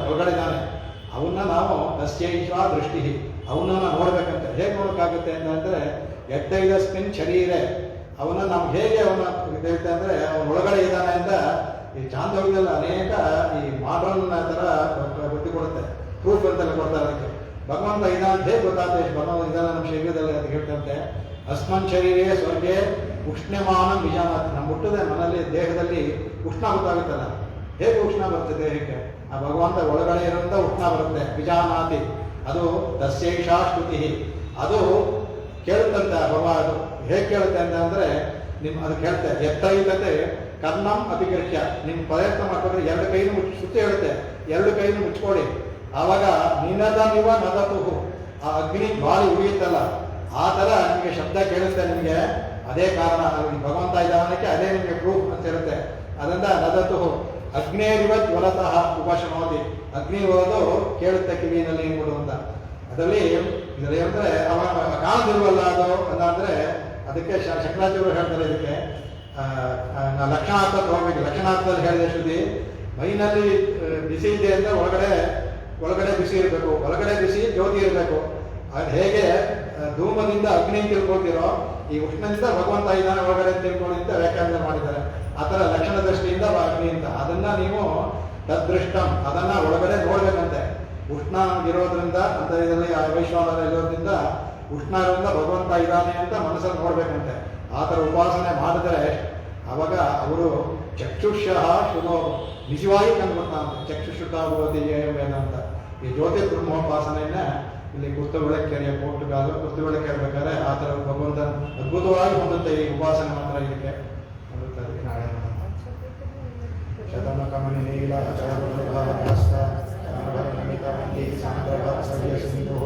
ಹೊರಗಡೆ ಇದ್ದಾನೆ ಅವನ್ನ ನಾವು ತಸ್ಯೈಷಾ ದೃಷ್ಟಿ ಅವನನ್ನ ನೋಡ್ಬೇಕಂತೆ ಹೇಗೆ ನೋಡೋಕ್ಕಾಗುತ್ತೆ ಅಂತಂದ್ರೆ ಯತ್ತೈದಸ್ಮಿನ್ ಶರೀರೆ ಅವನ ನಾವು ಹೇಗೆ ಅವನ ಹೇಳ್ತಾ ಅಂದ್ರೆ ಅವನ ಒಳಗಡೆ ಇದ್ದಾನೆ ಅಂತ ಈ ಚಾಂದೋಗ್ಯದಲ್ಲಿ ಅನೇಕ ಈ ಮಾಡರ್ನ್ ತರ ಗೊತ್ತಿ ಕೊಡುತ್ತೆ ಪ್ರೂಫ್ ಅಂತೆಲ್ಲ ಕೊಡ್ತಾರೆ ಅದಕ್ಕೆ ಭಗವಂತ ಇದಾನ ಹೇಗೆ ಗೊತ್ತಾಗ್ತದೆ ಭಗವಂತ ಇದಾನ ನಮ್ಮ ಶರೀರದಲ್ಲಿ ಅಂತ ಹೇಳ್ತಂತೆ ಅಸ್ಮನ್ ಶರೀರೇ ಸ್ವರ್ಗೆ ಉಷ್ಣಮಾನ ವಿಜಾನಾತಿ ನಮ್ಮ ಹುಟ್ಟದೆ ಮನಲ್ಲಿ ದೇಹದಲ್ಲಿ ಉಷ್ಣ ಗೊತ್ತಾಗುತ್ತಲ್ಲ ಹೇಗೆ ಉಷ್ಣ ಬರುತ್ತೆ ದೇಹಕ್ಕೆ ಆ ಭಗವಂತ ಒಳಗಡೆ ಇರೋಂಥ ಉಷ್ಣ ಬರುತ್ತೆ ವಿಜಾನಾತಿ ಅದು ತಸ್ಯೈಷಾ ಶ್ರುತಿ ಅದು ಕೇಳುತ್ತಂತೆ ಭಗವಾನ್ ಅದು ಹೇಗೆ ಕೇಳುತ್ತೆ ಅಂತಂದ್ರೆ ಅದು ಕೇಳುತ್ತೆ ಎತ್ತೈತತೆ ಕರ್ಣಂ ಅಭಿಗೃಹ್ಯ ನಿಮ್ಮ ಪ್ರಯತ್ನ ಮಾಡ್ಕೊಂಡ್ರೆ ಎರಡು ಕೈನು ಸುತ್ತಿ ಹೇಳುತ್ತೆ ಎರಡು ಕೈನು ಮುಚ್ಕೊಳ್ಳಿ ಆವಾಗ ನಿನದನಿವ ನದತುಹು ಆ ಅಗ್ನಿ ಗಾಳಿ ಉಳಿಯುತ್ತಲ್ಲ ಆ ಥರ ನಿಮಗೆ ಶಬ್ದ ಕೇಳುತ್ತೆ ನಿಮಗೆ ಅದೇ ಕಾರಣ ಭಗವಂತ ಇದ್ದಾನಕ್ಕೆ ಅದೇ ನಿಮಗೆ ಪ್ರೂಫ್ ಅಂತ ಇರುತ್ತೆ ಅದರಿಂದ ನದತುಹು ಅಗ್ನೇರಿವ ಜ್ವಲತಃ ಉಪಶನೋತಿ ಅಗ್ನಿ ಹೋದು ಕೇಳುತ್ತೆ ಕಿವಿನಲ್ಲಿ ಏನ್ಬಿಡು ಅಂತ ಅದರಲ್ಲಿ ಇದರಲ್ಲಿ ಅಂದ್ರೆ ಅವ ಕಾಣದಿಲ್ವಲ್ಲ ಅದು ಅಂತಂದ್ರೆ ಅದಕ್ಕೆ ಶಂಕರಾಚಾರ್ಯರು ಹೇಳ್ತಾರೆ ಇದಕ್ಕೆ ಲಕ್ಷಣಾರ್ಥದಲ್ಲಿ ಹೋಗ್ಬೇಕು ಲಕ್ಷಣಾರ್ಥದಲ್ಲಿ ಹೇಳಿದೆ ಶ್ರುತಿ ಮೈನಲ್ಲಿ ಬಿಸಿ ಇದೆ ಅಂದ್ರೆ ಒಳಗಡೆ ಬಿಸಿ ಇರಬೇಕು ಒಳಗಡೆ ಬಿಸಿ ಜ್ಯೋತಿ ಇರಬೇಕು ಅದು ಹೇಗೆ ಧೂಮದಿಂದ ಅಗ್ನಿ ತಿಳ್ಕೊಳ್ತಿರೋ ಈ ಉಷ್ಣದಿಂದ ಭಗವಂತ ಇದ್ದಾನೆ ಒಳಗಡೆ ತಿಳ್ಕೊಳ್ಳಿ ಅಂತ ವ್ಯಾಖ್ಯಾನ ಮಾಡಿದ್ದಾರೆ ಆ ಥರ ಲಕ್ಷಣ ದೃಷ್ಟಿಯಿಂದ ಅಗ್ನಿ ಅಂತ ಅದನ್ನ ನೀವು ತದ್ದೃಷ್ಟಂ ಅದನ್ನ ಒಳಗಡೆ ನೋಡ್ಬೇಕಂತೆ ಉಷ್ಣ ಇರೋದ್ರಿಂದ ಅಂತ ಇದರಲ್ಲಿ ವೈಶ್ವಾನರ ಇರೋದ್ರಿಂದ ಉಷ್ಣ ಇರೋದ್ರಿಂದ ಭಗವಂತ ಇದ್ದಾನೆ ಅಂತ ಮನಸ್ಸಲ್ಲಿ ನೋಡ್ಬೇಕಂತೆ ಆ ಥರ ಉಪಾಸನೆ ಮಾಡಿದ್ರೆ ಅವಾಗ ಅವರು ಚಕ್ಷುಷಃ ಶುಭೋ ನಿಜವಾಗಿ ಕಂಡುಬರ್ತಾನಂತೆ ಚಕ್ಷುಷುತಾಭವತಿ ಏನ ಅಂತ ಈ ಜ್ಯೋತಿ ಬ್ರಹ್ಮೋಪಾಸನೆಯನ್ನ ಇಲ್ಲಿ ಕುರ್ತುಬೆಳಕೆರೆಯ ಕುರ್ತುಬೆಳಕೆರೆ ಬೇಕಾದ್ರೆ ಆ ಥರ ಭಗವಂತ ಅದ್ಭುತವಾಗಿ ಹೊಂದುತ್ತೆ ಈ ಉಪಾಸನೆ ಮಾತ್ರ ಇದಕ್ಕೆ ನಾಳೆ ಶತಮಕಮಣಿ ನೀಲ ಸಿಂಧು